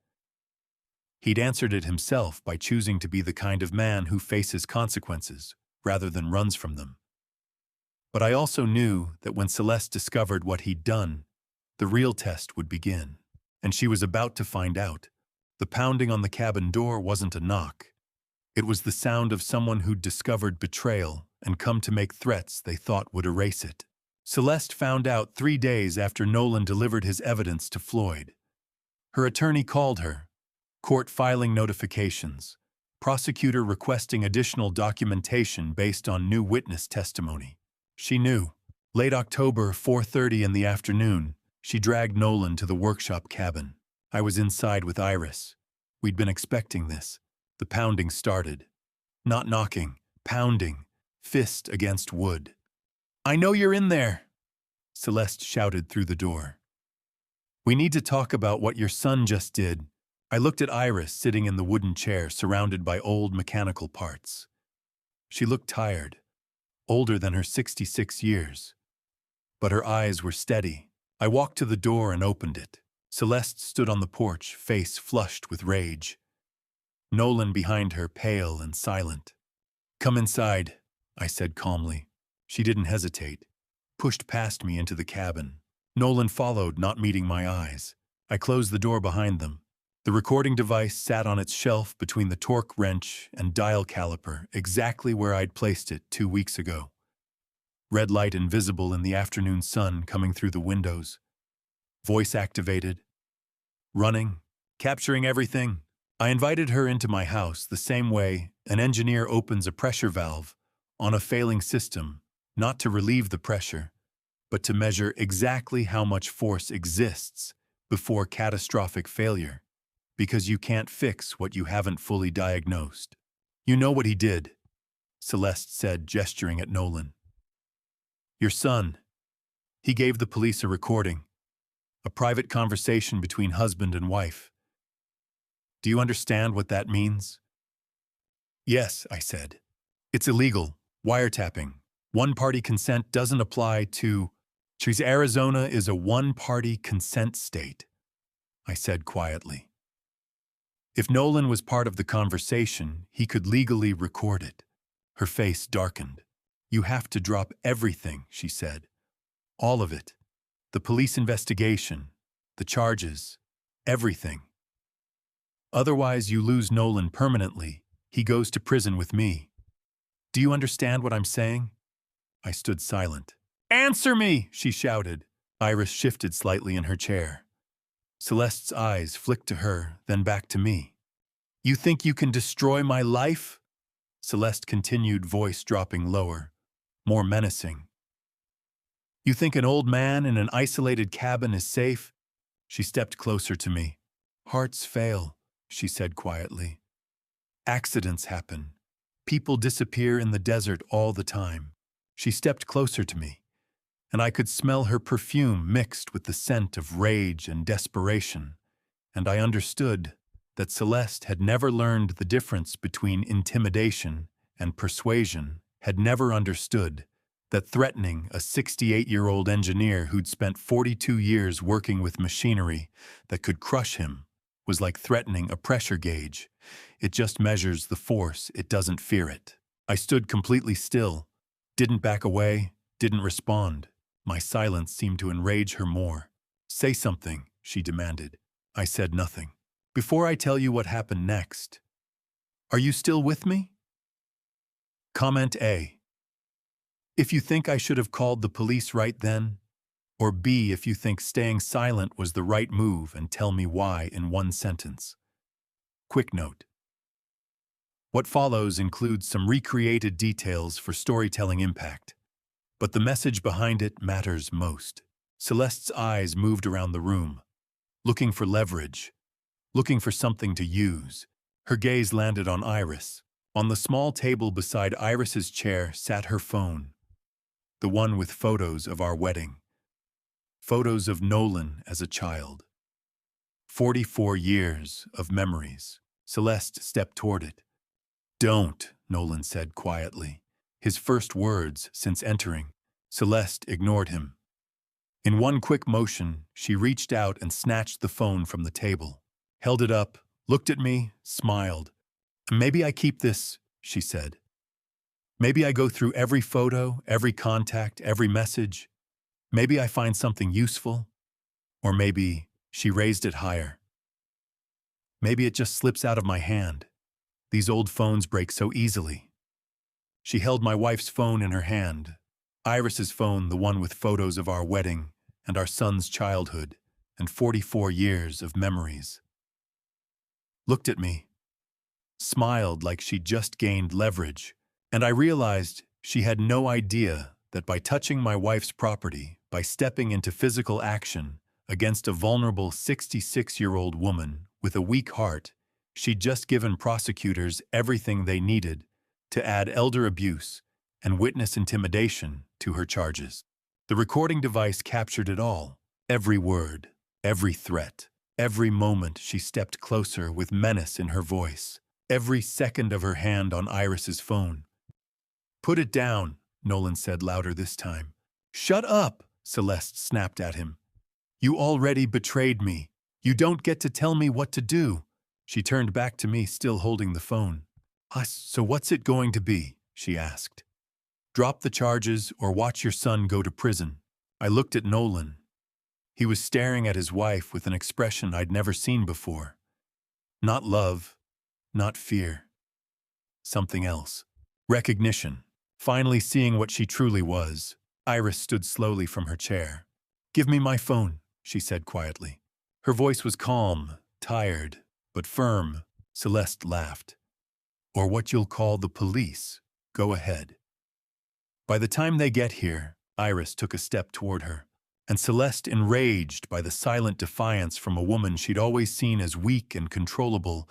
[SPEAKER 1] He'd answered it himself by choosing to be the kind of man who faces consequences rather than runs from them. But I also knew that when Celeste discovered what he'd done, the real test would begin, and she was about to find out. The pounding on the cabin door wasn't a knock. It was the sound of someone who'd discovered betrayal and come to make threats they thought would erase it. Celeste found out 3 days after Nolan delivered his evidence to Floyd. Her attorney called her. Court filing notifications. Prosecutor requesting additional documentation based on new witness testimony. She knew. Late October, 4:30 in the afternoon, she dragged Nolan to the workshop cabin. I was inside with Iris. We'd been expecting this. The pounding started. Not knocking, pounding, fist against wood. "I know you're in there," Celeste shouted through the door. "We need to talk about what your son just did." I looked at Iris sitting in the wooden chair surrounded by old mechanical parts. She looked tired, older than her 66 years. But her eyes were steady. I walked to the door and opened it. Celeste stood on the porch, face flushed with rage. Nolan behind her, pale and silent. "Come inside," I said calmly. She didn't hesitate. Pushed past me into the cabin. Nolan followed, not meeting my eyes. I closed the door behind them. The recording device sat on its shelf between the torque wrench and dial caliper, exactly where I'd placed it 2 weeks ago. Red light invisible in the afternoon sun coming through the windows. Voice activated. Running, capturing everything. I invited her into my house the same way an engineer opens a pressure valve on a failing system, not to relieve the pressure, but to measure exactly how much force exists before catastrophic failure, because you can't fix what you haven't fully diagnosed. You know what he did, Celeste said, gesturing at Nolan. Your son. He gave the police a recording, a private conversation between husband and wife. Do you understand what that means? Yes, I said. It's illegal. Wiretapping. One-party consent doesn't apply to... Arizona is a one-party consent state, I said quietly. If Nolan was part of the conversation, he could legally record it. Her face darkened. You have to drop everything, she said. All of it. The police investigation, the charges, everything. Otherwise, you lose Nolan permanently. He goes to prison with me. Do you understand what I'm saying? I stood silent. Answer me, she shouted. Iris shifted slightly in her chair. Celeste's eyes flicked to her, then back to me. You think you can destroy my life? Celeste continued, voice dropping lower, more menacing. You think an old man in an isolated cabin is safe? She stepped closer to me. Hearts fail, she said quietly. Accidents happen. People disappear in the desert all the time. She stepped closer to me, and I could smell her perfume mixed with the scent of rage and desperation, and I understood that Celeste had never learned the difference between intimidation and persuasion, had never understood that threatening a 68-year-old engineer who'd spent 42 years working with machinery that could crush him was like threatening a pressure gauge. It just measures the force, it doesn't fear it. I stood completely still, didn't back away, didn't respond. My silence seemed to enrage her more. Say something, she demanded. I said nothing. Before I tell you what happened next, are you still with me? Comment A. If you think I should have called the police right then, or B, if you think staying silent was the right move, and tell me why in one sentence. Quick note. What follows includes some recreated details for storytelling impact, but the message behind it matters most. Celeste's eyes moved around the room, looking for leverage, looking for something to use. Her gaze landed on Iris. On the small table beside Iris's chair sat her phone, the one with photos of our wedding. Photos of Nolan as a child. 44 years of memories. Celeste stepped toward it. Don't, Nolan said quietly. His first words since entering. Celeste ignored him. In one quick motion, she reached out and snatched the phone from the table, held it up, looked at me, smiled. Maybe I keep this, she said. Maybe I go through every photo, every contact, every message. Maybe I find something useful. Or maybe she raised it higher. Maybe it just slips out of my hand. These old phones break so easily. She held my wife's phone in her hand, Iris's phone, the one with photos of our wedding and our son's childhood and 44 years of memories. Looked at me, smiled like she'd just gained leverage, and I realized she had no idea that by touching my wife's property, by stepping into physical action against a vulnerable 66-year-old woman with a weak heart, she'd just given prosecutors everything they needed to add elder abuse and witness intimidation to her charges. The recording device captured it all. Every word, every threat, every moment she stepped closer with menace in her voice, every second of her hand on Iris's phone. Put it down, Nolan said louder this time. Shut up, Celeste snapped at him. You already betrayed me. You don't get to tell me what to do. She turned back to me, still holding the phone. So what's it going to be? She asked. Drop the charges or watch your son go to prison. I looked at Nolan. He was staring at his wife with an expression I'd never seen before. Not love, not fear. Something else. Recognition. Finally seeing what she truly was, Iris stood slowly from her chair. Give me my phone, she said quietly. Her voice was calm, Tired, but firm, Celeste laughed. Or what you'll call the police. Go ahead. By the time they get here, Iris took a step toward her, and Celeste, enraged by the silent defiance from a woman she'd always seen as weak and controllable,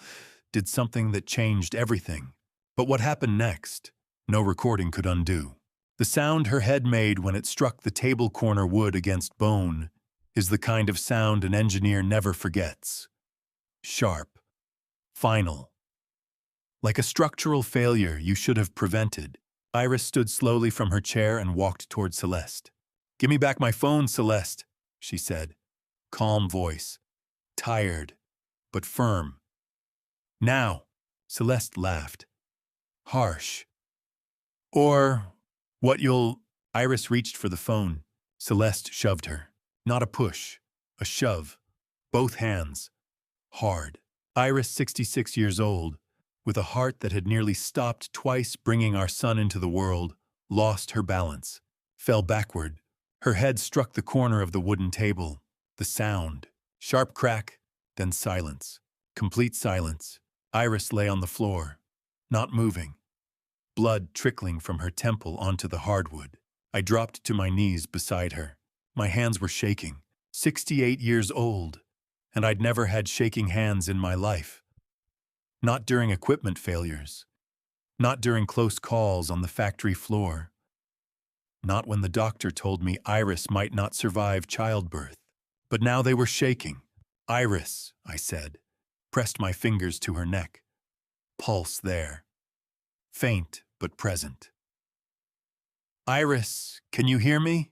[SPEAKER 1] did something that changed everything. But what happened next, no recording could undo. The sound her head made when it struck the table corner wood against bone is the kind of sound an engineer never forgets. Sharp. Final. Like a structural failure you should have prevented, Iris stood slowly from her chair and walked toward Celeste. "Give me back my phone, Celeste," she said. Calm voice. Tired, but firm. "Now," Celeste laughed. Harsh. "Or what you'll—" Iris reached for the phone. Celeste shoved her. Not a push, a shove. Both hands. Hard. Iris, 66 years old, with a heart that had nearly stopped twice bringing our son into the world, lost her balance, fell backward. Her head struck the corner of the wooden table. The sound. Sharp crack, then silence. Complete silence. Iris lay on the floor, not moving. Blood trickling from her temple onto the hardwood. I dropped to my knees beside her. My hands were shaking. 68 years old, and I'd never had shaking hands in my life. Not during equipment failures. Not during close calls on the factory floor. Not when the doctor told me Iris might not survive childbirth. But now they were shaking. "Iris," I said, pressed my fingers to her neck. Pulse there. Faint, but present. "Iris, can you hear me?"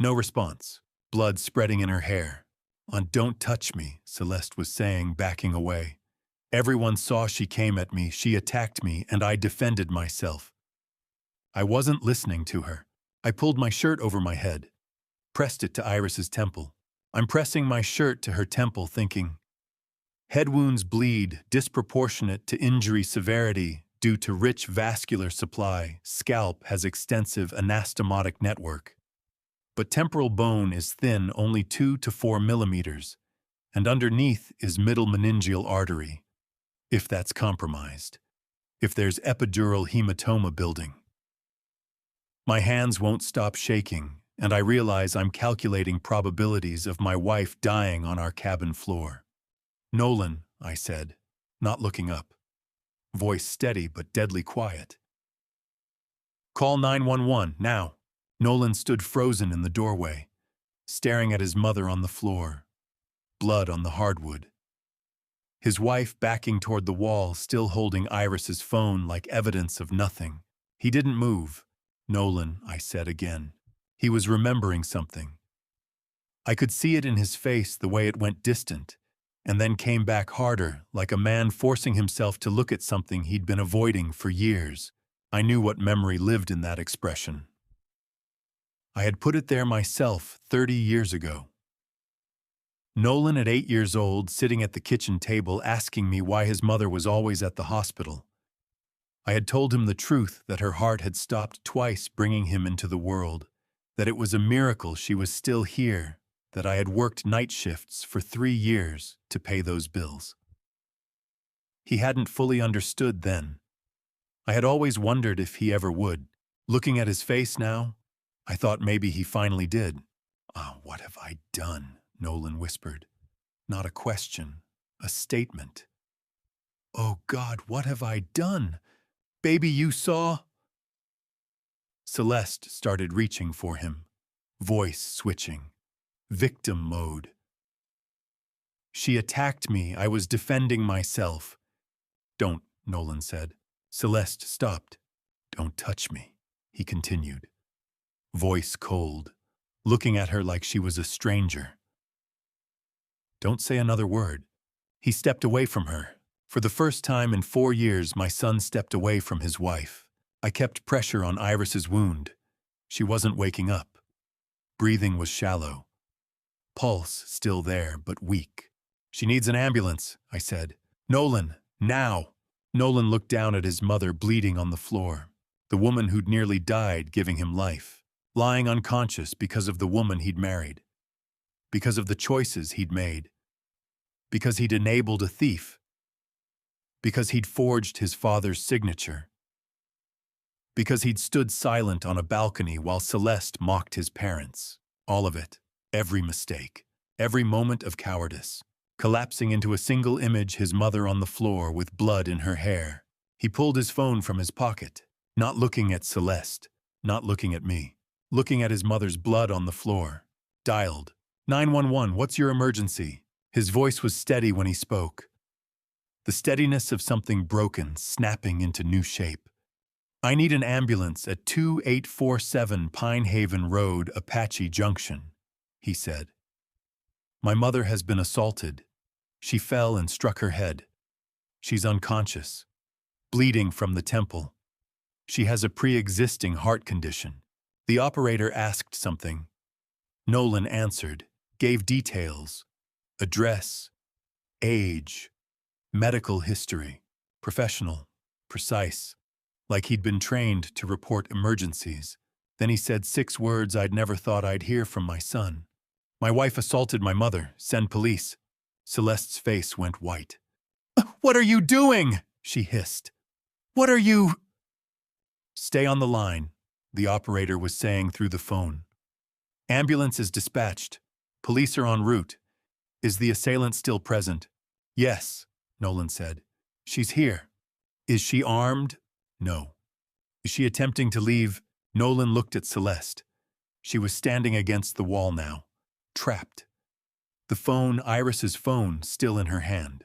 [SPEAKER 1] No response. Blood spreading in her hair. On "Don't touch me," Celeste was saying, backing away. Everyone saw she came at me, she attacked me, and I defended myself. I wasn't listening to her. I pulled my shirt over my head, pressed it to Iris's temple. I'm pressing my shirt to her temple, thinking, head wounds bleed disproportionate to injury severity due to rich vascular supply. Scalp has extensive anastomotic network. But temporal bone is thin, only 2 to 4 millimeters, and underneath is middle meningeal artery. If that's compromised. If there's epidural hematoma building. My hands won't stop shaking, and I realize I'm calculating probabilities of my wife dying on our cabin floor. "Nolan," I said, not looking up. Voice steady but deadly quiet. "Call 911, now." Nolan stood frozen in the doorway, staring at his mother on the floor. Blood on the hardwood. His wife backing toward the wall, still holding Iris's phone like evidence of nothing. He didn't move. "Nolan," I said again. He was remembering something. I could see it in his face, the way it went distant, and then came back harder, like a man forcing himself to look at something he'd been avoiding for years. I knew what memory lived in that expression. I had put it there myself 30 years ago. Nolan at 8 years old, sitting at the kitchen table asking me why his mother was always at the hospital. I had told him the truth, that her heart had stopped twice bringing him into the world, that it was a miracle she was still here, that I had worked night shifts for 3 years to pay those bills. He hadn't fully understood then. I had always wondered if he ever would. Looking at his face now, I thought maybe he finally did. "Ah, what have I done?" Nolan whispered. Not a question, a statement. "Oh God, what have I done? Baby, you saw?" Celeste started reaching for him, voice switching, victim mode. "She attacked me. I was defending myself." "Don't," Nolan said. Celeste stopped. "Don't touch me," he continued. Voice cold, looking at her like she was a stranger. "Don't say another word." He stepped away from her. For the first time in 4 years, my son stepped away from his wife. I kept pressure on Iris's wound. She wasn't waking up. Breathing was shallow. Pulse still there, but weak. "She needs an ambulance," I said. "Nolan, now!" Nolan looked down at his mother bleeding on the floor, the woman who'd nearly died giving him life, lying unconscious because of the woman he'd married, because of the choices he'd made. Because he'd enabled a thief. Because he'd forged his father's signature. Because he'd stood silent on a balcony while Celeste mocked his parents. All of it. Every mistake. Every moment of cowardice. Collapsing into a single image, his mother on the floor with blood in her hair. He pulled his phone from his pocket, not looking at Celeste, not looking at me, looking at his mother's blood on the floor. Dialed. 911, what's your emergency? His voice was steady when he spoke. The steadiness of something broken, snapping into new shape. I need an ambulance at 2847 Pine Haven Road, Apache Junction, he said. My mother has been assaulted. She fell and struck her head. She's unconscious, bleeding from the temple. She has a pre-existing heart condition. The operator asked something. Nolan answered, gave details, address, age, medical history, professional, precise, like he'd been trained to report emergencies. Then he said 6 words I'd never thought I'd hear from my son. My wife assaulted my mother. Send police. Celeste's face went white. What are you doing? She hissed. What are you? Stay on the line, the operator was saying through the phone. Ambulance is dispatched. Police are en route. Is the assailant still present? Yes, Nolan said. She's here. Is she armed? No. Is she attempting to leave? Nolan looked at Celeste. She was standing against the wall now, trapped. The phone, Iris's phone, still in her hand.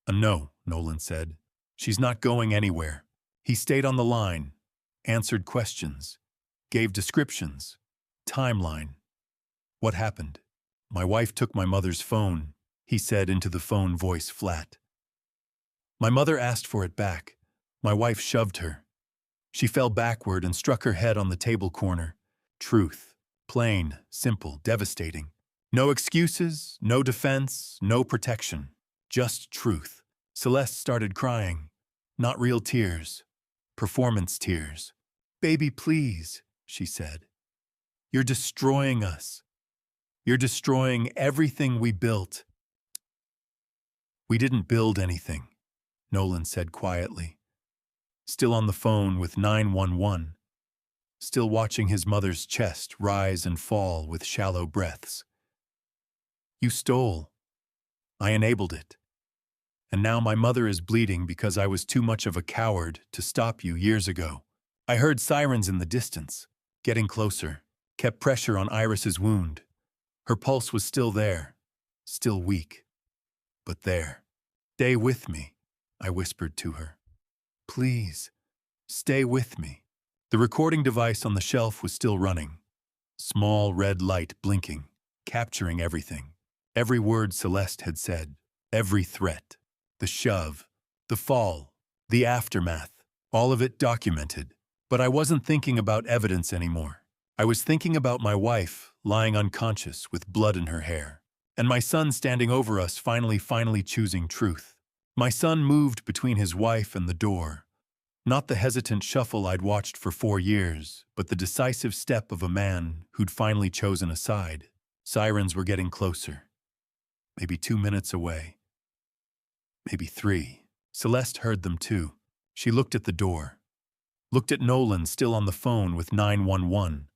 [SPEAKER 1] No, Nolan said. She's not going anywhere. He stayed on the line, answered questions, gave descriptions, timeline. What happened? My wife took my mother's phone, he said into the phone, voice flat. My mother asked for it back. My wife shoved her. She fell backward and struck her head on the table corner. Truth. Plain, simple, devastating. No excuses, no defense, no protection. Just truth. Celeste started crying. Not real tears. Performance tears. Baby, please, she said. You're destroying us. You're destroying everything we built. We didn't build anything, Nolan said quietly. Still on the phone with 911. Still watching his mother's chest rise and fall with shallow breaths. You stole. I enabled it. And now my mother is bleeding because I was too much of a coward to stop you years ago. I heard sirens in the distance, getting closer, kept pressure on Iris's wound. Her pulse was still there, still weak, but there. Stay with me, I whispered to her. Please, stay with me. The recording device on the shelf was still running. Small red light blinking, capturing everything. Every word Celeste had said, every threat, the shove, the fall, the aftermath, all of it documented. But I wasn't thinking about evidence anymore. I was thinking about my wife, lying unconscious with blood in her hair, and my son standing over us, finally choosing truth. My son moved between his wife and the door. Not the hesitant shuffle I'd watched for 4 years, but the decisive step of a man who'd finally chosen a side. Sirens were getting closer. Maybe 2 minutes away. Maybe 3. Celeste heard them too. She looked at the door. Looked at Nolan still on the phone with 911.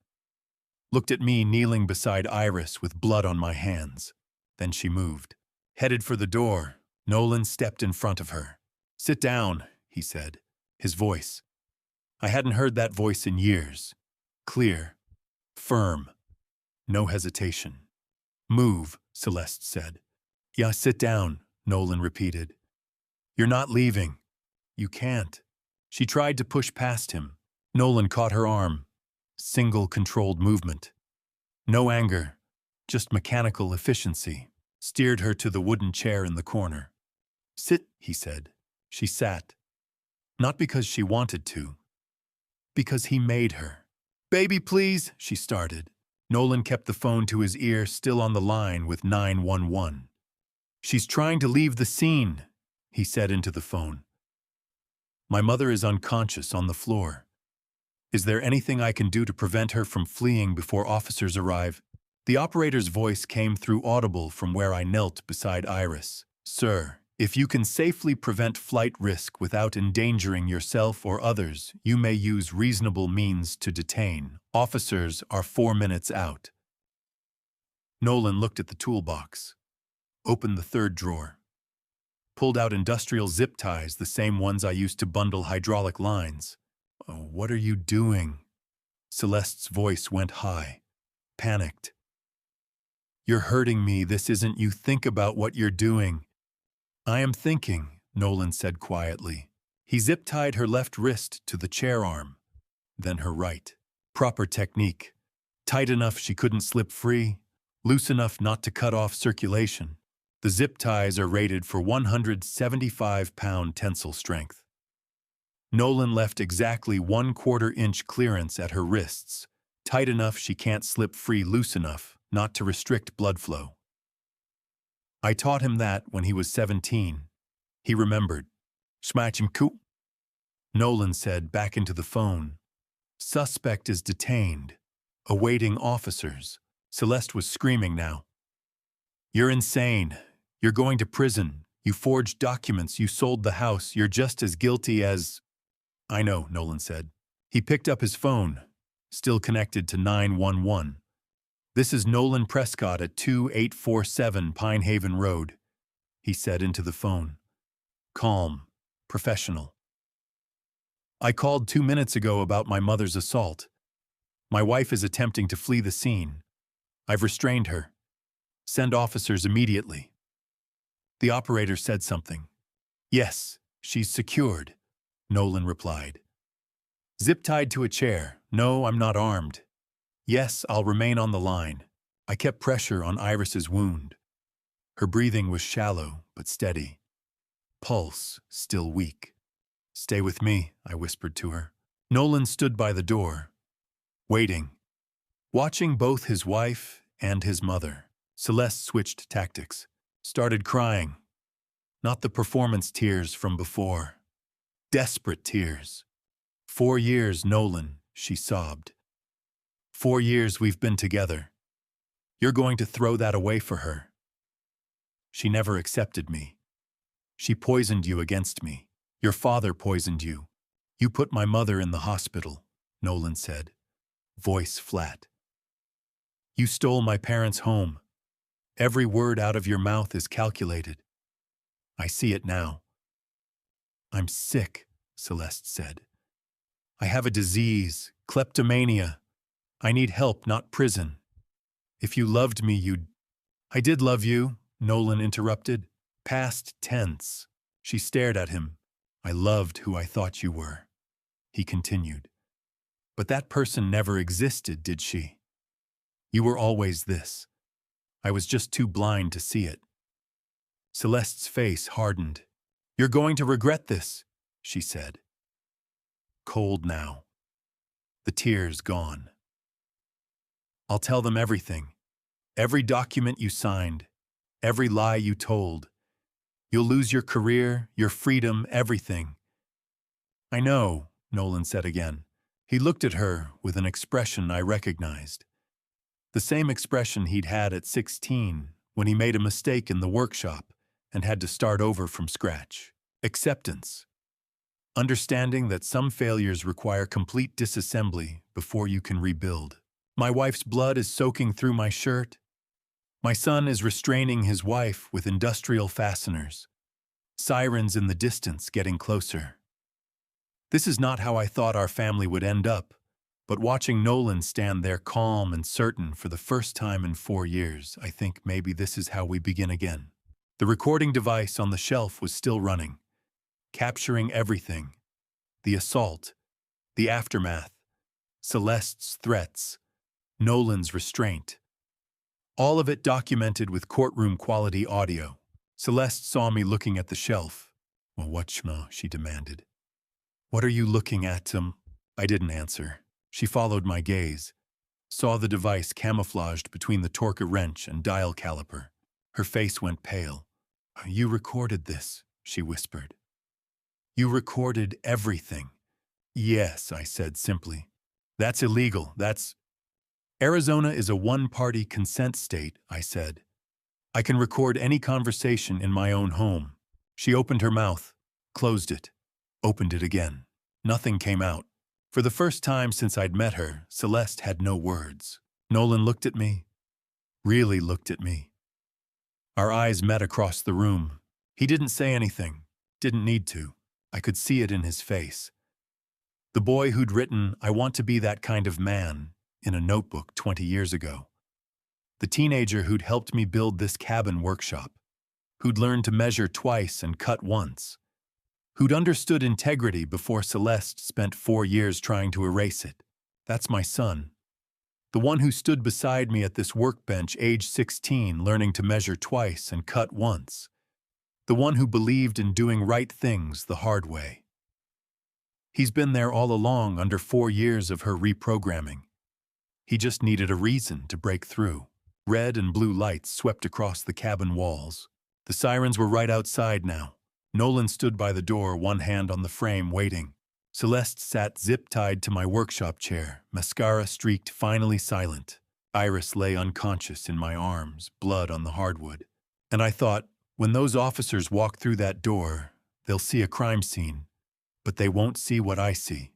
[SPEAKER 1] Looked at me kneeling beside Iris with blood on my hands. Then she moved. Headed for the door, Nolan stepped in front of her. Sit down, he said, his voice. I hadn't heard that voice in years. Clear. Firm. No hesitation. Move, Celeste said. Yeah, sit down, Nolan repeated. You're not leaving. You can't. She tried to push past him. Nolan caught her arm. Single controlled movement. No anger, just mechanical efficiency. Steered her to the wooden chair in the corner. Sit, he said. She sat. Not because she wanted to. Because he made her. Baby, please, she started. Nolan kept the phone to his ear, still on the line with 911. She's trying to leave the scene, he said into the phone. My mother is unconscious on the floor. Is there anything I can do to prevent her from fleeing before officers arrive? The operator's voice came through audible from where I knelt beside Iris. Sir, if you can safely prevent flight risk without endangering yourself or others, you may use reasonable means to detain. Officers are 4 minutes out. Nolan looked at the toolbox, opened the third drawer, pulled out industrial zip ties, the same ones I used to bundle hydraulic lines. Oh, what are you doing? Celeste's voice went high, panicked. You're hurting me. This isn't you. Think about what you're doing. I am thinking, Nolan said quietly. He zip-tied her left wrist to the chair arm, then her right. Proper technique. Tight enough she couldn't slip free, loose enough not to cut off circulation. The zip ties are rated for 175-pound tensile strength. Nolan left exactly 1/4 inch clearance at her wrists, tight enough she can't slip free, loose enough not to restrict blood flow. I taught him that when he was 17. He remembered. Smash him cool. Nolan said back into the phone. Suspect is detained, awaiting officers. Celeste was screaming now. You're insane. You're going to prison. You forged documents. You sold the house. You're just as guilty as... I know, Nolan said. He picked up his phone, still connected to 911. This is Nolan Prescott at 2847 Pine Haven Road, he said into the phone. Calm, professional. I called 2 minutes ago about my mother's assault. My wife is attempting to flee the scene. I've restrained her. Send officers immediately. The operator said something. Yes, she's secured, Nolan replied. Zip-tied to a chair. No, I'm not armed. Yes, I'll remain on the line. I kept pressure on Iris's wound. Her breathing was shallow but steady. Pulse still weak. Stay with me, I whispered to her. Nolan stood by the door, waiting, watching both his wife and his mother. Celeste switched tactics, started crying. Not the performance tears from before. Desperate tears. 4 years, Nolan, she sobbed. 4 years we've been together. You're going to throw that away for her. She never accepted me. She poisoned you against me. Your father poisoned you. You put my mother in the hospital, Nolan said, voice flat. You stole my parents' home. Every word out of your mouth is calculated. I see it now. I'm sick, Celeste said. I have a disease, kleptomania. I need help, not prison. If you loved me, you'd... I did love you, Nolan interrupted. Past tense. She stared at him. I loved who I thought you were. He continued. But that person never existed, did she? You were always this. I was just too blind to see it. Celeste's face hardened. You're going to regret this, she said. Cold now. The tears gone. I'll tell them everything. Every document you signed. Every lie you told. You'll lose your career, your freedom, everything. I know, Nolan said again. He looked at her with an expression I recognized. The same expression he'd had at 16 when he made a mistake in the workshop and had to start over from scratch. Acceptance. Understanding that some failures require complete disassembly before you can rebuild. My wife's blood is soaking through my shirt. My son is restraining his wife with industrial fasteners. Sirens in the distance getting closer. This is not how I thought our family would end up, but watching Nolan stand there calm and certain for the first time in 4 years, I think maybe this is how we begin again. The recording device on the shelf was still running, capturing everything. The assault, the aftermath, Celeste's threats, Nolan's restraint. All of it documented with courtroom-quality audio. Celeste saw me looking at the shelf. Well, what, she demanded. What are you looking at, I didn't answer. She followed my gaze, saw the device camouflaged between the torque wrench and dial caliper. Her face went pale. You recorded this, she whispered. You recorded everything. Yes, I said simply. That's illegal. Arizona is a one-party consent state, I said. I can record any conversation in my own home. She opened her mouth, closed it, opened it again. Nothing came out. For the first time since I'd met her, Celeste had no words. Nolan looked at me, really looked at me. Our eyes met across the room. He didn't say anything, didn't need to. I could see it in his face. The boy who'd written, "I want to be that kind of man," in a notebook 20 years ago. The teenager who'd helped me build this cabin workshop. Who'd learned to measure twice and cut once. Who'd understood integrity before Celeste spent 4 years trying to erase it. That's my son. The one who stood beside me at this workbench, age 16, learning to measure twice and cut once. The one who believed in doing right things the hard way. He's been there all along under 4 years of her reprogramming. He just needed a reason to break through. Red and blue lights swept across the cabin walls. The sirens were right outside now. Nolan stood by the door, one hand on the frame, waiting. Celeste sat zip-tied to my workshop chair, mascara streaked, finally silent. Iris lay unconscious in my arms, blood on the hardwood. And I thought, when those officers walk through that door, they'll see a crime scene, but they won't see what I see.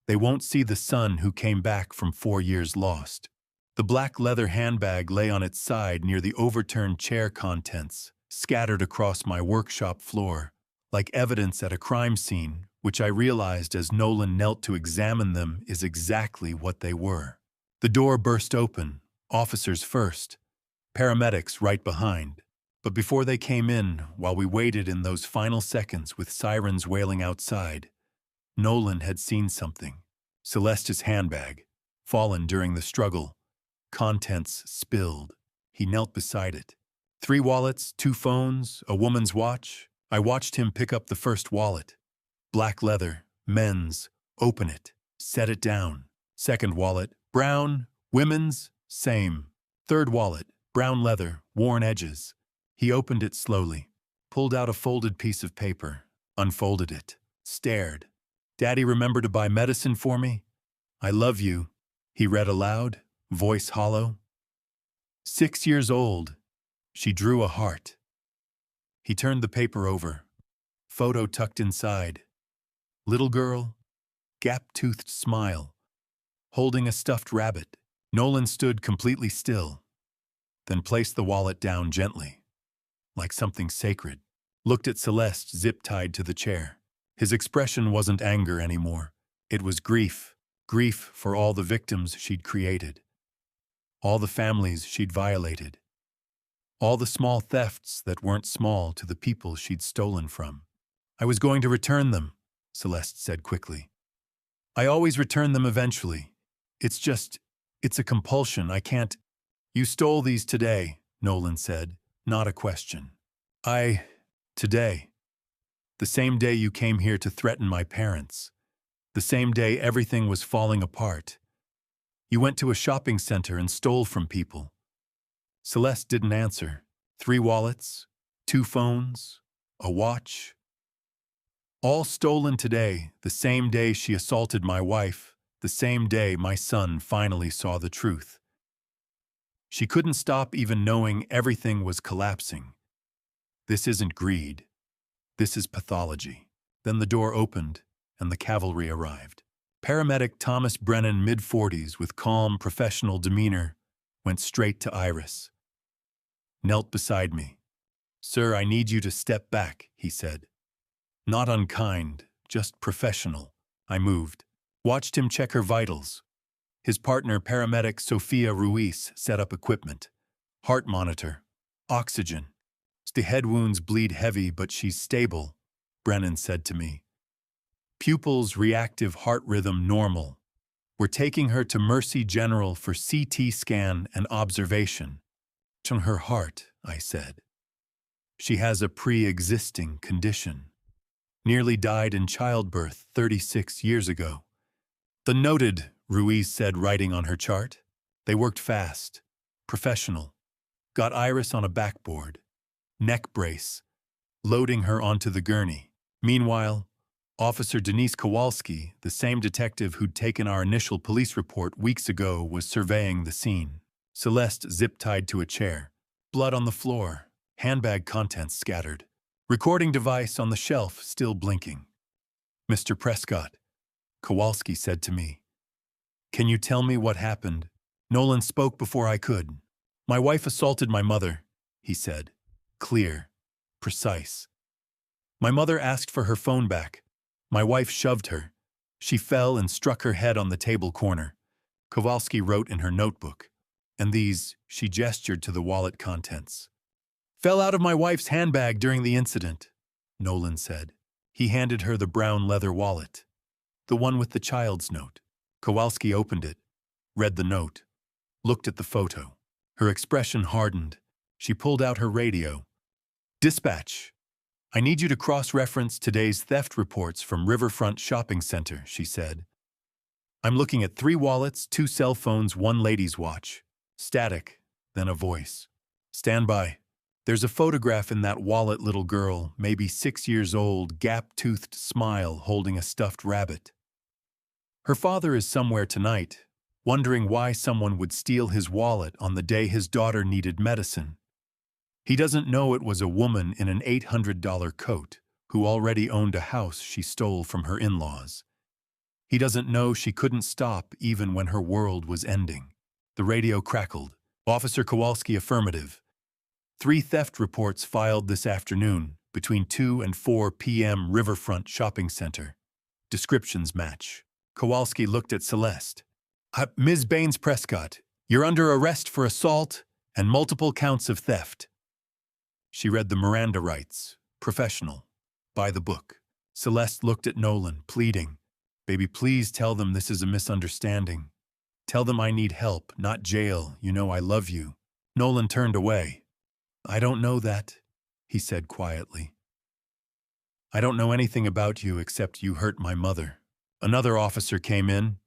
[SPEAKER 1] They won't see the son who came back from 4 years lost. The black leather handbag lay on its side near the overturned chair contents, scattered across my workshop floor, like evidence at a crime scene, which I realized as Nolan knelt to examine them is exactly what they were. The door burst open, officers first, paramedics right behind. But before they came in, while we waited in those final seconds with sirens wailing outside, Nolan had seen something. Celeste's handbag, fallen during the struggle, contents spilled. He knelt beside it. 3 wallets, 2 phones, a woman's watch. I watched him pick up the first wallet. Black leather, men's, open it, set it down. Second wallet, brown, women's, same. Third wallet, brown leather, worn edges. He opened it slowly, pulled out a folded piece of paper, unfolded it, stared. "Daddy, remember to buy medicine for me? I love you," he read aloud, voice hollow. 6 years old. She drew a heart. He turned the paper over. Photo tucked inside. Little girl, gap-toothed smile, holding a stuffed rabbit. Nolan stood completely still, then placed the wallet down gently, like something sacred. Looked at Celeste zip-tied to the chair. His expression wasn't anger anymore. It was grief. Grief for all the victims she'd created. All the families she'd violated. All the small thefts that weren't small to the people she'd stolen from. "I was going to return them," Celeste said quickly. "I always return them eventually. It's a compulsion. I can't." "You stole these today," Nolan said, not a question. Today. The same day you came here to threaten my parents. The same day everything was falling apart. You went to a shopping center and stole from people." Celeste didn't answer. 3 wallets, 2 phones, a watch. All stolen today, the same day she assaulted my wife, the same day my son finally saw the truth. She couldn't stop even knowing everything was collapsing. This isn't greed. This is pathology. Then the door opened, and the cavalry arrived. Paramedic Thomas Brennan, mid-40s, with calm, professional demeanor, went straight to Iris. Knelt beside me. "Sir, I need you to step back," he said. Not unkind, just professional. I moved. Watched him check her vitals. His partner, paramedic Sofia Ruiz, set up equipment. Heart monitor. Oxygen. "The head wounds bleed heavy, but she's stable," Brennan said to me. "Pupils' reactive heart rhythm normal. We're taking her to Mercy General for CT scan and observation." "On her heart," I said. "She has a pre-existing condition. Nearly died in childbirth 36 years ago." "The noted," Ruiz said, writing on her chart. They worked fast. Professional. Got Iris on a backboard. Neck brace. Loading her onto the gurney. Meanwhile, Officer Denise Kowalski, the same detective who'd taken our initial police report weeks ago, was surveying the scene. Celeste zip-tied to a chair. blood on the floor, handbag contents scattered. Recording device on the shelf still blinking. "Mr. Prescott," Kowalski said to me. "Can you tell me what happened?" Nolan spoke before I could. "My wife assaulted my mother," he said. Clear, precise. "My mother asked for her phone back. My wife shoved her. She fell and struck her head on the table corner." Kowalski wrote in her notebook. "And these," she gestured to the wallet contents, "fell out of my wife's handbag during the incident," Nolan said. He handed her the brown leather wallet, the one with the child's note. Kowalski opened it, read the note, looked at the photo. Her expression hardened. She pulled out her radio. "Dispatch. I need you to cross-reference today's theft reports from Riverfront Shopping Center," she said. "I'm looking at 3 wallets, 2 cell phones, 1 lady's watch." Static, then a voice. "Stand by. There's a photograph in that wallet, little girl, maybe 6 years old, gap-toothed smile, holding a stuffed rabbit. Her father is somewhere tonight, wondering why someone would steal his wallet on the day his daughter needed medicine. He doesn't know it was a woman in an $800 coat who already owned a house she stole from her in-laws. He doesn't know she couldn't stop even when her world was ending." The radio crackled. "Officer Kowalski, affirmative. 3 theft reports filed this afternoon between 2 and 4 p.m. Riverfront Shopping Center. Descriptions match." Kowalski looked at Celeste. "Ms. Baines Prescott, you're under arrest for assault and multiple counts of theft." She read the Miranda rights. Professional. By the book. Celeste looked at Nolan, pleading. "Baby, please tell them this is a misunderstanding. Tell them I need help, not jail. You know I love you." Nolan turned away. "I don't know that," he said quietly. "I don't know anything about you except you hurt my mother." Another officer came in,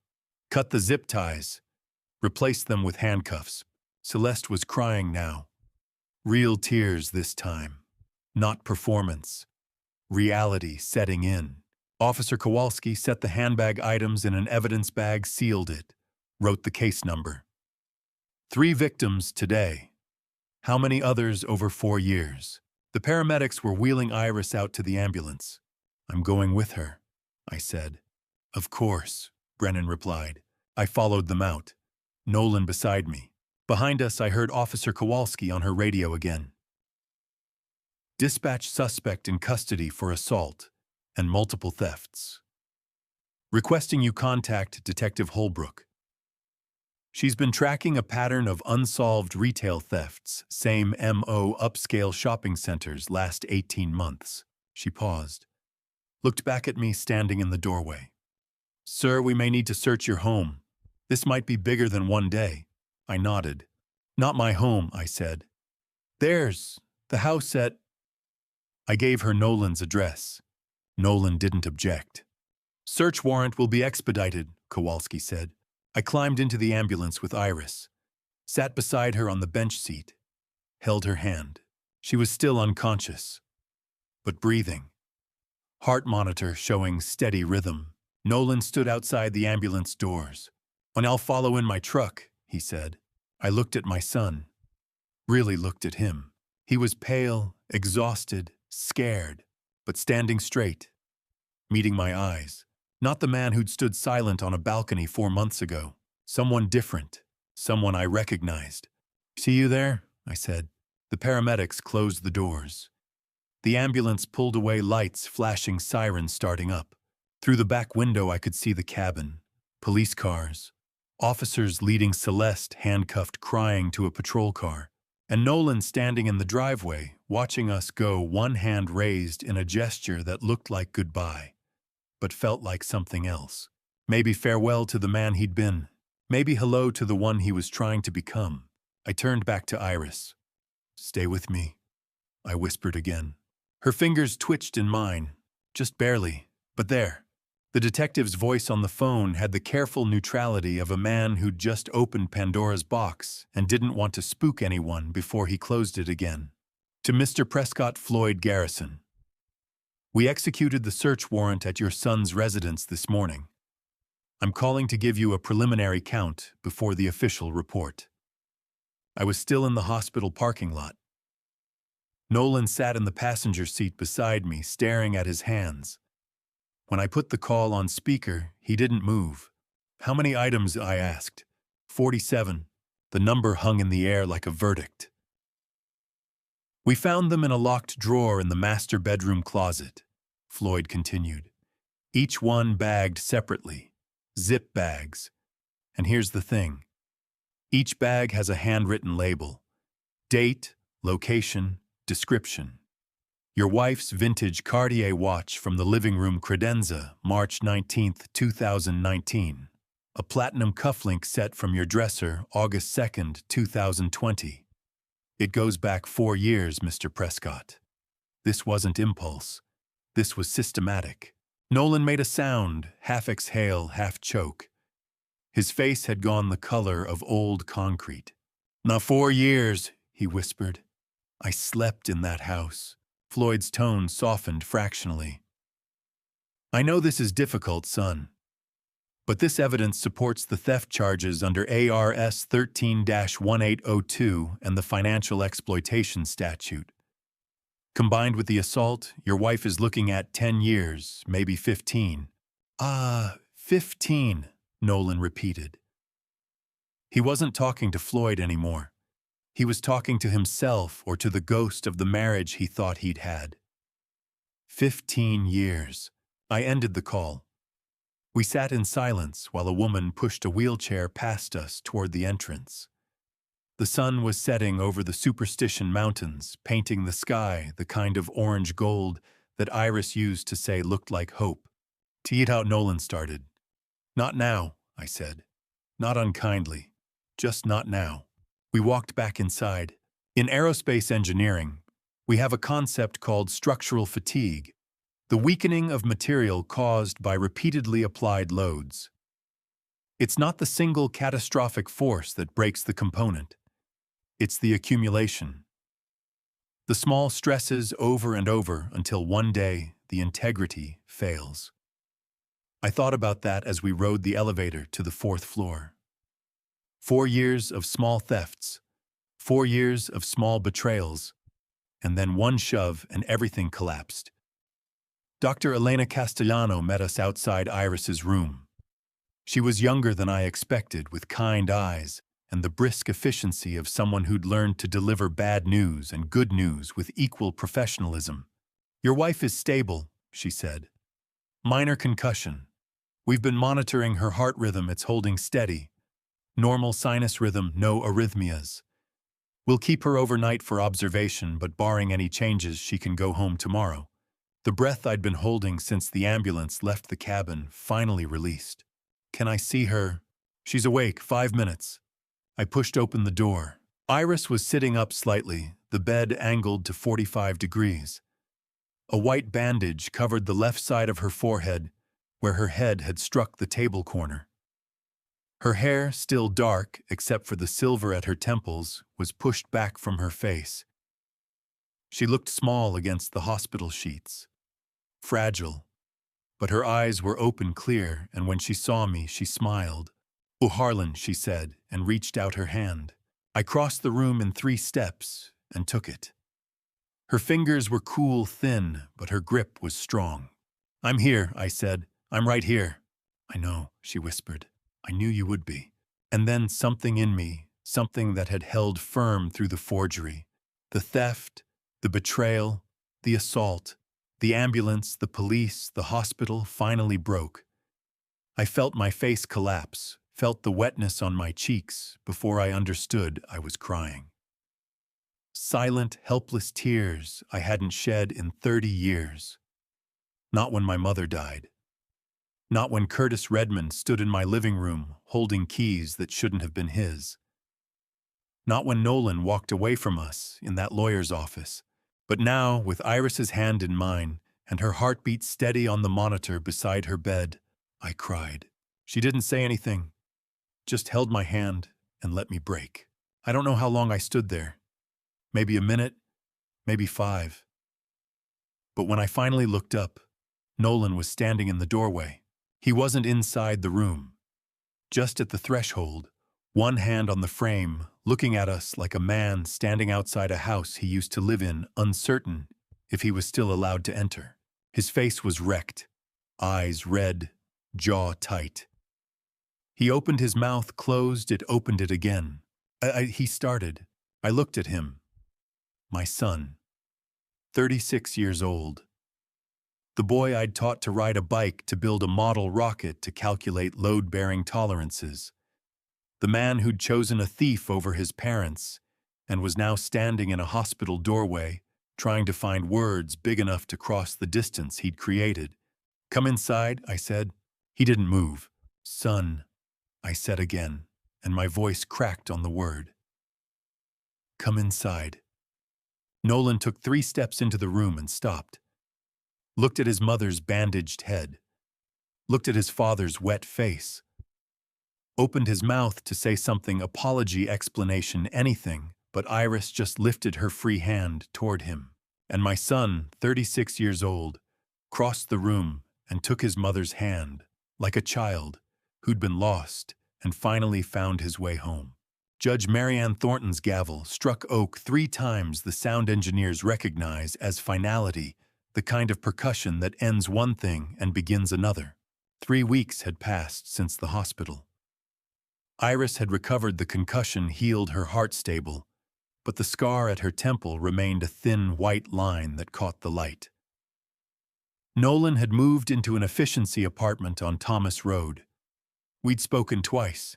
[SPEAKER 1] cut the zip ties, replaced them with handcuffs. Celeste was crying now. Real tears this time. Not performance. Reality setting in. Officer Kowalski set the handbag items in an evidence bag, sealed it, wrote the case number. 3 victims today. How many others over 4 years? The paramedics were wheeling Iris out to the ambulance. "I'm going with her," I said. "Of course," Brennan replied. I followed them out. Nolan beside me. Behind us, I heard Officer Kowalski on her radio again. "Dispatch suspect in custody for assault and multiple thefts. Requesting you contact Detective Holbrook. She's been tracking a pattern of unsolved retail thefts, same MO upscale shopping centers last 18 months. She paused, looked back at me standing in the doorway. "Sir, we may need to search your home. This might be bigger than one day." I nodded. "Not my home," I said. "There's the house at—" I gave her Nolan's address. Nolan didn't object. "Search warrant will be expedited," Kowalski said. I climbed into the ambulance with Iris, sat beside her on the bench seat, held her hand. She was still unconscious, but breathing. Heart monitor showing steady rhythm. Nolan stood outside the ambulance doors. "And I'll follow in my truck," he said. I looked at my son. Really looked at him. He was pale, exhausted, scared, but standing straight, meeting my eyes. Not the man who'd stood silent on a balcony 4 months ago. Someone different. Someone I recognized. "See you there?" I said. The paramedics closed the doors. The ambulance pulled away, lights flashing, sirens starting up. Through the back window I could see the cabin. Police cars. Officers leading Celeste, handcuffed, crying, to a patrol car. And Nolan standing in the driveway, watching us go, one hand raised in a gesture that looked like goodbye, but felt like something else. Maybe farewell to the man he'd been. Maybe hello to the one he was trying to become. I turned back to Iris. "Stay with me," I whispered again. Her fingers twitched in mine, just barely, but there. The detective's voice on the phone had the careful neutrality of a man who'd just opened Pandora's box and didn't want to spook anyone before he closed it again. "To Mr. Prescott Floyd Garrison. We executed the search warrant at your son's residence this morning. I'm calling to give you a preliminary count before the official report." I was still in the hospital parking lot. Nolan sat in the passenger seat beside me, staring at his hands. When I put the call on speaker, he didn't move. "How many items?" I asked. 47. The number hung in the air like a verdict. "We found them in a locked drawer in the master bedroom closet," Floyd continued. "Each one bagged separately. Zip bags. And here's the thing. Each bag has a handwritten label. Date, location, description. Your wife's vintage Cartier watch from the living room credenza, March 19th, 2019. A platinum cufflink set from your dresser, August 2nd, 2020. It goes back 4 years, Mr. Prescott. This wasn't impulse. This was systematic." Nolan made a sound, half exhale, half choke. His face had gone the color of old concrete. "Now 4 years," he whispered. "I slept in that house." Floyd's tone softened fractionally. "I know this is difficult, son. But this evidence supports the theft charges under ARS 13-1802 and the financial exploitation statute. Combined with the assault, your wife is looking at 10 years, maybe 15. 15, Nolan repeated. He wasn't talking to Floyd anymore. He was talking to himself or to the ghost of the marriage he thought he'd had. 15 years. I ended the call. We sat in silence while a woman pushed a wheelchair past us toward the entrance. The sun was setting over the Superstition Mountains, painting the sky the kind of orange gold that Iris used to say looked like hope. "To eat out," Nolan started. "Not now," I said. Not unkindly. Just not now. We walked back inside. In aerospace engineering, we have a concept called structural fatigue, the weakening of material caused by repeatedly applied loads. It's not the single catastrophic force that breaks the component. It's the accumulation. The small stresses over and over until one day the integrity fails. I thought about that as we rode the elevator to the 4th floor. 4 years of small thefts, 4 years of small betrayals, and then one shove and everything collapsed. Dr. Elena Castellano met us outside Iris's room. She was younger than I expected, with kind eyes and the brisk efficiency of someone who'd learned to deliver bad news and good news with equal professionalism. "Your wife is stable," she said. "Minor concussion. We've been monitoring her heart rhythm. It's holding steady. Normal sinus rhythm, no arrhythmias. We'll keep her overnight for observation, but barring any changes, she can go home tomorrow." The breath I'd been holding since the ambulance left the cabin finally released. "Can I see her?" "She's awake, 5 minutes." I pushed open the door. Iris was sitting up slightly, the bed angled to 45 degrees. A white bandage covered the left side of her forehead, where her head had struck the table corner. Her hair, still dark except for the silver at her temples, was pushed back from her face. She looked small against the hospital sheets. Fragile. But her eyes were open clear, and when she saw me, she smiled. "Oh, Harlan," she said, and reached out her hand. I crossed the room in 3 steps and took it. Her fingers were cool, thin, but her grip was strong. "I'm here," I said. "I'm right here." "I know," she whispered. "I knew you would be." And then something in me, something that had held firm through the forgery, the theft, the betrayal, the assault, the ambulance, the police, the hospital, finally broke. I felt my face collapse, felt the wetness on my cheeks before I understood I was crying. Silent, helpless tears I hadn't shed in 30 years. Not when my mother died. Not when Curtis Redmond stood in my living room holding keys that shouldn't have been his. Not when Nolan walked away from us in that lawyer's office. But now, with Iris's hand in mine and her heartbeat steady on the monitor beside her bed, I cried. She didn't say anything, just held my hand and let me break. I don't know how long I stood there. Maybe a minute, maybe 5. But when I finally looked up, Nolan was standing in the doorway. He wasn't inside the room. Just at the threshold, one hand on the frame, looking at us like a man standing outside a house he used to live in, uncertain if he was still allowed to enter. His face was wrecked, eyes red, jaw tight. He opened his mouth, closed it, opened it again. He started. I looked at him. My son, 36 years old. The boy I'd taught to ride a bike, to build a model rocket, to calculate load-bearing tolerances. The man who'd chosen a thief over his parents and was now standing in a hospital doorway, trying to find words big enough to cross the distance he'd created. "Come inside," I said. He didn't move. "Son," I said again, and my voice cracked on the word. "Come inside." Nolan took 3 steps into the room and stopped. Looked at his mother's bandaged head. Looked at his father's wet face. Opened his mouth to say something, apology, explanation, anything, but Iris just lifted her free hand toward him. And my son, 36 years old, crossed the room and took his mother's hand, like a child who'd been lost and finally found his way home. Judge Marianne Thornton's gavel struck oak 3 times. The sound engineers recognize as finality, the kind of percussion that ends one thing and begins another. 3 weeks had passed since the hospital. Iris had recovered the concussion, healed her heart stable, but the scar at her temple remained a thin white line that caught the light. Nolan had moved into an efficiency apartment on Thomas Road. We'd spoken twice.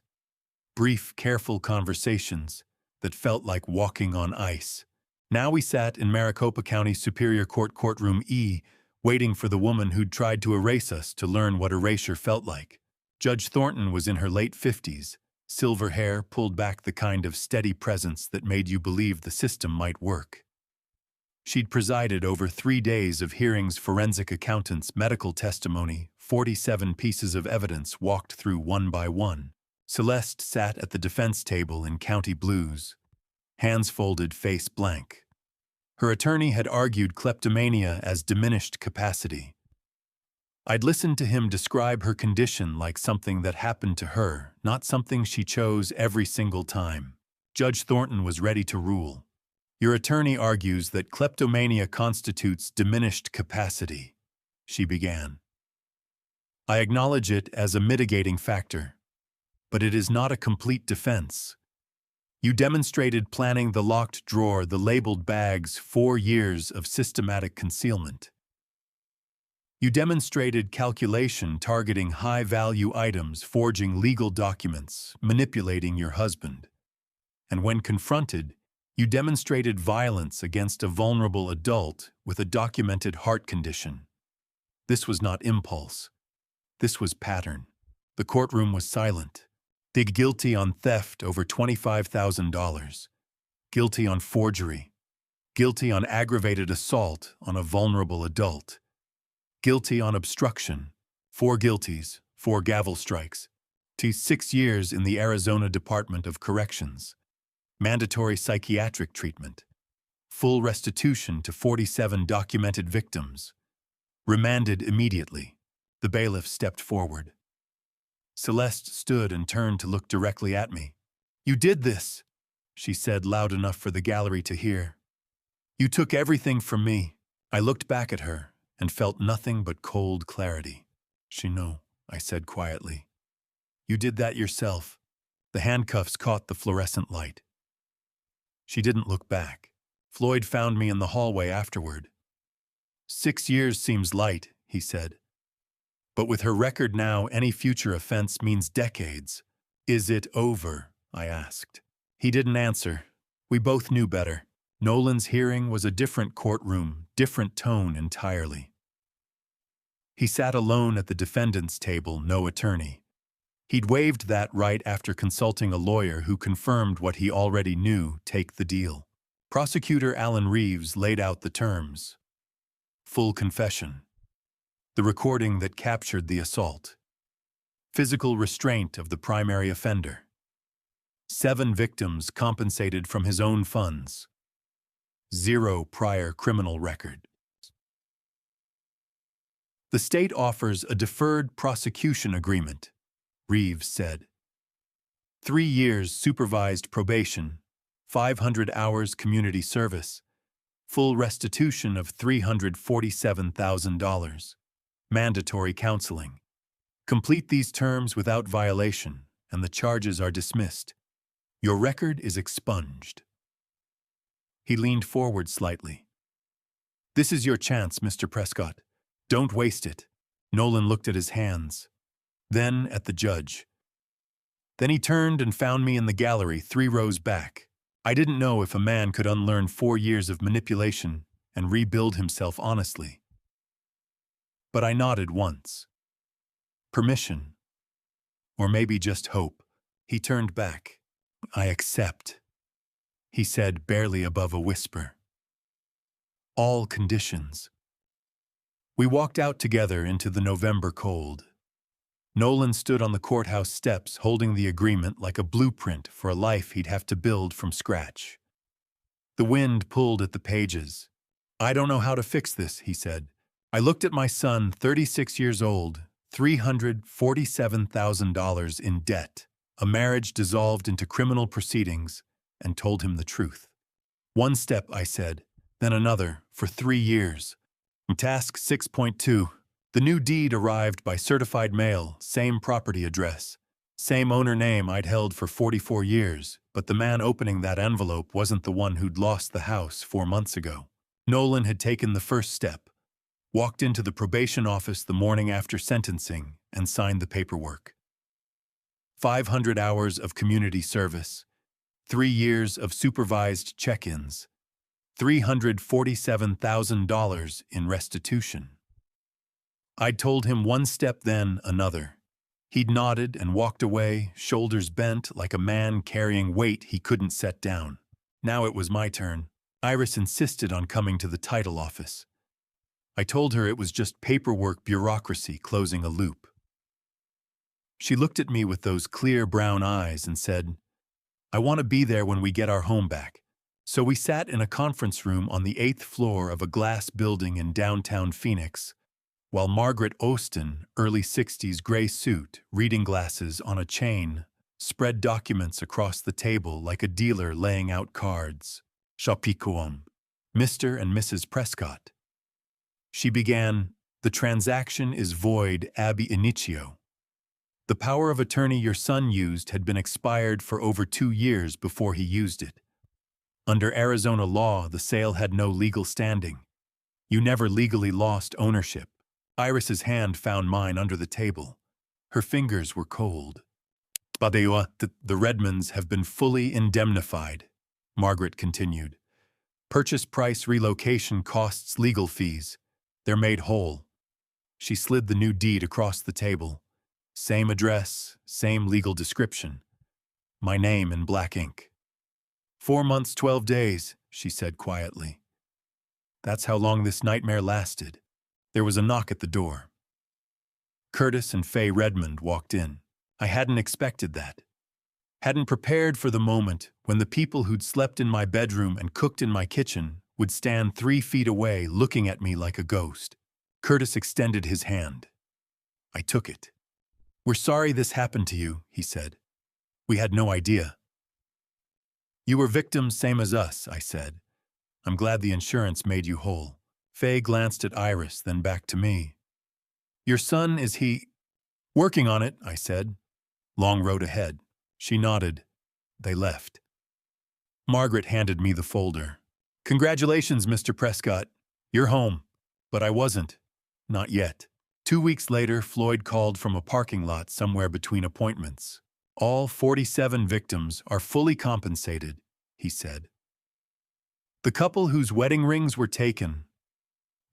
[SPEAKER 1] Brief, careful conversations that felt like walking on ice. Now we sat in Maricopa County Superior Court Courtroom E, waiting for the woman who'd tried to erase us to learn what erasure felt like. Judge Thornton was in her late 50s, silver hair pulled back, the kind of steady presence that made you believe the system might work. She'd presided over 3 days of hearings, forensic accountants, medical testimony, 47 pieces of evidence walked through one by one. Celeste sat at the defense table in county blues, hands folded, face blank. Her attorney had argued kleptomania as diminished capacity. I'd listened to him describe her condition like something that happened to her, not something she chose every single time. Judge Thornton was ready to rule. "Your attorney argues that kleptomania constitutes diminished capacity," she began. "I acknowledge it as a mitigating factor, but it is not a complete defense. You demonstrated planning the locked drawer, the labeled bags, 4 years of systematic concealment. You demonstrated calculation, targeting high-value items, forging legal documents, manipulating your husband. And when confronted, you demonstrated violence against a vulnerable adult with a documented heart condition. This was not impulse. This was pattern." The courtroom was silent. Guilty on theft over $25,000. Guilty on forgery. Guilty on aggravated assault on a vulnerable adult. Guilty on obstruction. 4 guilties, 4 gavel strikes. 6 years in the Arizona Department of Corrections. Mandatory psychiatric treatment. Full restitution to 47 documented victims. Remanded immediately. The bailiff stepped forward. Celeste stood and turned to look directly at me. "You did this," she said loud enough for the gallery to hear. "You took everything from me." I looked back at her and felt nothing but cold clarity. "She know," I said quietly. "You did that yourself." The handcuffs caught the fluorescent light. She didn't look back. "Floyd found me in the hallway afterward." 6 years seems light," he said. "But with her record now, any future offense means decades." "Is it over?" I asked. He didn't answer. We both knew better. Nolan's hearing was a different courtroom, different tone entirely. He sat alone at the defendant's table, no attorney. He'd waived that right after consulting a lawyer who confirmed what he already knew: take the deal. Prosecutor Alan Reeves laid out the terms. Full confession. The recording that captured the assault. Physical restraint of the primary offender. 7 victims compensated from his own funds. 0 prior criminal record. "The state offers a deferred prosecution agreement," Reeves said. 3 years supervised probation, 500 hours community service, full restitution of $347,000, mandatory counseling. Complete these terms without violation, and the charges are dismissed. Your record is expunged. He leaned forward slightly. This is your chance, Mr. Prescott. Don't waste it. Nolan looked at his hands, then at the judge. Then he turned and found me in the gallery 3 rows back. I didn't know if a man could unlearn 4 years of manipulation and rebuild himself honestly. But I nodded once. Permission. Or maybe just hope. He turned back. I accept, he said barely above a whisper. All conditions. We walked out together into the November cold. Nolan stood on the courthouse steps holding the agreement like a blueprint for a life he'd have to build from scratch. The wind pulled at the pages. I don't know how to fix this, he said. I looked at my son, 36 years old, $347,000 in debt, a marriage dissolved into criminal proceedings, and told him the truth. One step, I said, then another, for 3 years. Task 6.2. The new deed arrived by certified mail, same property address, same owner name I'd held for 44 years, but the man opening that envelope wasn't the one who'd lost the house 4 months ago. Nolan had taken the first step, walked into the probation office the morning after sentencing, and signed the paperwork. 500 hours of community service, 3 years of supervised check-ins, $347,000 in restitution. I'd told him one step, then another. He'd nodded and walked away, shoulders bent like a man carrying weight he couldn't set down. Now it was my turn. Iris insisted on coming to the title office. I told her it was just paperwork bureaucracy closing a loop. She looked at me with those clear brown eyes and said, I want to be there when we get our home back. So we sat in a conference room on the 8th floor of a glass building in downtown Phoenix, while Margaret Austin, early 60s gray suit, reading glasses on a chain, spread documents across the table like a dealer laying out cards. Chapicoum, Mr. and Mrs. Prescott. She began, the transaction is void ab initio. The power of attorney your son used had been expired for over 2 years before he used it. Under Arizona law, the sale had no legal standing. You never legally lost ownership. Iris's hand found mine under the table. Her fingers were cold. The Redmonds have been fully indemnified, Margaret continued. Purchase price, relocation costs, legal fees. They're made whole. She slid the new deed across the table. Same address, same legal description. My name in black ink. 4 months, 12 days, she said quietly. That's how long this nightmare lasted. There was a knock at the door. Curtis and Faye Redmond walked in. I hadn't expected that. Hadn't prepared for the moment when the people who'd slept in my bedroom and cooked in my kitchen would stand 3 feet away looking at me like a ghost. Curtis extended his hand. I took it. We're sorry this happened to you, he said. We had no idea. You were victims same as us, I said. I'm glad the insurance made you whole. Faye glanced at Iris, then back to me. Your son, is he? Working on it, I said. Long road ahead. She nodded. They left. Margaret handed me the folder. Congratulations, Mr. Prescott. You're home. But I wasn't. Not yet. 2 weeks later, Floyd called from a parking lot somewhere between appointments. All 47 victims are fully compensated, he said. The couple whose wedding rings were taken.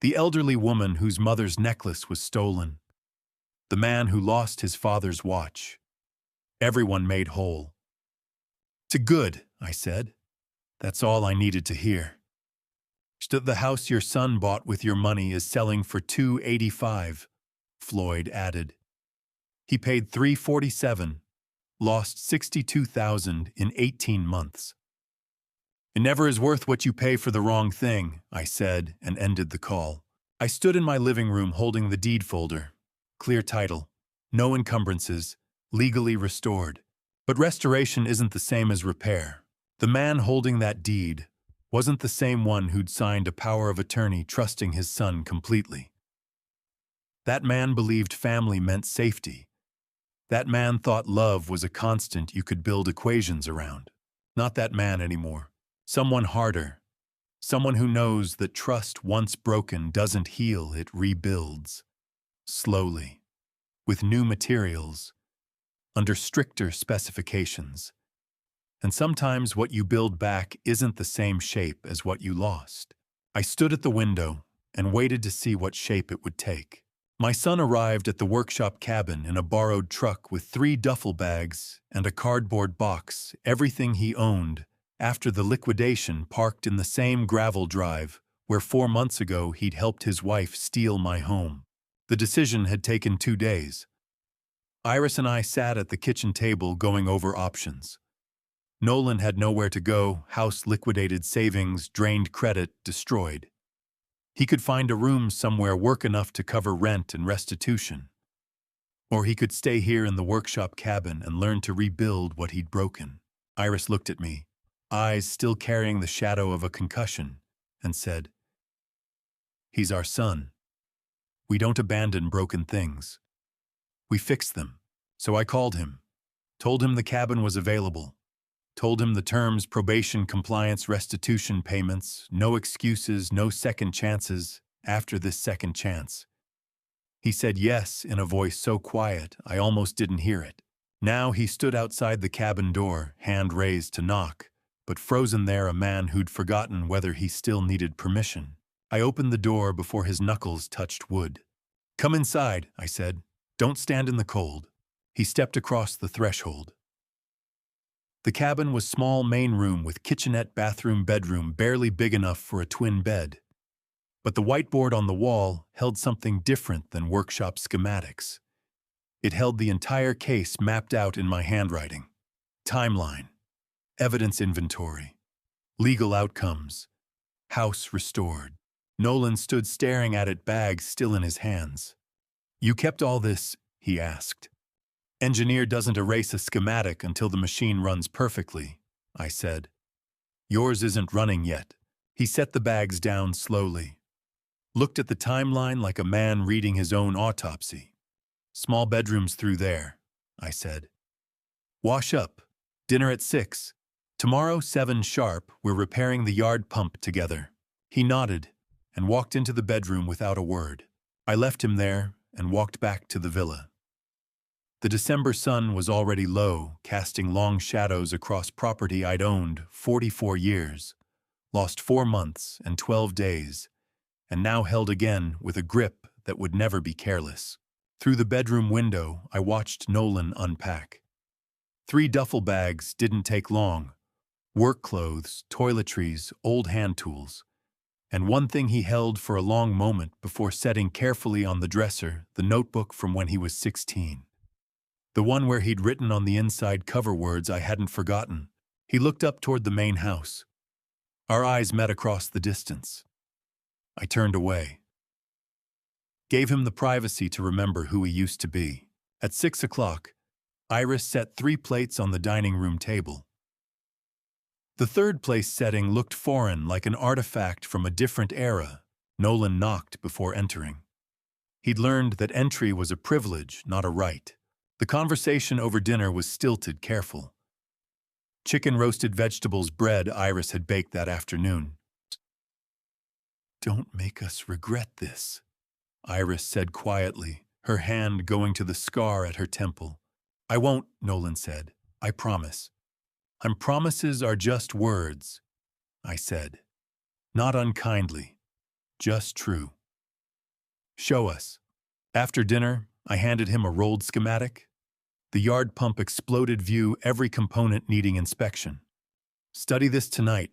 [SPEAKER 1] The elderly woman whose mother's necklace was stolen. The man who lost his father's watch. Everyone made whole. To good, I said. That's all I needed to hear. The house your son bought with your money is selling for $285, Floyd added. He paid $347, lost $62,000 in 18 months. It never is worth what you pay for the wrong thing, I said, and ended the call. I stood in my living room holding the deed folder. Clear title. No encumbrances. Legally restored. But restoration isn't the same as repair. The man holding that deed wasn't the same one who'd signed a power of attorney trusting his son completely. That man believed family meant safety. That man thought love was a constant you could build equations around. Not that man anymore. Someone harder. Someone who knows that trust once broken doesn't heal, it rebuilds. Slowly. With new materials. Under stricter specifications. And sometimes what you build back isn't the same shape as what you lost. I stood at the window and waited to see what shape it would take. My son arrived at the workshop cabin in a borrowed truck with 3 duffel bags and a cardboard box, everything he owned, after the liquidation, parked in the same gravel drive where 4 months ago he'd helped his wife steal my home. The decision had taken 2 days. Iris and I sat at the kitchen table going over options. Nolan had nowhere to go, house liquidated, savings, drained credit, destroyed. He could find a room somewhere, work enough to cover rent and restitution. Or he could stay here in the workshop cabin and learn to rebuild what he'd broken. Iris looked at me, eyes still carrying the shadow of a concussion, and said, "He's our son. We don't abandon broken things. We fix them." So I called him, told him the cabin was available, told him the terms: probation, compliance, restitution payments, no excuses, no second chances after this second chance. He said yes in a voice so quiet I almost didn't hear it. Now he stood outside the cabin door, hand raised to knock, but frozen there a man who'd forgotten whether he still needed permission. I opened the door before his knuckles touched wood. "Come inside," I said. "Don't stand in the cold." He stepped across the threshold. The cabin was small main room with kitchenette, bathroom, bedroom, barely big enough for a twin bed. But the whiteboard on the wall held something different than workshop schematics. It held the entire case mapped out in my handwriting. Timeline, evidence inventory, legal outcomes, house restored. Nolan stood staring at it, bag still in his hands. "You kept all this?" he asked. "Engineer doesn't erase a schematic until the machine runs perfectly," I said. "Yours isn't running yet." He set the bags down slowly, looked at the timeline like a man reading his own autopsy. "Small bedrooms through there," I said. "Wash up. Dinner at 6. Tomorrow, 7 sharp, we're repairing the yard pump together." He nodded and walked into the bedroom without a word. I left him there and walked back to the villa. The December sun was already low, casting long shadows across property I'd owned 44 years, lost 4 months and 12 days, and now held again with a grip that would never be careless. Through the bedroom window, I watched Nolan unpack. 3 duffel bags didn't take long. Work clothes, toiletries, old hand tools. And one thing he held for a long moment before setting carefully on the dresser, the notebook from when he was 16. The one where he'd written on the inside cover words I hadn't forgotten. He looked up toward the main house. Our eyes met across the distance. I turned away. Gave him the privacy to remember who he used to be. At 6 o'clock, Iris set 3 plates on the dining room table. The third place setting looked foreign, like an artifact from a different era. Nolan knocked before entering. He'd learned that entry was a privilege, not a right. The conversation over dinner was stilted, careful. Chicken, roasted vegetables, bread Iris had baked that afternoon. "Don't make us regret this," Iris said quietly, her hand going to the scar at her temple. "I won't," Nolan said. "I promise." "And promises are just words," I said. "Not unkindly, just true." "Show us." After dinner, I handed him a rolled schematic. The yard pump exploded view, every component needing inspection. "Study this tonight.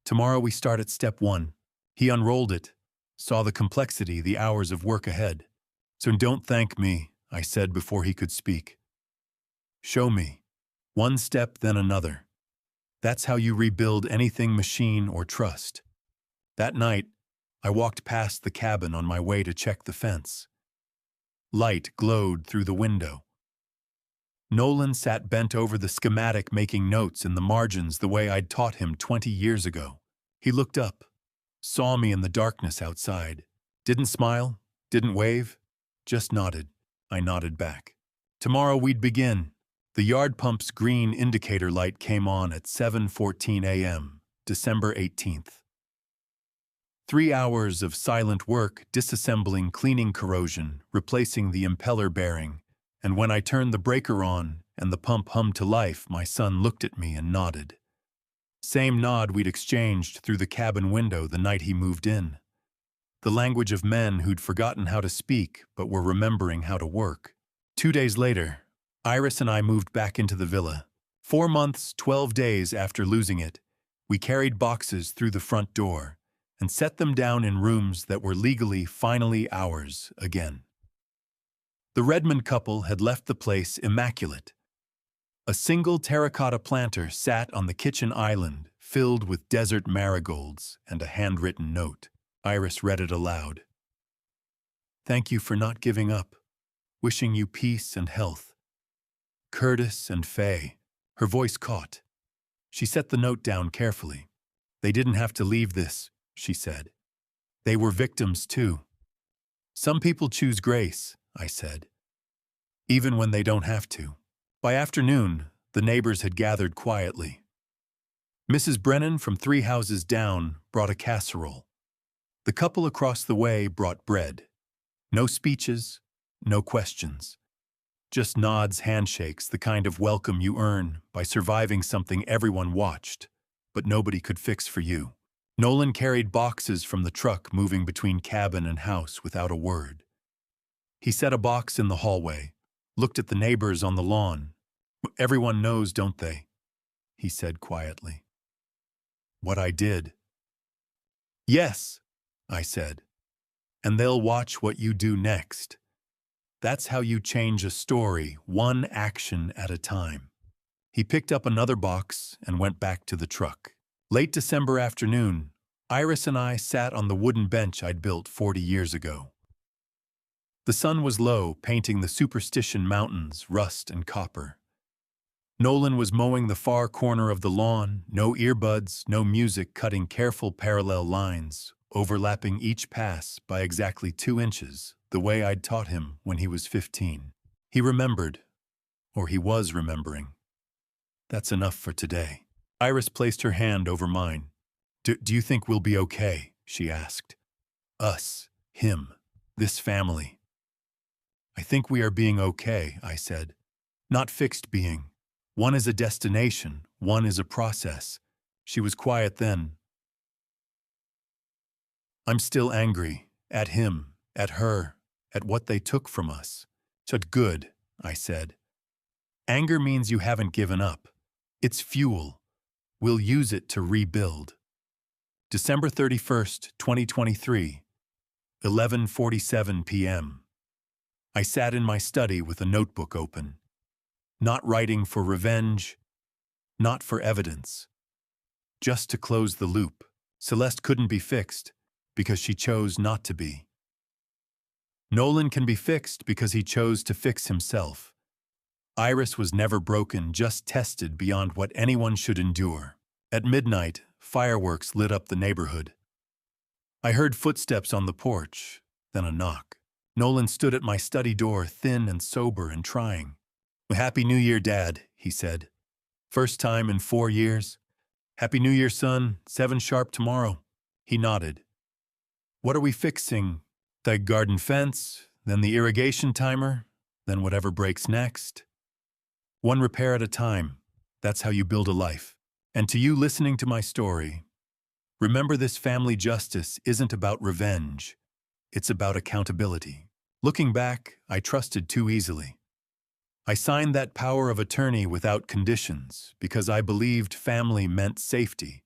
[SPEAKER 1] Tomorrow we start at step 1. He unrolled it, saw the complexity, the hours of work ahead. "So don't thank me," I said before he could speak. "Show me. One step, then another. That's how you rebuild anything, machine or trust." That night, I walked past the cabin on my way to check the fence. Light glowed through the window. Nolan sat bent over the schematic, making notes in the margins the way I'd taught him 20 years ago. He looked up, saw me in the darkness outside. Didn't smile, didn't wave, just nodded. I nodded back. Tomorrow we'd begin. The yard pump's green indicator light came on at 7:14 a.m., December 18th. 3 hours of silent work, disassembling, cleaning corrosion, replacing the impeller bearing, and when I turned the breaker on and the pump hummed to life, my son looked at me and nodded. Same nod we'd exchanged through the cabin window the night he moved in. The language of men who'd forgotten how to speak but were remembering how to work. 2 days later, Iris and I moved back into the villa. 4 months, 12 days after losing it, we carried boxes through the front door and set them down in rooms that were legally, finally ours again. The Redmond couple had left the place immaculate. A single terracotta planter sat on the kitchen island, filled with desert marigolds and a handwritten note. Iris read it aloud. "Thank you for not giving up. Wishing you peace and health. Curtis and Faye." Her voice caught. She set the note down carefully. "They didn't have to leave this," she said. "They were victims too." "Some people choose grace," I said, "even when they don't have to." By afternoon, the neighbors had gathered quietly. Mrs. Brennan from 3 houses down brought a casserole. The couple across the way brought bread. No speeches, no questions. Just nods, handshakes, the kind of welcome you earn by surviving something everyone watched, but nobody could fix for you. Nolan carried boxes from the truck moving between cabin and house without a word. He set a box in the hallway, looked at the neighbors on the lawn. "Everyone knows, don't they?" he said quietly. "What I did." "Yes," I said, "and they'll watch what you do next." That's how you change a story, one action at a time. He picked up another box and went back to the truck. Late December afternoon, Iris and I sat on the wooden bench I'd built 40 years ago. The sun was low, painting the Superstition Mountains rust and copper. Nolan was mowing the far corner of the lawn, no earbuds, no music, cutting careful parallel lines, overlapping each pass by exactly 2 inches, the way I'd taught him when he was 15. He remembered, or he was remembering. "That's enough for today." Iris placed her hand over mine. Do you think we'll be okay?" she asked. "Us, him, this family." "I think we are being okay," I said. "Not fixed being. One is a destination, one is a process." She was quiet then. "I'm still angry, at him, at her, at what they took from us." "But good," I said. "Anger means you haven't given up. It's fuel. We'll use it to rebuild." December 31st, 2023, 11:47 p.m. I sat in my study with a notebook open. Not writing for revenge, not for evidence. Just to close the loop. Celeste couldn't be fixed because she chose not to be. Nolan can be fixed because he chose to fix himself. Iris was never broken, just tested beyond what anyone should endure. At midnight, fireworks lit up the neighborhood. I heard footsteps on the porch, then a knock. Nolan stood at my study door, thin and sober and trying. "Happy New Year, Dad," he said. "First time in 4 years. Happy New Year, son. 7 sharp tomorrow." He nodded. "What are we fixing? The garden fence, then the irrigation timer, then whatever breaks next. One repair at a time. That's how you build a life." And to you listening to my story, remember this family justice isn't about revenge. It's about accountability. Looking back, I trusted too easily. I signed that power of attorney without conditions because I believed family meant safety.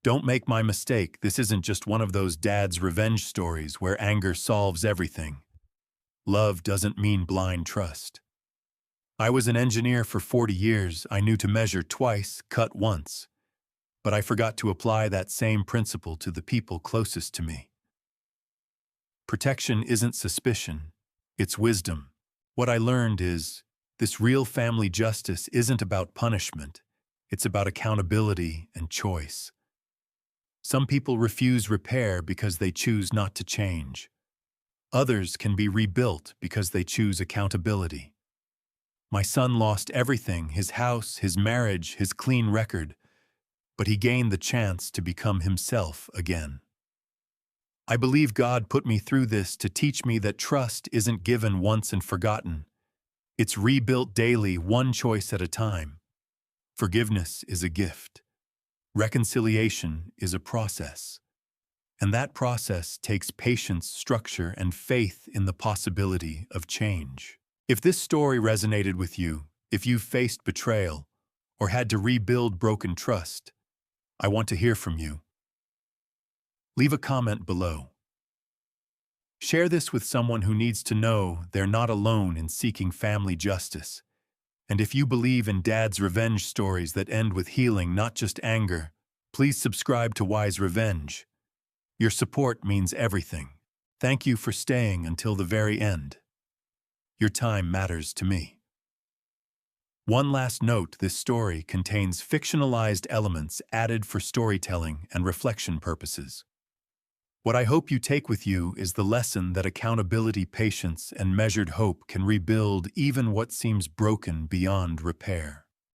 [SPEAKER 1] Don't make my mistake. This isn't just one of those dad's revenge stories where anger solves everything. Love doesn't mean blind trust. I was an engineer for 40 years. I knew to measure twice, cut once. But I forgot to apply that same principle to the people closest to me. Protection isn't suspicion. It's wisdom. What I learned is, This real family justice isn't about punishment. It's about accountability and choice. Some people refuse repair because they choose not to change. Others can be rebuilt because they choose accountability. My son lost everything, his house, his marriage, his clean record, but he gained the chance to become himself again. I believe God put me through this to teach me that trust isn't given once and forgotten. It's rebuilt daily, one choice at a time. Forgiveness is a gift. Reconciliation is a process. And that process takes patience, structure, and faith in the possibility of change. If this story resonated with you, if you've faced betrayal, or had to rebuild broken trust, I want to hear from you. Leave a comment below. Share this with someone who needs to know they're not alone in seeking family justice. And if you believe in Dad's revenge stories that end with healing, not just anger, please subscribe to Wise Revenge. Your support means everything. Thank you for staying until the very end. Your time matters to me. One last note, this story contains fictionalized elements added for storytelling and reflection purposes. What I hope you take with you is the lesson that accountability, patience, and measured hope can rebuild even what seems broken beyond repair.